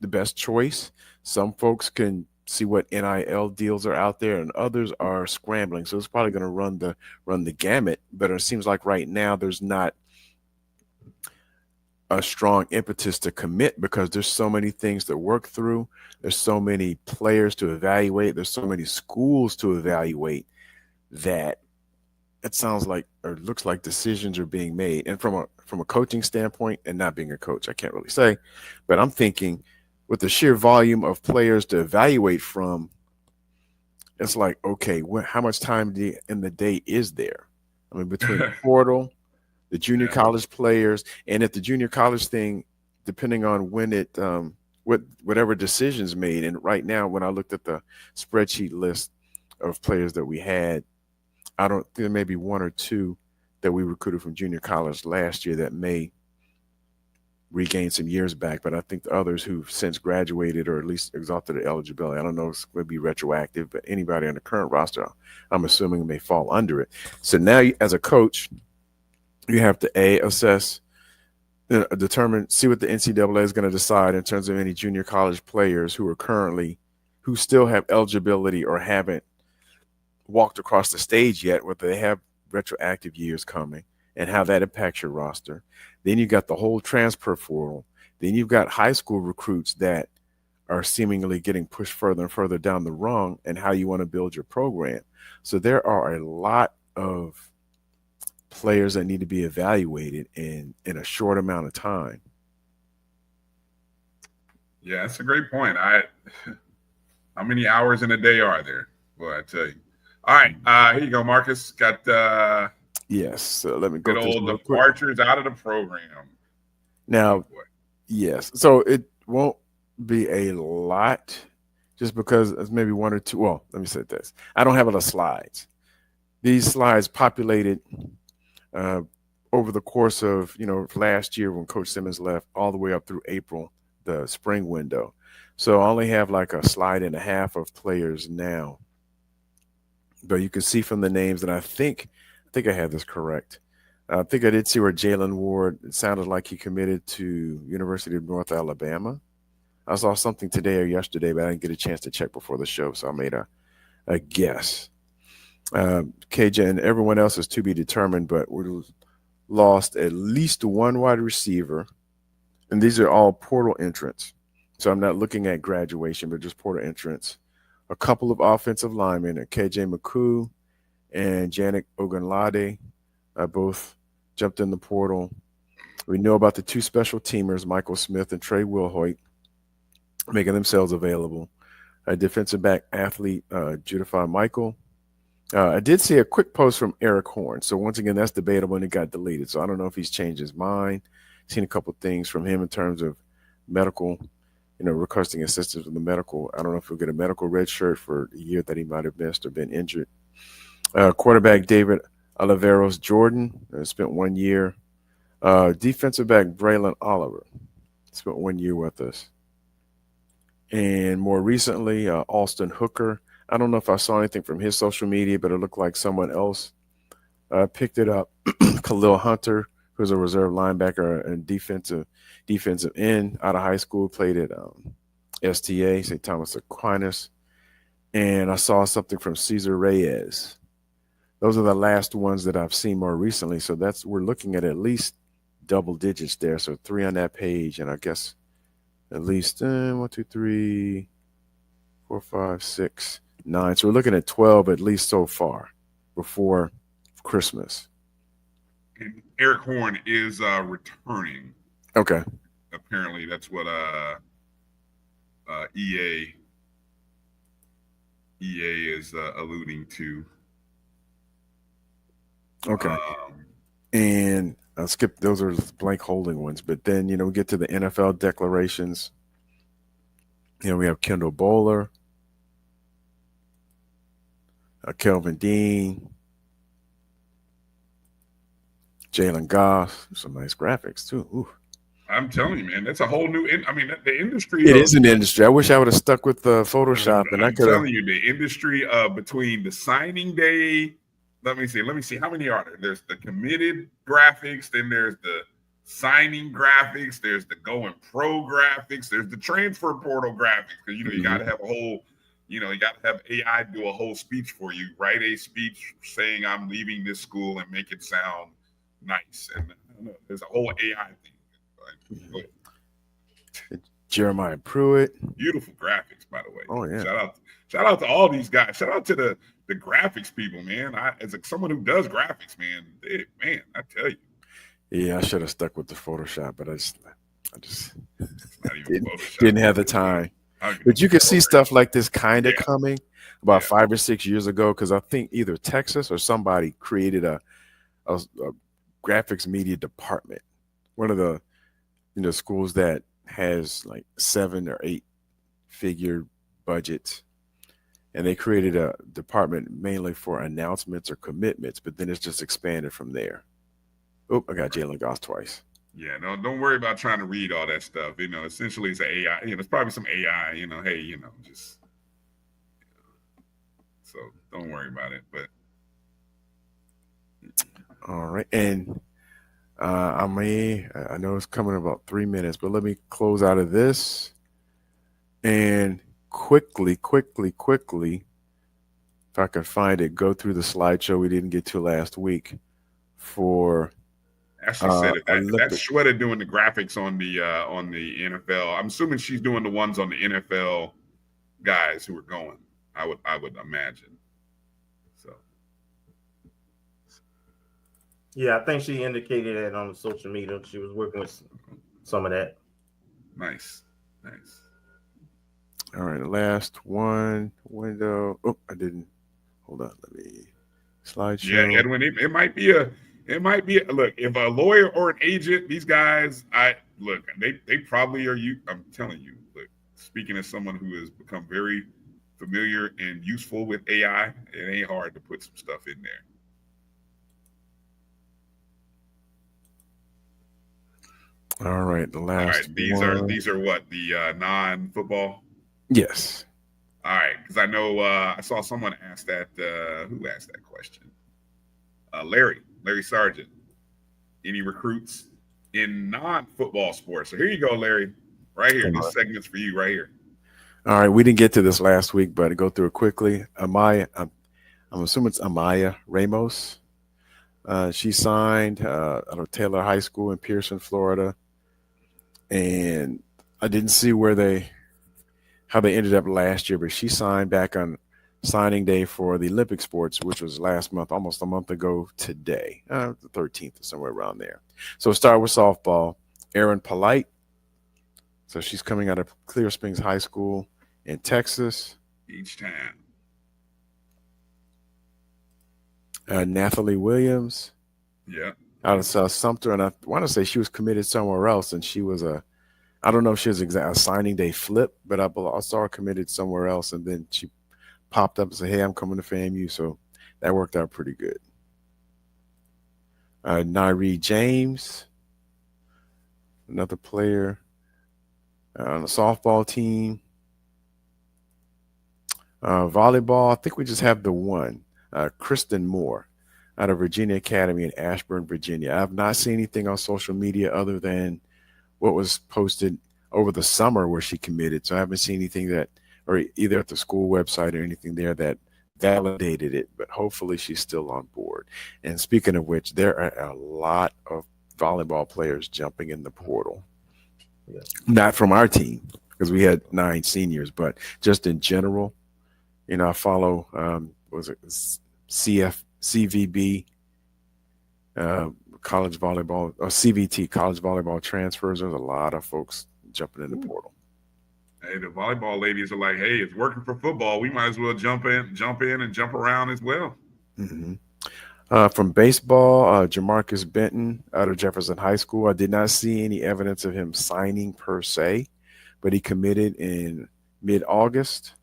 best choice. Some folks can see what NIL deals are out there, and others are scrambling. So it's probably going to run the gamut. But it seems like right now there's not a strong impetus to commit because there's so many things to work through. There's so many players to evaluate. There's so many schools to evaluate that it sounds like, or looks like, decisions are being made. And from a coaching standpoint, and not being a coach, I can't really say, but I'm thinking with the sheer volume of players to evaluate from, it's like, okay, how much time in the day is there? I mean, between the portal, the junior college players, and if the junior college thing, depending on when it, whatever decisions made. And right now, when I looked at the spreadsheet list of players that we had, I don't think there may be one or two that we recruited from junior college last year that may regain some years back, but I think the others who've since graduated or at least exhausted their eligibility, I don't know if it's going to be retroactive, but anybody on the current roster, I'm assuming may fall under it. So now, as a coach, you have to assess, determine, see what the NCAA is going to decide in terms of any junior college players who still have eligibility or haven't walked across the stage yet, whether they have retroactive years coming, and how that impacts your roster. Then you got the whole transfer portal. Then you've got high school recruits that are seemingly getting pushed further and further down the rung, and how you want to build your program. So there are a lot of players that need to be evaluated in a short amount of time. Yeah, that's a great point. How many hours in a day are there? Boy, I tell you. All right, here you go, Marcus. Got yes. So let me go. good old departures out of the program. Now, yes. So it won't be a lot, just because it's maybe one or two. Well, let me say this: I don't have a lot of slides. These slides populated over the course of last year when Coach Simmons left, all the way up through April, the spring window. So I only have like a slide and a half of players now. But you can see from the names, and I think I have this correct. I think I did see where Jalen Ward, it sounded like he committed to University of North Alabama. I saw something today or yesterday, but I didn't get a chance to check before the show, so I made a guess. KJ and everyone else is to be determined, but we lost at least one wide receiver, and these are all portal entrants. So I'm not looking at graduation, but just portal entrants. A couple of offensive linemen, KJ McCoo and Janik Ogunlade, both jumped in the portal. We know about the two special teamers, Michael Smith and Trey Wilhoit, making themselves available. A defensive back athlete, Judify Michael. I did see a quick post from Eric Horn. So once again, that's debatable, and it got deleted. So I don't know if he's changed his mind. Seen a couple of things from him in terms of medical, requesting assistance with the medical. I don't know if he'll get a medical red shirt for a year that he might have missed or been injured. Quarterback David Oliveros Jordan spent 1 year. Defensive back Braylon Oliver spent 1 year with us. And more recently, Alston Hooker. I don't know if I saw anything from his social media, but it looked like someone else picked it up. Khalil Hunter who's a reserve linebacker and defensive end out of high school, played at STA, St. Thomas Aquinas. And I saw something from Cesar Reyes. Those are the last ones that I've seen more recently. So we're looking at least double digits there. So 3 on that page, and I guess at least 1, 2, 3, 4, 5, 6, 9. So we're looking at 12 at least so far before Christmas. And Eric Horn is returning. Okay. Apparently, that's what EA is alluding to. Okay. And I'll skip, those are blank holding ones, but then, we get to the NFL declarations. We have Kendall Bowler, Kelvin Dean, Jalen Goff. Some nice graphics too. Ooh. I'm telling you, man, that's a whole new. The industry. It is an industry. I wish I would have stuck with Photoshop, and I could have. I'm telling you, the industry between the signing day. Let me see. How many are there? There's the committed graphics, then there's the signing graphics, there's the going pro graphics, there's the transfer portal graphics. Because you got to have a whole, you got to have AI do a whole speech for you. Write a speech saying I'm leaving this school and make it sound nice. And I don't know, there's a whole AI thing. Go ahead. Jeremiah Pruitt. Beautiful graphics, by the way. Oh yeah. Shout out to all these guys. Shout out to the graphics people, man. As someone who does graphics, man, I tell you. Yeah, I should have stuck with the Photoshop, but I just not even didn't have the time. But you can see stuff like this kind of coming about 5 or 6 years ago, because I think either Texas or somebody created a graphics media department. One of the schools that has like 7 or 8 figure budgets. And they created a department mainly for announcements or commitments, but then it's just expanded from there. Oh, I got Jalen Goff twice. Yeah, no, don't worry about trying to read all that stuff. Essentially it's an AI. It's probably some AI. Just so don't worry about it. But all right, and I know it's coming in about 3 minutes, but let me close out of this and quickly, if I can find it, go through the slideshow we didn't get to last week for Ashley said it. That's Shweta doing the graphics on the NFL. I'm assuming she's doing the ones on the NFL guys who are going. I would imagine. So yeah, I think she indicated that on social media. She was working with some of that. Nice. All right, the last one window. Oh, I didn't. Hold on, let me slideshow. Yeah, Edwin, it might be a look. If a lawyer or an agent, these guys, they probably are you. I'm telling you, look. Speaking as someone who has become very familiar and useful with AI, it ain't hard to put some stuff in there. All right, the last. All right, these are what, the non-football. Yes. All right, because I know I saw someone ask that. Who asked that question? Larry Sargent. Any recruits in non-football sports? So here you go, Larry. Right here. This segment's for you right here. All right, we didn't get to this last week, but to go through it quickly. I'm assuming it's Amaya Ramos. She signed out of Taylor High School in Pearson, Florida. And I didn't see how they ended up last year, but she signed back on signing day for the Olympic sports, which was last month, almost a month ago today, the 13th or somewhere around there. So start with softball. Erin Polite. So she's coming out of Clear Springs High School in Texas. Each time. Nathalie Williams. Yeah. Out of South Sumter. And I want to say she was committed somewhere else, and she was I don't know if she was a signing day flip, but I saw her committed somewhere else, and then she popped up and said, hey, I'm coming to FAMU. So that worked out pretty good. Nyree James, another player on the softball team. Volleyball, I think we just have the one, Kristen Moore. out of Virginia Academy in Ashburn, Virginia. I've not seen anything on social media other than what was posted over the summer where she committed. So I haven't seen anything that, or either at the school website or anything there that validated it, but hopefully she's still on board. And speaking of which, there are a lot of volleyball players jumping in the portal. Yeah. Not from our team, because we had 9 seniors, but just in general. You know, I follow CVB college volleyball, or CVT college volleyball transfers. There's a lot of folks jumping in the portal. Hey, the volleyball ladies are like, hey, it's working for football. We might as well jump in and jump around as well. Mm-hmm. From baseball, Jamarcus Benton out of Jefferson High School. I did not see any evidence of him signing per se, but he committed in mid-August.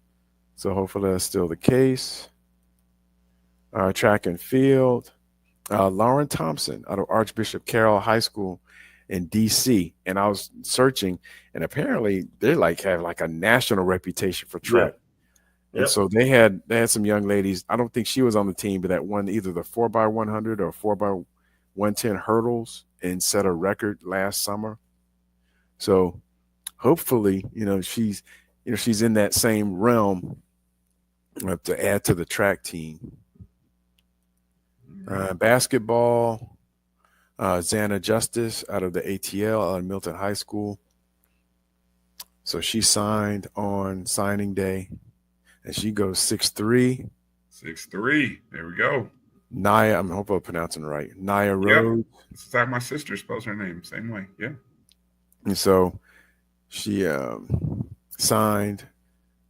So hopefully that's still the case. Track and field, Lauren Thompson out of Archbishop Carroll High School in DC. And I was searching, and apparently they have a national reputation for track. Yep. And so they had some young ladies. I don't think she was on the team, but that won either the 4x100 or 4x110 hurdles and set a record last summer. So hopefully, she's in that same realm to add to the track team. Basketball, Xana Justice out of the ATL out of Milton High School. So she signed on signing day. And she goes 6'3". 6'3". There we go. Naya, I hope I'm pronouncing it right. Naya Rose. It's like my sister spells her name same way. Yeah. And so she signed.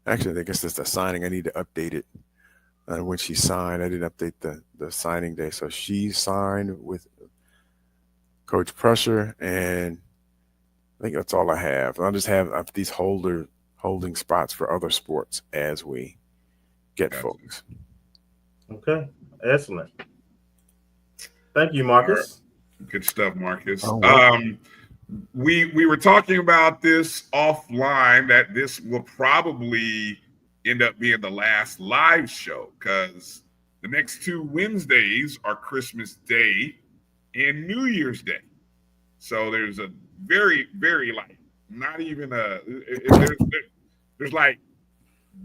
Actually, I guess that's the signing. I need to update it. When she signed, I didn't update the signing day. So she signed with Coach Prusher, and I think that's all I have. I'll just have these holding spots for other sports as we get folks. Okay, excellent. Thank you, Marcus. Good stuff, Marcus. Oh, wow. We were talking about this offline, that this will probably end up being the last live show because the next 2 Wednesdays are Christmas Day and New Year's Day. So there's a very, very not even there's like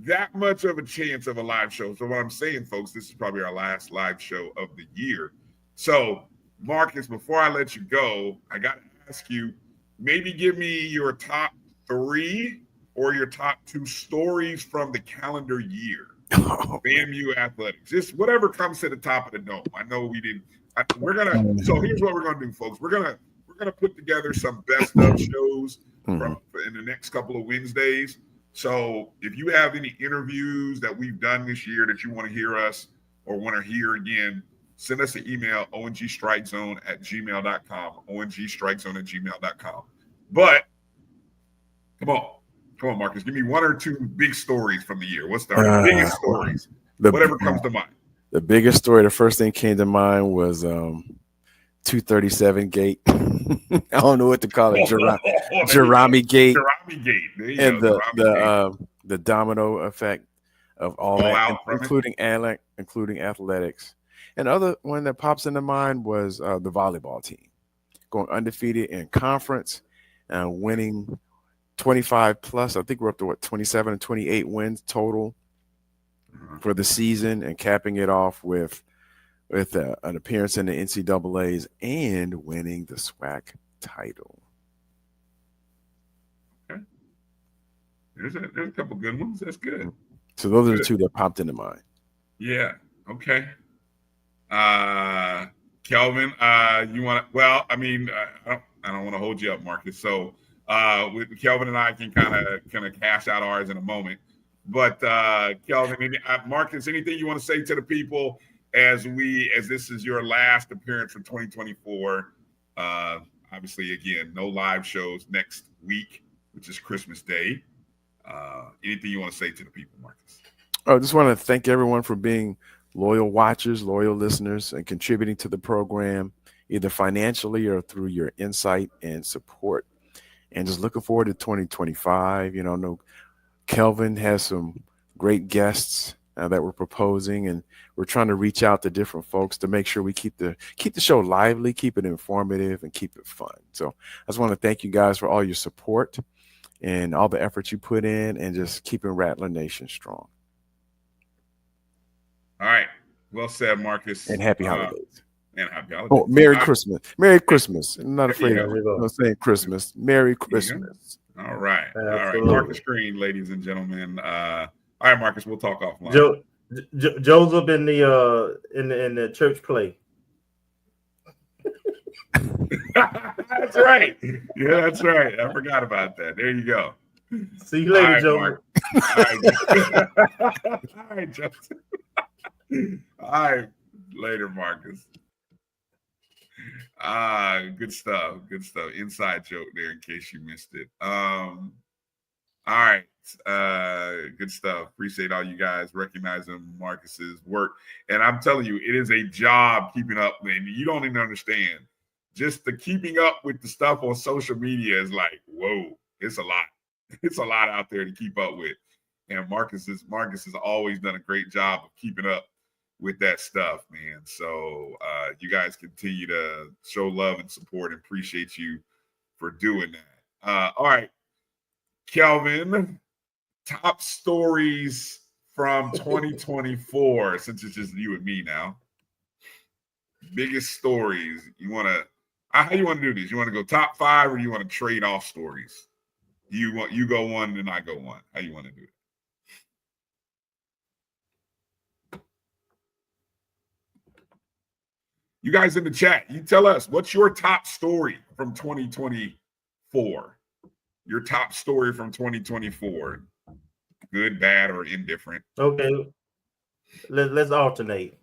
that much of a chance of a live show. So what I'm saying, folks, this is probably our last live show of the year. So Marcus, before I let you go, I got to ask you, maybe give me your top 3 or your top 2 stories from the calendar year. FAMU Athletics, just whatever comes to the top of the dome. I know we didn't. So here's what we're gonna do, folks. We're gonna put together some best of shows in the next couple of Wednesdays. So if you have any interviews that we've done this year that you want to hear us or want to hear again, send us an email, ONGStrikeZone@gmail.com, ONGStrikeZone@gmail.com. But come on, Marcus. Give me 1 or 2 big stories from the year. What's the biggest stories? Whatever comes to mind. The biggest story, the first thing came to mind was 237 Gate. I don't know what to call it. Jerami Gate. Jerami Gate. And the domino effect of all that, including athletics. And other one that pops into mind was the volleyball team going undefeated in conference and winning 25 plus. I think we're up to 27 and 28 wins total for the season, and capping it off with an appearance in the NCAAs and winning the SWAC title. Okay. There's a couple good ones. That's good. So those are the 2 that popped into mind. Yeah. Okay. Kelvin, you want to? Well, I mean, I don't want to hold you up, Marcus. So with Kelvin and I can kind of cash out ours in a moment. But Kelvin, Marcus, anything you want to say to the people as this is your last appearance for 2024? Obviously, again, no live shows next week, which is Christmas Day. Anything you want to say to the people, Marcus? I just want to thank everyone for being loyal watchers, loyal listeners, and contributing to the program, either financially or through your insight and support. And just looking forward to 2025. I know Kelvin has some great guests that we're proposing, and we're trying to reach out to different folks to make sure we keep the show lively, keep it informative, and keep it fun. So I just want to thank you guys for all your support and all the efforts you put in, and just keeping Rattler Nation strong. All right. Well said, Marcus. And happy holidays. And happy holidays. Oh, Merry Christmas. Merry Christmas. I'm not afraid of saying Christmas. Merry Christmas. All right. Absolutely. All right. Marcus Green, ladies and gentlemen. All right, Marcus, we'll talk offline. Joe's up in the church play. That's right. Yeah, that's right. I forgot about that. There you go. See you later, Joe. All right. All right, Justin. All right. Later, Marcus. Good stuff. Good stuff. Inside joke there in case you missed it. All right. Good stuff. Appreciate all you guys recognizing Marcus's work. And I'm telling you, it is a job keeping up, man. You don't even understand. Just the keeping up with the stuff on social media is like, whoa, it's a lot. It's a lot out there to keep up with. And Marcus has always done a great job of keeping up with that stuff, man. So you guys continue to show love and support, and appreciate you for doing that. All right, Kelvin, top stories from 2024, since it's just you and me now. Biggest stories. You want to, how you want to do this? You want to go top 5, or you want to trade off stories? You go one and I go one. How you want to do it? You guys in the chat, you tell us, what's your top story from 2024? Your top story from 2024. Good, bad, or indifferent. Okay. Let's alternate.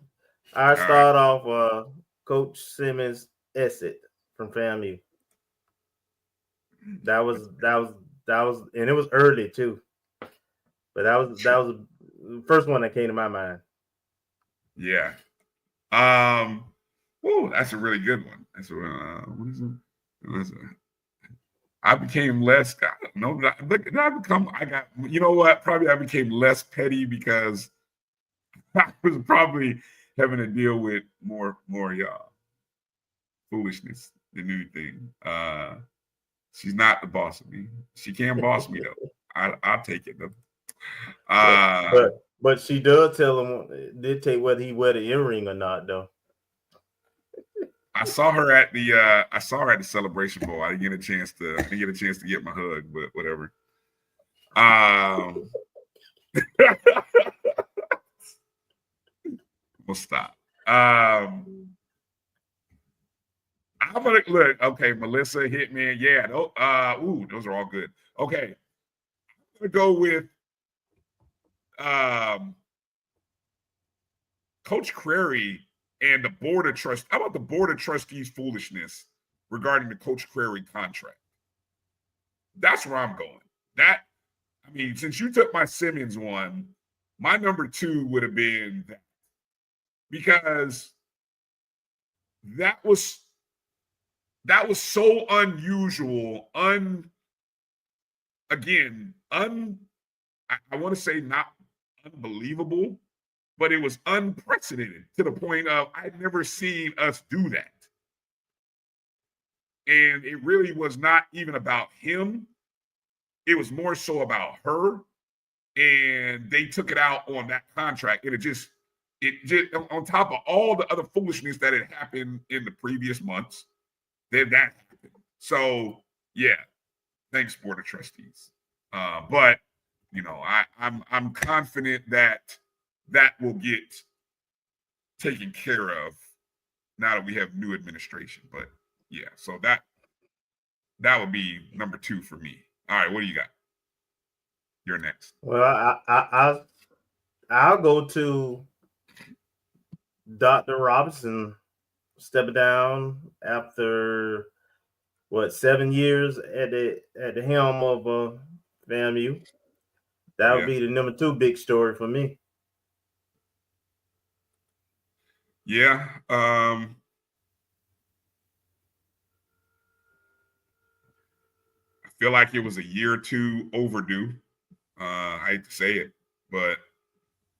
I start off Coach Simmons Asst from FAMU. That was and it was early too. But that was the first one that came to my mind. Yeah. Oh, that's a really good one. That's what is it? I became less. You know what? Probably I became less petty because I was probably having to deal with more foolishness than anything. She's not the boss of me. She can boss me though. I'll take it though. But she did tell him, did take whether he wear the earring or not though. I saw her at the celebration bowl. I didn't get a chance to get my hug, but whatever. We'll stop. I'm gonna look. Okay, Melissa, Hitman. Yeah. Those are all good. Okay. I'm gonna go with Coach Crary and the board of trustees. How about the board of trustees foolishness regarding the Coach Crary contract? That's where I'm going. Since you took my Simmons one, my number 2 would have been that. Because that was so unusual, I want to say not unbelievable, but it was unprecedented to the point of I'd never seen us do that. And it really was not even about him. It was more so about her. And they took it out on that contract. And it just on top of all the other foolishness that had happened in the previous months, then that happened. So yeah, thanks, Board of Trustees. But I'm confident that will get taken care of now that we have new administration. But yeah, so that would be number 2 for me. All right, what do you got? You're next. Well, I'll go to Dr. Robinson stepping down after 7 years at the helm of FAMU. That would be the number 2 big story for me. Yeah. I feel like it was a year or two overdue. I hate to say it, but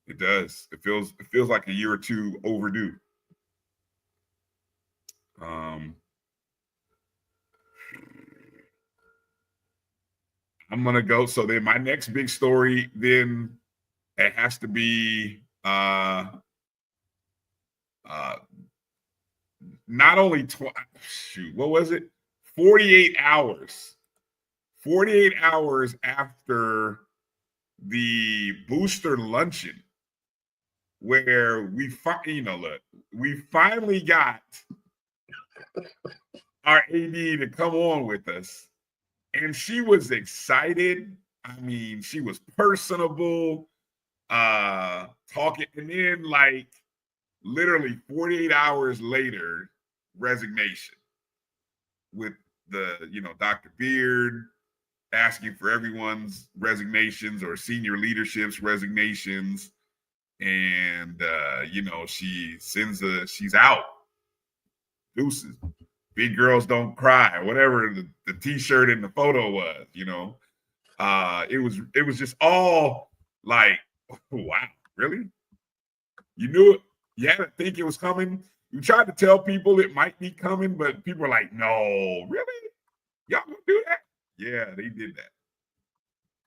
It does. It feels like a year or two overdue. I'm gonna go. So then my next big story, then it has to be not only what was it? 48 hours. 48 hours after the booster luncheon, where we finally got our AD to come on with us. And she was excited. I mean, she was personable, talking, and then like literally 48 hours later, resignation with the, Dr. Beard asking for everyone's resignations or senior leadership's resignations. And, she's out. Deuces. Big girls don't cry, whatever the t-shirt and the photo was, it was just all like, wow, really? You knew it. You had to think it was coming. You tried to tell people it might be coming, but people were like, no, really? Y'all gonna do that? Yeah, they did that.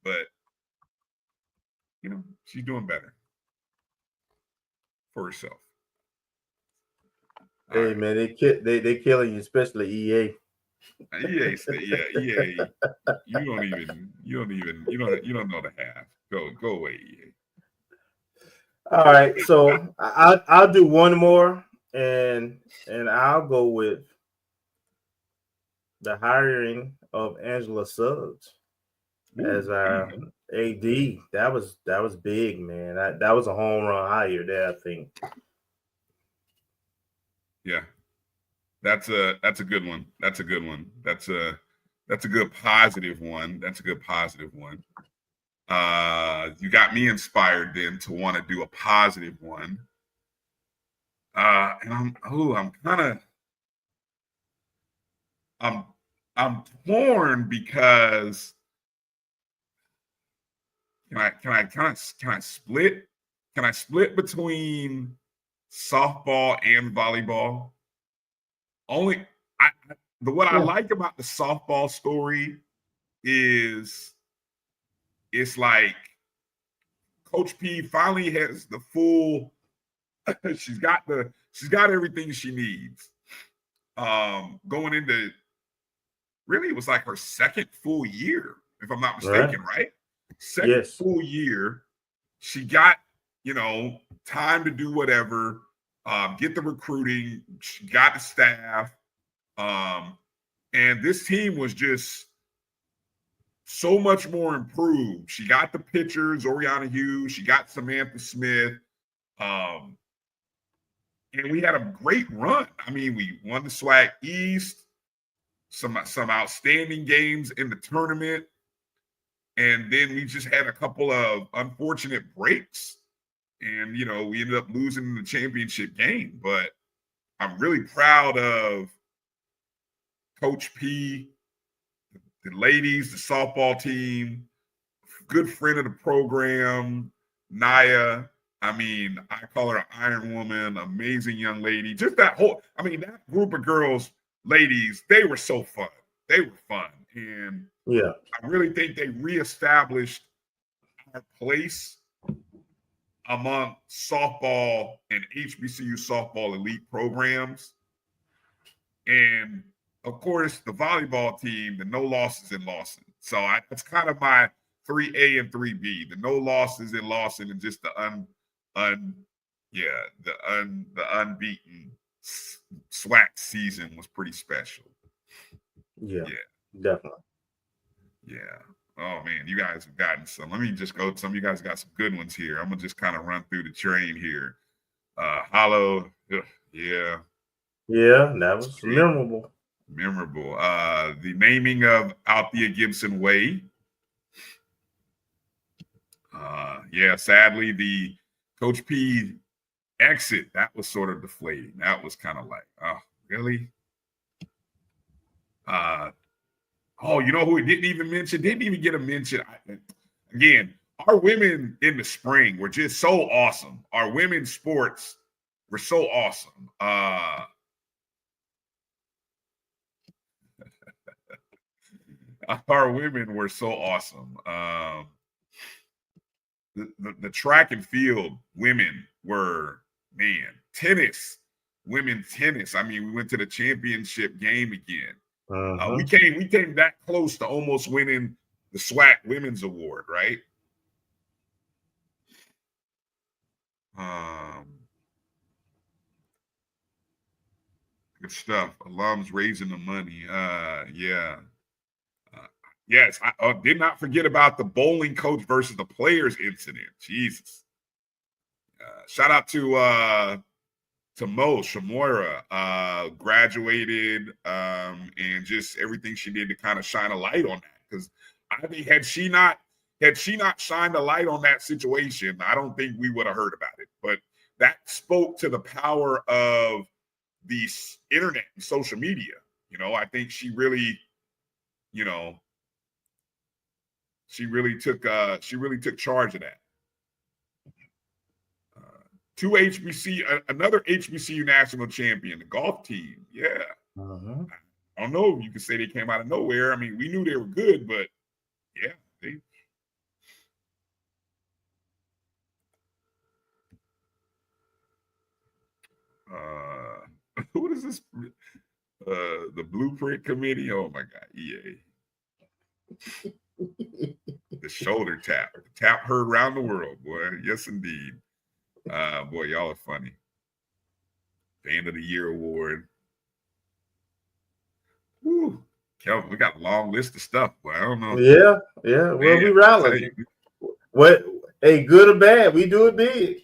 But, she's doing better for herself. Hey, man, they killing you, especially EA. EA, EA. You don't know the half. Go away, EA. All right, so I'll do one more, and I'll go with the hiring of Angela Suggs as our AD. That was big, man. That was a home run hire there, I think. Yeah, that's a good one. That's a good one. That's a good positive one. That's a good positive one. You got me inspired then to want to do a positive one. And I'm torn because can I split? Can I split between softball and volleyball? What I like about the softball story is it's like Coach P finally has the full she's got everything she needs. Going into really it was like her second full year, if I'm not mistaken, right? Second full year. She got, time to do whatever, get the recruiting, she got the staff. And this team was just so much more improved. She got the pitchers, Oriana Hughes, she got Samantha Smith. And we had a great run. I mean, we won the SWAC East, some outstanding games in the tournament. And then we just had a couple of unfortunate breaks. And, we ended up losing the championship game. But I'm really proud of Coach P, the ladies, the softball team, good friend of the program, Naya. I mean, I call her an Iron Woman, amazing young lady. Just that group of girls, ladies, they were so fun. They were fun. And yeah, I really think they reestablished our place among softball and HBCU softball elite programs. And of course, the volleyball team, the no losses in Lawson. So that's kind of my 3A and 3B. The no losses in Lawson and just the unbeaten SWAC season was pretty special. Yeah, definitely. Yeah. Oh man, you guys have gotten some. Let me just go. Some of you guys got some good ones here. I'm gonna just kind of run through the train here. Hollow, yeah. Yeah, that was memorable. The naming of Althea Gibson Way. Sadly, the Coach P exit, that was sort of deflating. That was kind of like, oh, really? You know who it didn't even get a mention? Again, our women in the spring were just so awesome. Our women's sports were so awesome. Our women were so awesome. The track and field women were, man, tennis, women's tennis. I mean, we went to the championship game again. We came that close to almost winning the SWAC Women's Award, right? Good stuff. Alums raising the money. Yeah. Yes, I did not forget about the bowling coach versus the players incident. Jesus. Shout out to Mo Shamora, graduated, and just everything she did to kind of shine a light on that. Because I think had she not shined a light on that situation, I don't think we would have heard about it. But that spoke to the power of the internet and social media. You know, I think she really, you know, she really took charge of that. Another HBCU national champion, the golf team. Yeah. I don't know if you could say they came out of nowhere. I mean, we knew they were good, but yeah, what is this? The Blueprint Committee. Oh my God, EA. The shoulder tap. The tap heard around the world, boy. Yes, indeed. Boy, y'all are funny. Fan of the Year award. Whew. Kelvin, we got a long list of stuff, boy. I don't know. Yeah. Well, we rallied. What? Hey, good or bad, we do it big.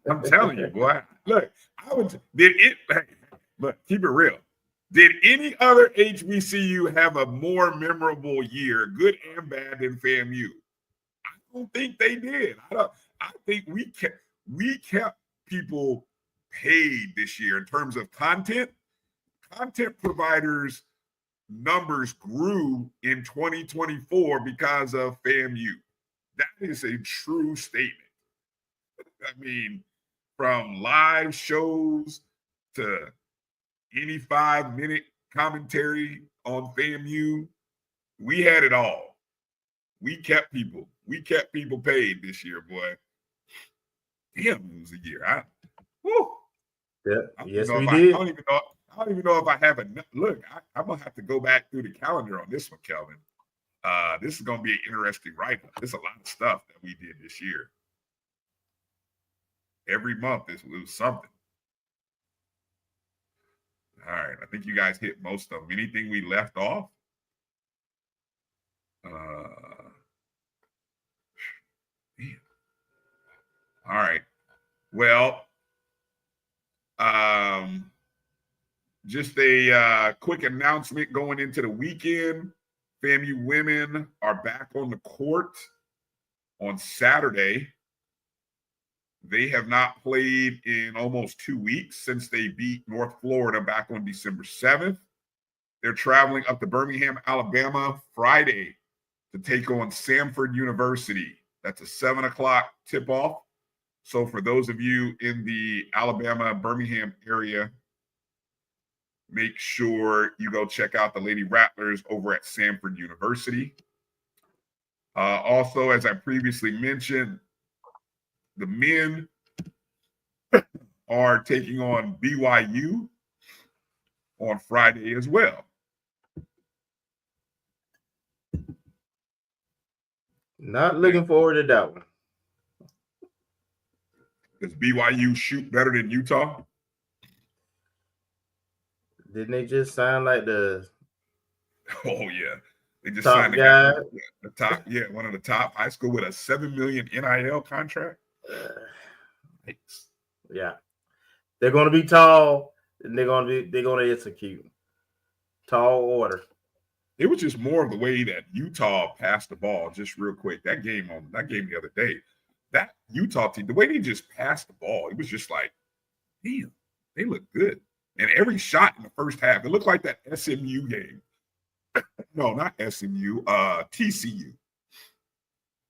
I'm telling you, boy. Look, keep it real. Did any other HBCU have a more memorable year, good and bad, than FAMU? I don't think they did. I think we kept people paid this year in terms of content. Content providers' numbers grew in 2024 because of FAMU. That is a true statement. I mean, from live shows to any 5-minute commentary on FAMU, we had it all. We kept people paid this year, boy. Damn, it was a year. Yes, we did. I don't even know if I have enough. Look, I'm gonna have to go back through the calendar on this one, Kelvin. This is gonna be an interesting write-up. There's a lot of stuff that we did this year. Every month it was something. All right, I think you guys hit most of them. Anything we left off? All right. Well, just a quick announcement going into the weekend. FAMU women are back on the court on Saturday. They have not played in almost 2 weeks since they beat North Florida back on December 7th. They're traveling up to Birmingham, Alabama, Friday to take on Samford University. That's a 7 o'clock tip-off. So for those of you in the Alabama, Birmingham area, make sure you go check out the Lady Rattlers over at Samford University. Also, as I previously mentioned, the men are taking on BYU on Friday as well. Not looking forward to that one. Does BYU shoot better than Utah? Didn't they just sign like the Oh yeah, they just top signed guy? the top, one of the top high school with a $7 million NIL contract. Yeah, they're going to be tall, and they're going to execute. Tall order. It was just more of the way that Utah passed the ball. Just real quick, that game the other day, that Utah team, the way they just passed the ball, it was just like, damn, they look good. And every shot in the first half, it looked like that SMU game. No, not SMU, TCU.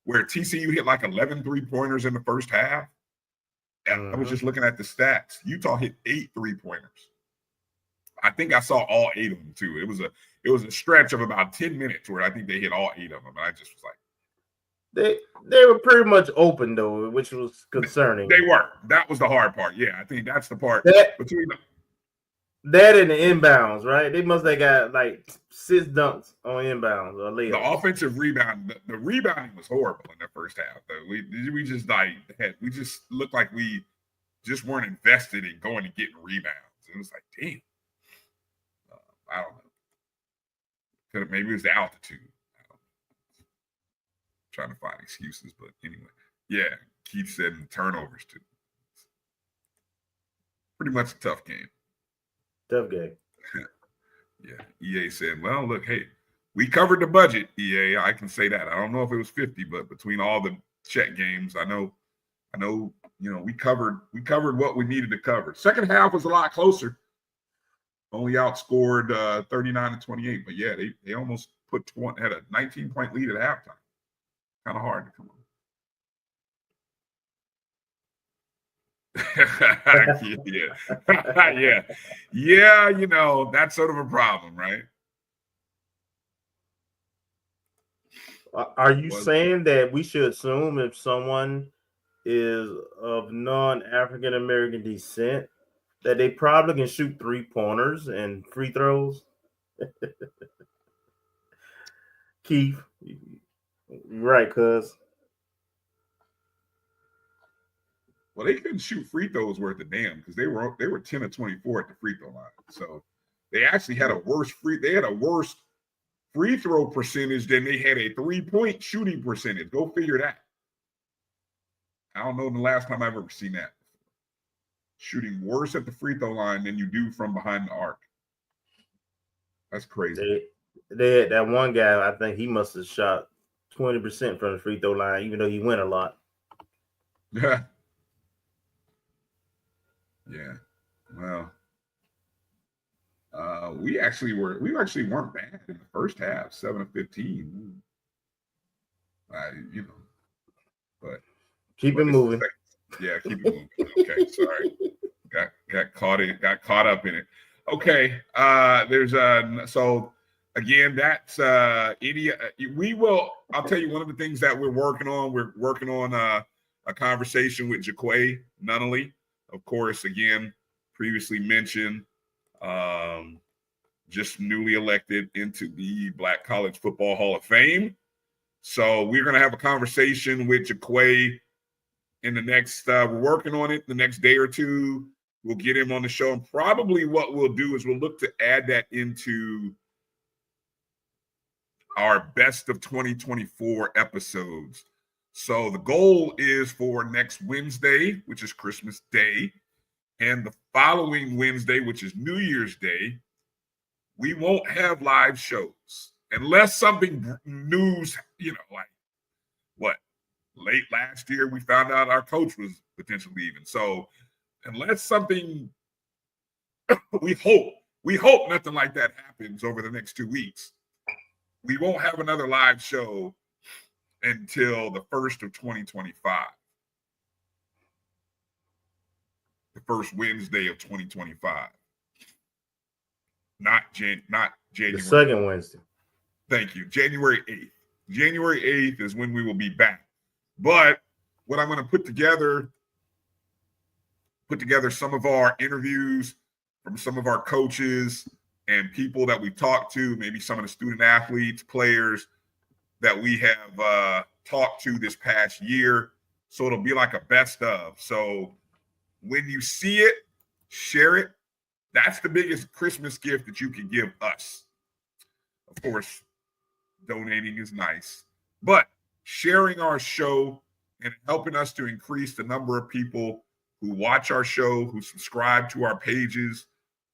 where TCU hit like 11 3-pointers in the first half. I was just looking at the stats. Utah hit 8 3-pointers. I think I saw all 8 of them too. It was a stretch of about 10 minutes where I think they hit all 8 of them. And I just was like, they were pretty much open though, which was concerning. They were. That was the hard part. Yeah, I think that's the part between them. That and the inbounds, right? They must have got like 6 dunks on inbounds or layups. The offensive rebound, the rebounding was horrible in the first half. Though we just looked like we just weren't invested in going and getting rebounds. It was like, damn, I don't know. Maybe it was the altitude. Trying to find excuses, but anyway, yeah. Keith said in turnovers too. Pretty much a tough game. Tough game. Yeah. EA said, well, look, hey, we covered the budget, EA. I can say that. I don't know if it was 50, but between all the check games, I know, we covered what we needed to cover. Second half was a lot closer. Only outscored 39-28. But yeah, they almost had a 19-point lead at halftime. Kind of hard to come on. yeah, that's sort of a problem, right? Are you saying that we should assume if someone is of non-African American descent that they probably can shoot 3-pointers and free throws? Keith, right, cuz. Well, they couldn't shoot free throws worth a damn because they were 10 of 24 at the free throw line. So they actually had a worse free throw percentage than they had a 3-point shooting percentage. Go figure that. I don't know the last time I've ever seen that. Shooting worse at the free throw line than you do from behind the arc. That's crazy. They had that one guy, I think he must have shot 20% from the free throw line, even though he went a lot. Yeah. Yeah. Well, we actually weren't bad in the first half, 7 of 15. But keep it moving. Yeah, keep it moving. Okay, sorry. Got caught up in it. Okay. So again, that's I'll tell you one of the things that we're working on a conversation with Jaquay Nunnally. Of course, again, previously mentioned, just newly elected into the Black College Football Hall of Fame. So we're going to have a conversation with Jaquay in the next, we're working on it the next day or two. We'll get him on the show. And probably what we'll do is we'll look to add that into our best of 2024 episodes. So the goal is for next Wednesday, which is Christmas Day, and the following Wednesday, which is New Year's Day, we won't have live shows unless something news, late last year we found out our coach was potentially leaving. So unless something, we hope nothing like that happens over the next 2 weeks, we won't have another live show until the 1st of 2025. The first Wednesday of 2025. Not January. The second Wednesday. Thank you. January 8th. January 8th is when we will be back. But what I'm going to put together some of our interviews from some of our coaches and people that we've talked to, maybe some of the student athletes, players that we have talked to this past year. So it'll be like a best of. So when you see it, share it. That's the biggest Christmas gift that you can give us. Of course, donating is nice, but sharing our show and helping us to increase the number of people who watch our show, who subscribe to our pages.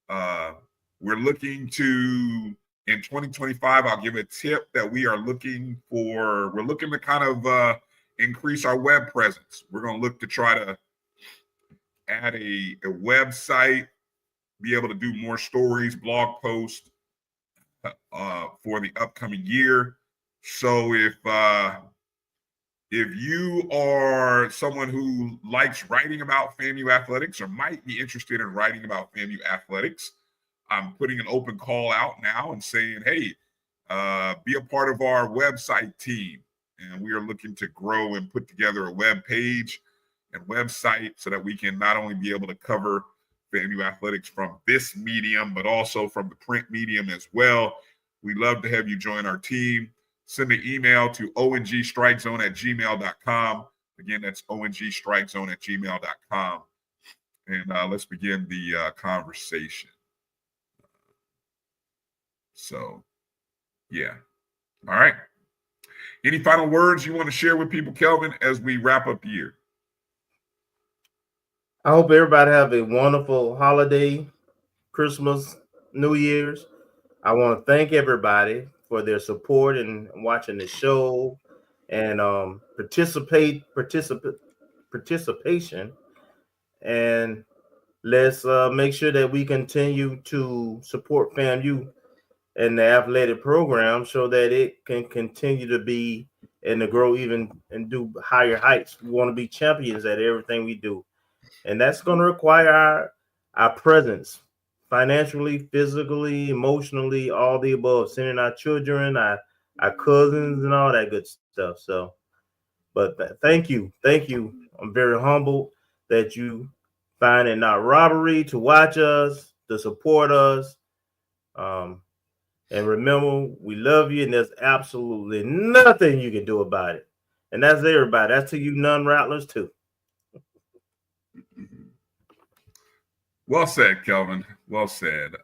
We're looking to, in 2025, I'll give a tip that we're looking to kind of increase our web presence. We're going to look to try to add a website, be able to do more stories, blog posts for the upcoming year. So if If you are someone who likes writing about FAMU athletics or might be interested in writing about FAMU athletics, I'm putting an open call out now and saying, hey, be a part of our website team. And we are looking to grow and put together a web page and website so that we can not only be able to cover FAMU athletics from this medium, but also from the print medium as well. We'd love to have you join our team. Send an email to ONGStrikeZone@gmail.com. Again, that's ONGStrikeZone@gmail.com. And let's begin the conversation. So, yeah. All right. Any final words you want to share with people, Kelvin, as we wrap up the year? I hope everybody have a wonderful holiday, Christmas, New Year's. I want to thank everybody for their support and watching the show and participation. And let's make sure that we continue to support FAMU and the athletic program so that it can continue to be and to grow even and do higher heights. We want to be champions at everything we do. And that's going to require our presence financially, physically, emotionally, all the above, sending our children, our cousins and all that good stuff. So, but thank you. Thank you. I'm very humbled that you find it not robbery to watch us, to support us. And remember, we love you, and there's absolutely nothing you can do about it. And that's everybody. That's to you non-Rattlers too. Well said, Kelvin. Well said.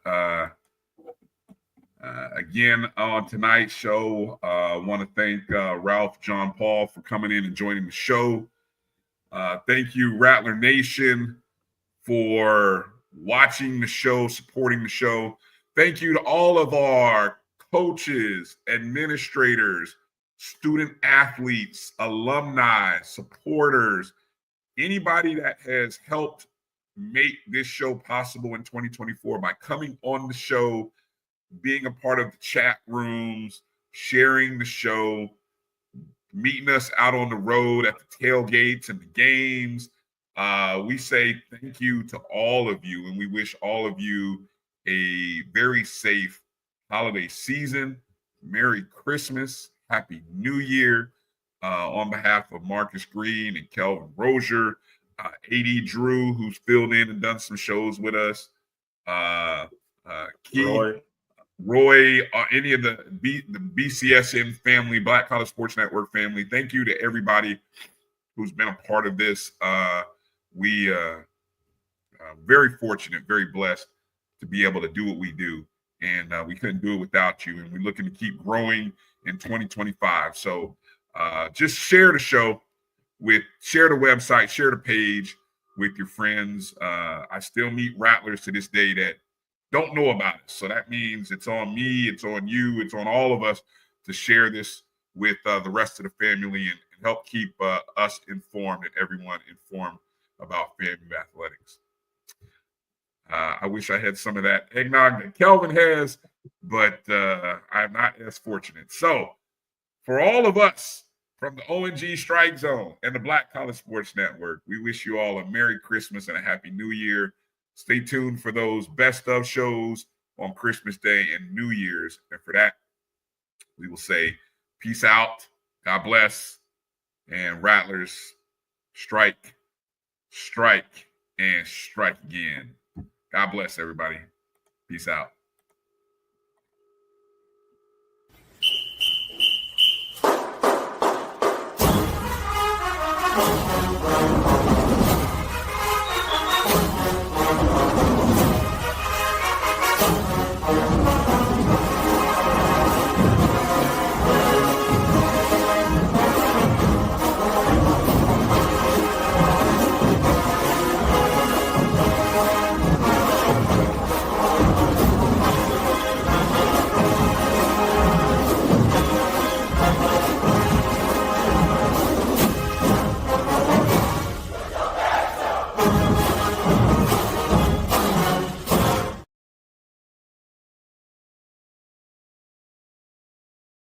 Again, on tonight's show, I want to thank Ralph John Paul for coming in and joining the show. Thank you, Rattler Nation, for watching the show, supporting the show. Thank you to all of our coaches, administrators, student athletes, alumni, supporters, anybody that has helped make this show possible in 2024 by coming on the show, being a part of the chat rooms, sharing the show, meeting us out on the road at the tailgates and the games. We say thank you to all of you, and we wish all of you a very safe holiday season. Merry Christmas. Happy New Year. On behalf of Marcus Green and Kelvin Rozier, AD Drew, who's filled in and done some shows with us, Roy, any of the BCSN family, Black College Sports Network family. Thank you to everybody who's been a part of this. We are very fortunate, very blessed to be able to do what we do. And we couldn't do it without you. And we're looking to keep growing in 2025. So just share the show, share the website, share the page with your friends. I still meet Rattlers to this day that don't know about it. So that means it's on me, it's on you, it's on all of us to share this with the rest of the family and help keep us informed and everyone informed about FAMU athletics. I wish I had some of that eggnog that Kelvin has, but I'm not as fortunate. So for all of us from the O&G StrikeZone and the Black College Sports Network, we wish you all a Merry Christmas and a Happy New Year. Stay tuned for those best of shows on Christmas Day and New Year's. And for that, we will say peace out, God bless, and Rattlers, strike, and strike again. God bless everybody. Peace out.